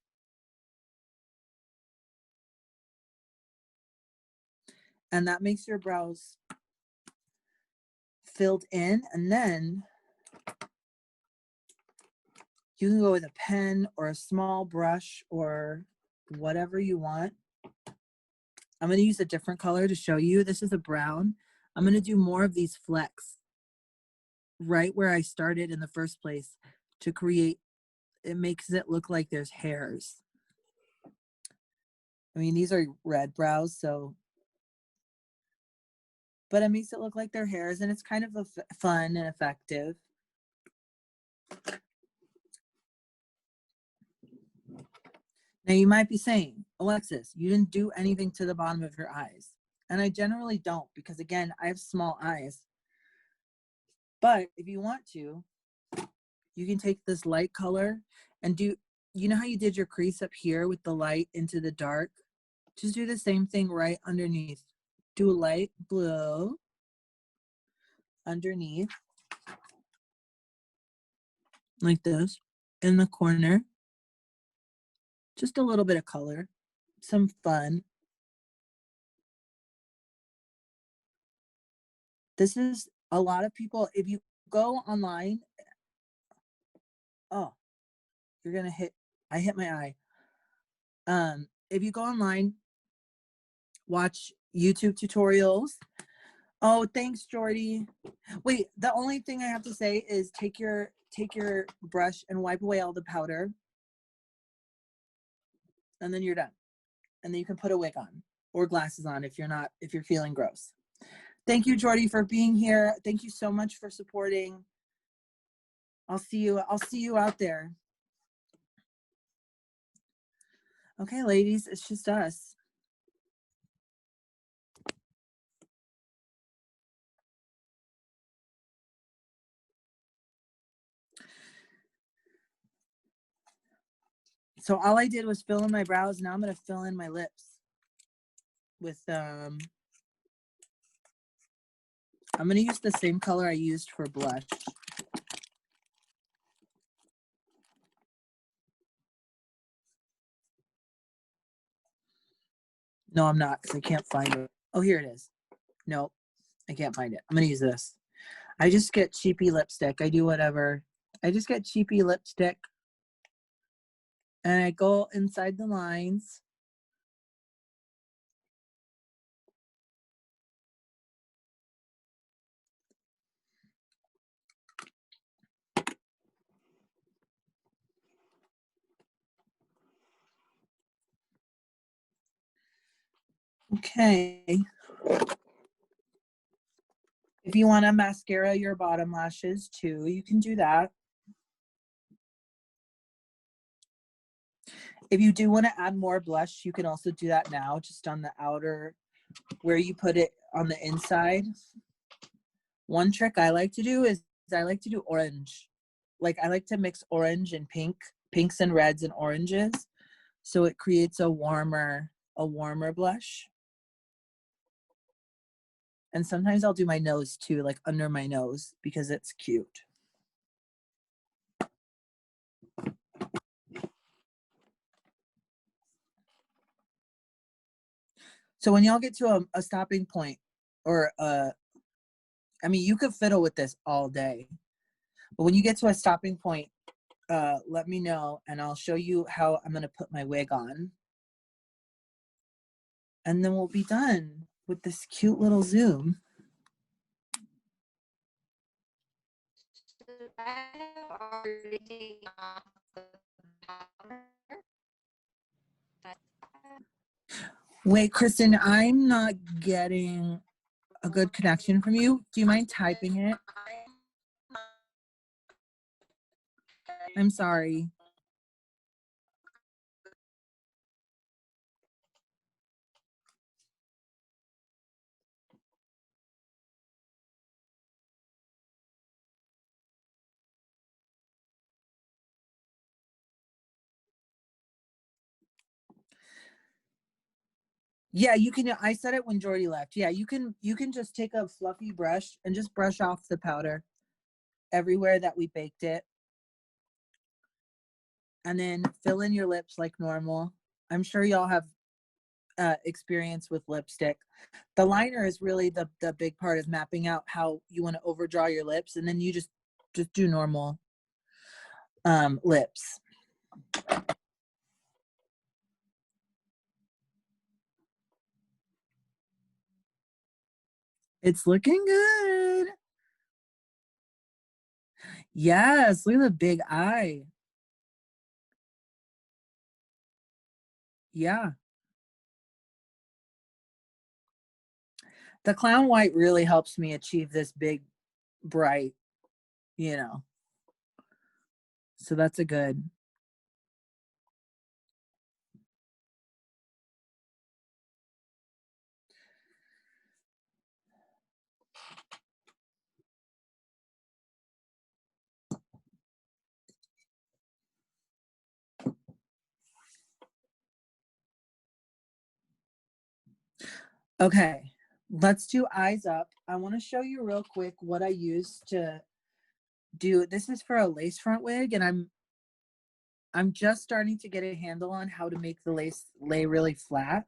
And that makes your brows filled in. And then you can go with a pen or a small brush or whatever you want. I'm going to use a different color to show you. This is a brown. I'm going to do more of these flecks right where I started in the first place to create, it makes it look like there's hairs. I mean, these are red brows, so, but it makes it look like they're hairs and it's kind of fun and effective. Now you might be saying, Alexis, you didn't do anything to the bottom of your eyes. And I generally don't because again, I have small eyes. But if you want to, you can take this light color and do, you know how you did your crease up here with the light into the dark? Just do the same thing right underneath. Do a light blue underneath, like this, in the corner. Just a little bit of color, some fun. This is a lot of people, if you go online, oh, you're gonna hit, I hit my eye. If you go online, watch YouTube tutorials. Oh, thanks, Jordy. Wait, the only thing I have to say is take your brush and wipe away all the powder. And then you're done. And then you can put a wig on or glasses on if you're feeling gross. Thank you, Jordy, for being here. Thank you so much for supporting. I'll see you out there. Okay, ladies, it's just us. So all I did was fill in my brows. Now I'm going to fill in my lips with, I'm going to use the same color I used for blush. No, I'm not, because I can't find it. Oh, here it is. Nope, I can't find it. I'm going to use this. I just get cheapy lipstick. I do whatever. I just get cheapy lipstick. And I go inside the lines. Okay. If you want to mascara your bottom lashes too, you can do that. If you do want to add more blush, you can also do that now, just on the outer, where you put it on the inside. One trick I like to do is I like to do orange. Like I like to mix orange and pinks and reds and oranges. So it creates a warmer blush. And sometimes I'll do my nose too, like under my nose, because it's cute. So when y'all get to a stopping point, or I mean, you could fiddle with this all day, but when you get to a stopping point, let me know and I'll show you how I'm gonna put my wig on. And then we'll be done with this cute little Zoom. Wait, Kristen, I'm not getting a good connection from you. Do you mind typing it? I'm sorry. Yeah, you can. I said it when Jordy left. Yeah, you can just take a fluffy brush and just brush off the powder everywhere that we baked it. And then fill in your lips like normal. I'm sure y'all have experience with lipstick. The liner is really the big part of mapping out how you want to overdraw your lips, and then you just do normal lips. It's looking good. Yes, look at the big eye. Yeah. The clown white really helps me achieve this big, bright, you know. So that's a good. Okay, let's do eyes up. I want to show you real quick what I use to do. This is for a lace front wig, and I'm just starting to get a handle on how to make the lace lay really flat.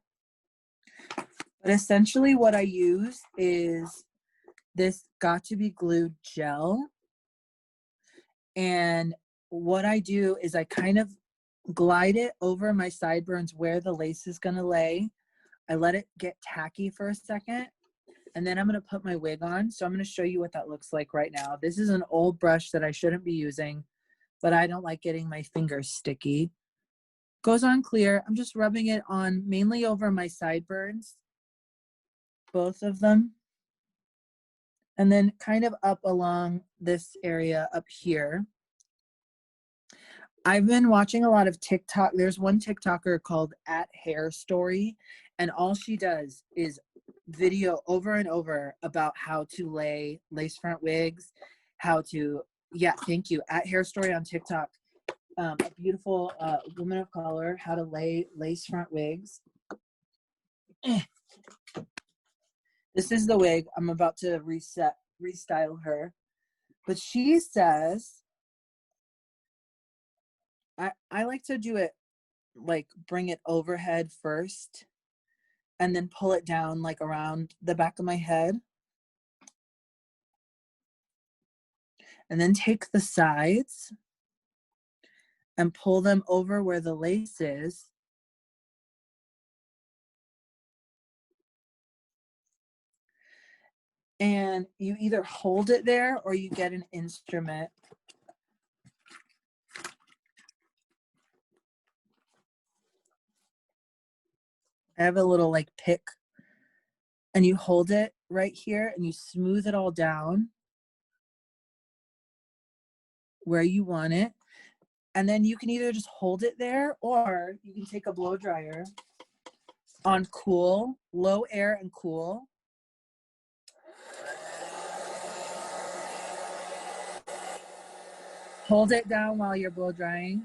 But essentially what I use is this Got to Be Glued gel. And what I do is I kind of glide it over my sideburns where the lace is going to lay. I let it get tacky for a second, and then I'm going to put my wig on. So I'm going to show you what that looks like right now. This is an old brush that I shouldn't be using, but I don't like getting my fingers sticky. Goes on clear. I'm just rubbing it on mainly over my sideburns, both of them, and then kind of up along this area up here. I've been watching a lot of TikTok. There's one TikToker called @hairstory, and all she does is video over and over about how to lay lace front wigs, how to, yeah, thank you, @hairstory on TikTok. a beautiful woman of color how to lay lace front wigs. This is the wig. I'm about to restyle her. But she says, I like to do it, like bring it overhead first and then pull it down like around the back of my head. And then take the sides and pull them over where the lace is. And you either hold it there or you get an instrument. I have a little like pick, and you hold it right here and you smooth it all down where you want it. And then you can either just hold it there or you can take a blow dryer on cool, low air and cool. Hold it down while you're blow drying.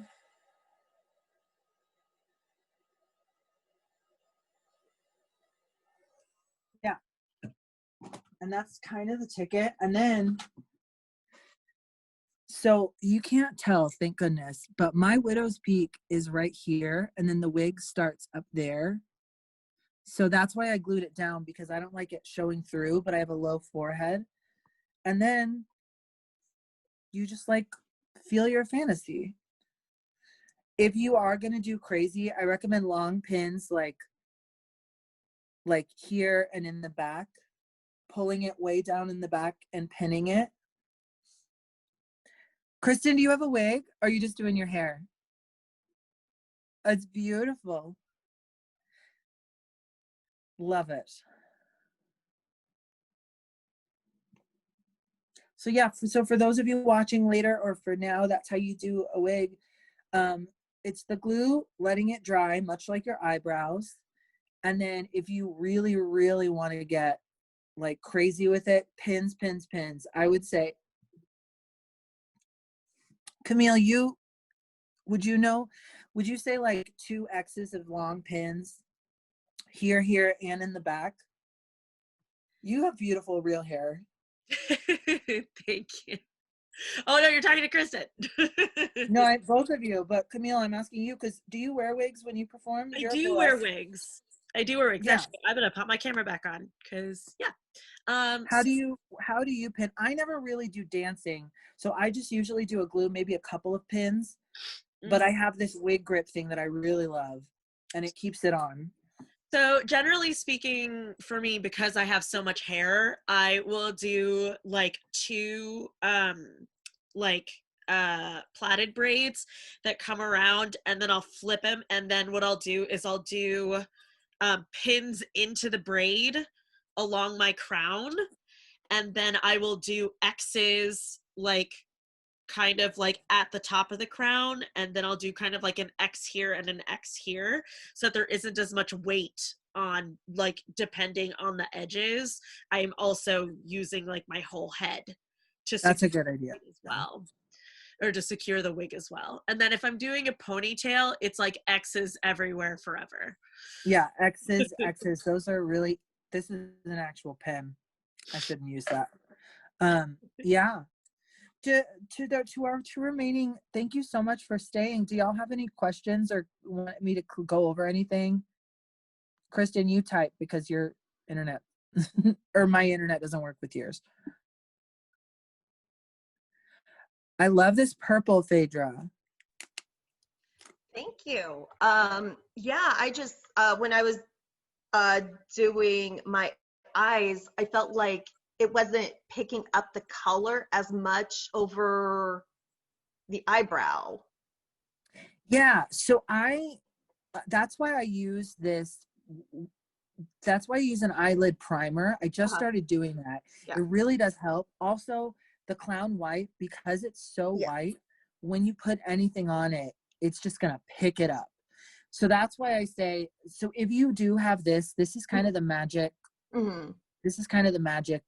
Yeah. And that's kind of the ticket. And then, so you can't tell, thank goodness, but my widow's peak is right here. And then the wig starts up there. So that's why I glued it down, because I don't like it showing through, but I have a low forehead. And then you just like feel your fantasy. If you are going to do crazy, I recommend long pins like here and in the back, pulling it way down in the back and pinning it. Kristen, do you have a wig? Or are you just doing your hair? It's beautiful. Love it. So yeah, so for those of you watching later or for now, that's how you do a wig. It's the glue, letting it dry, much like your eyebrows. And then if you really, really want to get like crazy with it, pins, pins, pins. I would say, Camille, would you say like 2 X's of long pins here, here, and in the back? You have beautiful real hair. Thank you. Oh no, you're talking to Kristen. No, both of you, but Camille, I'm asking you because do you wear wigs when you perform? I do wear wigs. Yeah. Actually, I'm gonna pop my camera back on because yeah. How do you pin? I never really do dancing, so I just usually do a glue, maybe a couple of pins. But I have this wig grip thing that I really love, and it keeps it on. So generally speaking, for me, because I have so much hair, I will do like 2 plaited braids that come around, and then I'll flip them, and then what I'll do is I'll do pins into the braid along my crown, and then I will do X's like kind of like at the top of the crown, and then I'll do kind of like an X here and an X here so that there isn't as much weight on, like, depending on the edges. I am also using like my whole head to That's a good idea as well, or to secure the wig as well. And then if I'm doing a ponytail, it's like X's everywhere forever. Yeah, X's. Those are really, this is an actual pen. I shouldn't use that. Yeah. To our 2 remaining, thank you so much for staying. Do y'all have any questions or want me to go over anything? Kristen, you type because your internet or my internet doesn't work with yours. I love this purple, Phaedra. Thank you. Yeah, I just, when I was doing my eyes, I felt like it wasn't picking up the color as much over the eyebrow. Yeah, so that's why I use this. That's why I use an eyelid primer. I just started doing that. Yeah. It really does help. Also, the clown white, because it's so white, when you put anything on it, it's just going to pick it up. So that's why I say, so if you do have this is kind of the magic. This is kind of the magic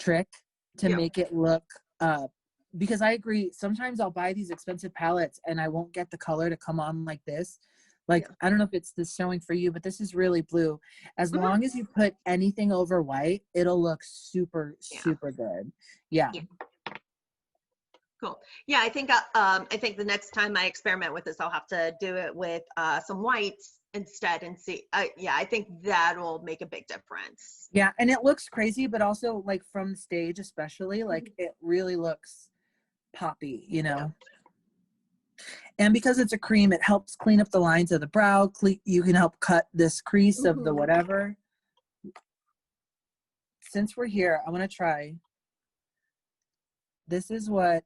trick to make it look because I agree, sometimes I'll buy these expensive palettes and I won't get the color to come on like this. Like, I don't know if it's the showing for you, but this is really blue. As long as you put anything over white, it'll look super, super good. Yeah. Cool. Yeah, I think the next time I experiment with this, I'll have to do it with some whites instead and see. Yeah, I think that'll make a big difference. Yeah, and it looks crazy, but also like from stage especially, like it really looks poppy, you know. And because it's a cream, it helps clean up the lines of the brow. You can help cut this crease of the whatever. Since we're here, I want to try. This is what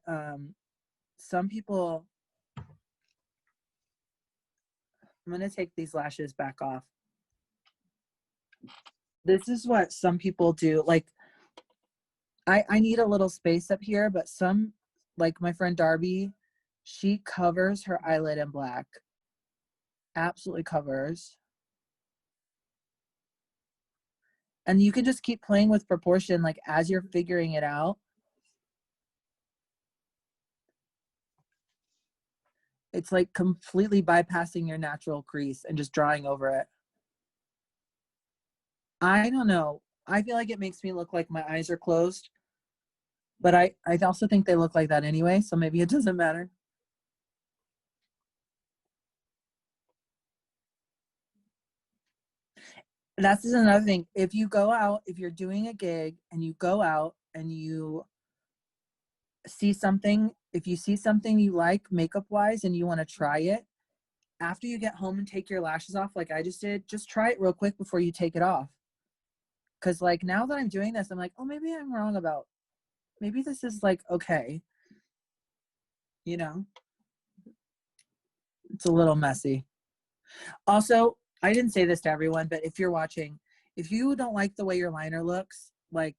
some people, I'm going to take these lashes back off. This is what some people do. Like, I need a little space up here, but some, like my friend Darby, she covers her eyelid in black. Absolutely covers. And you can just keep playing with proportion, like as you're figuring it out. It's like completely bypassing your natural crease and just drawing over it. I don't know. I feel like it makes me look like my eyes are closed. But I also think they look like that anyway, so maybe it doesn't matter. That's just another thing. If you go out, if you're doing a gig and you go out and you see something, if you see something you like makeup wise and you want to try it, after you get home and take your lashes off like I just did, just try it real quick before you take it off. Because like now that I'm doing this, I'm like, oh, maybe I'm wrong about, maybe this is like okay, you know. It's a little messy. Also, I didn't say this to everyone, but if you're watching, if you don't like the way your liner looks, like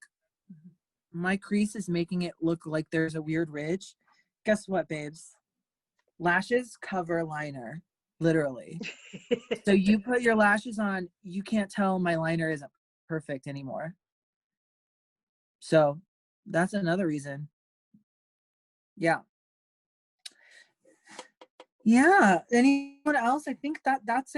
my crease is making it look like there's a weird ridge. Guess what, babes? Lashes cover liner, literally. So you put your lashes on, you can't tell my liner isn't perfect anymore. So that's another reason. Yeah. Yeah. Anyone else? I think that's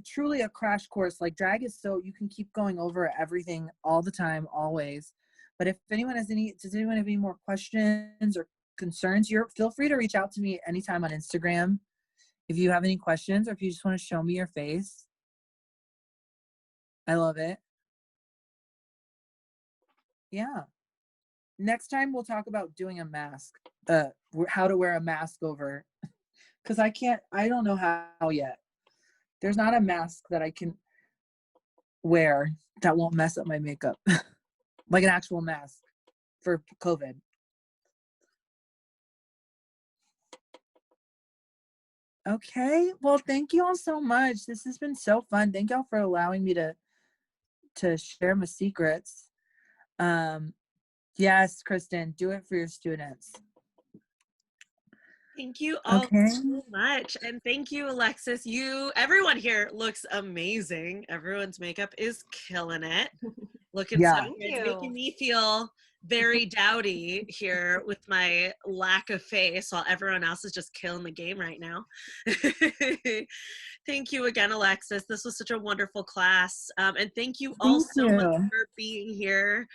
truly a crash course. Like drag is so, you can keep going over everything all the time, always. But if anyone does anyone have any more questions or concerns, feel free to reach out to me anytime on Instagram. If you have any questions or if you just want to show me your face. I love it. Yeah. Next time we'll talk about doing a mask, how to wear a mask over. Because I don't know how yet. There's not a mask that I can wear that won't mess up my makeup. Like an actual mask for COVID. Okay. Well, thank you all so much. This has been so fun. Thank y'all for allowing me to share my secrets. Yes, Kristen, do it for your students. Thank you all so much. And thank you, Alexis. Everyone here looks amazing. Everyone's makeup is killing it. Looking so good, making me feel very dowdy here with my lack of face while everyone else is just killing the game right now. Thank you again, Alexis. This was such a wonderful class. And thank you all so much for being here.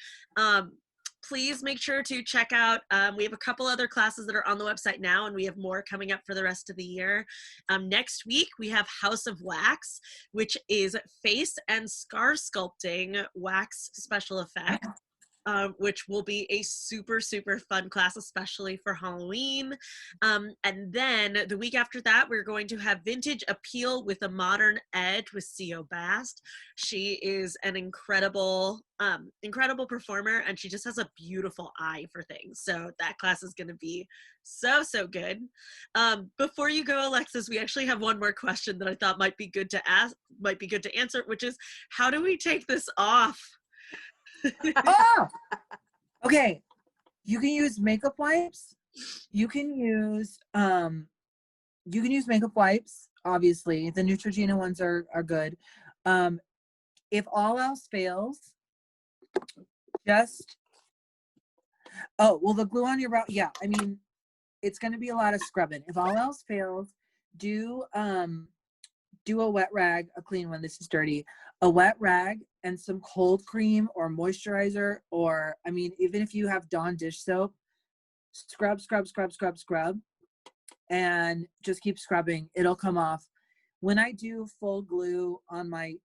Please make sure to check out, we have a couple other classes that are on the website now, and we have more coming up for the rest of the year. Next week, we have House of Wax, which is face and scar sculpting wax special effects. Which will be a super, super fun class, especially for Halloween. And then the week after that, we're going to have Vintage Appeal with a Modern Edge with C.O. Bast. She is an incredible performer, and she just has a beautiful eye for things. So that class is going to be so, so good. Before you go, Alexis, we actually have one more question that I thought might be good to answer, which is, how do we take this off? Oh, okay. You can use makeup wipes. You can use makeup wipes. Obviously, the Neutrogena ones are good. If all else fails, just Oh, well, the glue on your brow, yeah, I mean, it's going to be a lot of scrubbing. If all else fails, do a wet rag, a clean one. This is dirty. A wet rag and some cold cream or moisturizer, or I mean, even if you have Dawn dish soap, scrub, scrub, scrub, scrub, scrub, and just keep scrubbing. It'll come off. When I do full glue on my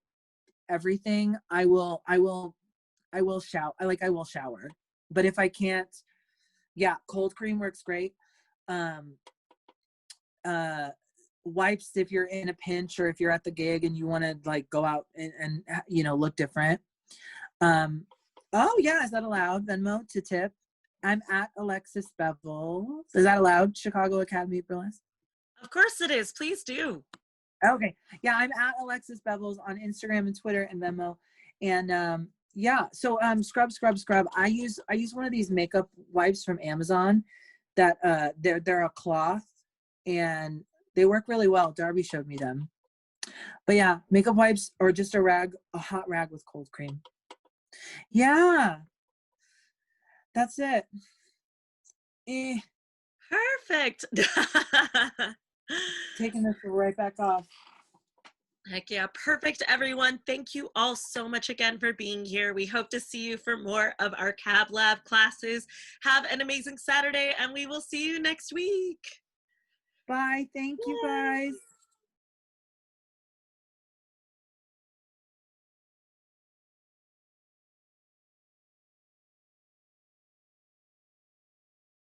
everything, I will shower. I will shower. But if I can't, yeah, cold cream works great. Wipes if you're in a pinch or if you're at the gig and you want to like go out and you know, look different. Oh yeah, is that allowed? Venmo to tip. I'm at Alexis Bevels. Is that allowed? Chicago Academy of Burlesque. Of course it is. Please do. Okay. Yeah, I'm at Alexis Bevels on Instagram and Twitter and Venmo. And yeah, so scrub, scrub, scrub. I use one of these makeup wipes from Amazon that they're a cloth and they work really well. Darby showed me them. But yeah, makeup wipes or just a rag, a hot rag with cold cream. Yeah. That's it. Perfect. Taking this right back off. Heck yeah. Perfect, everyone. Thank you all so much again for being here. We hope to see you for more of our Cab Lab classes. Have an amazing Saturday, and we will see you next week. Bye. Thank you, guys.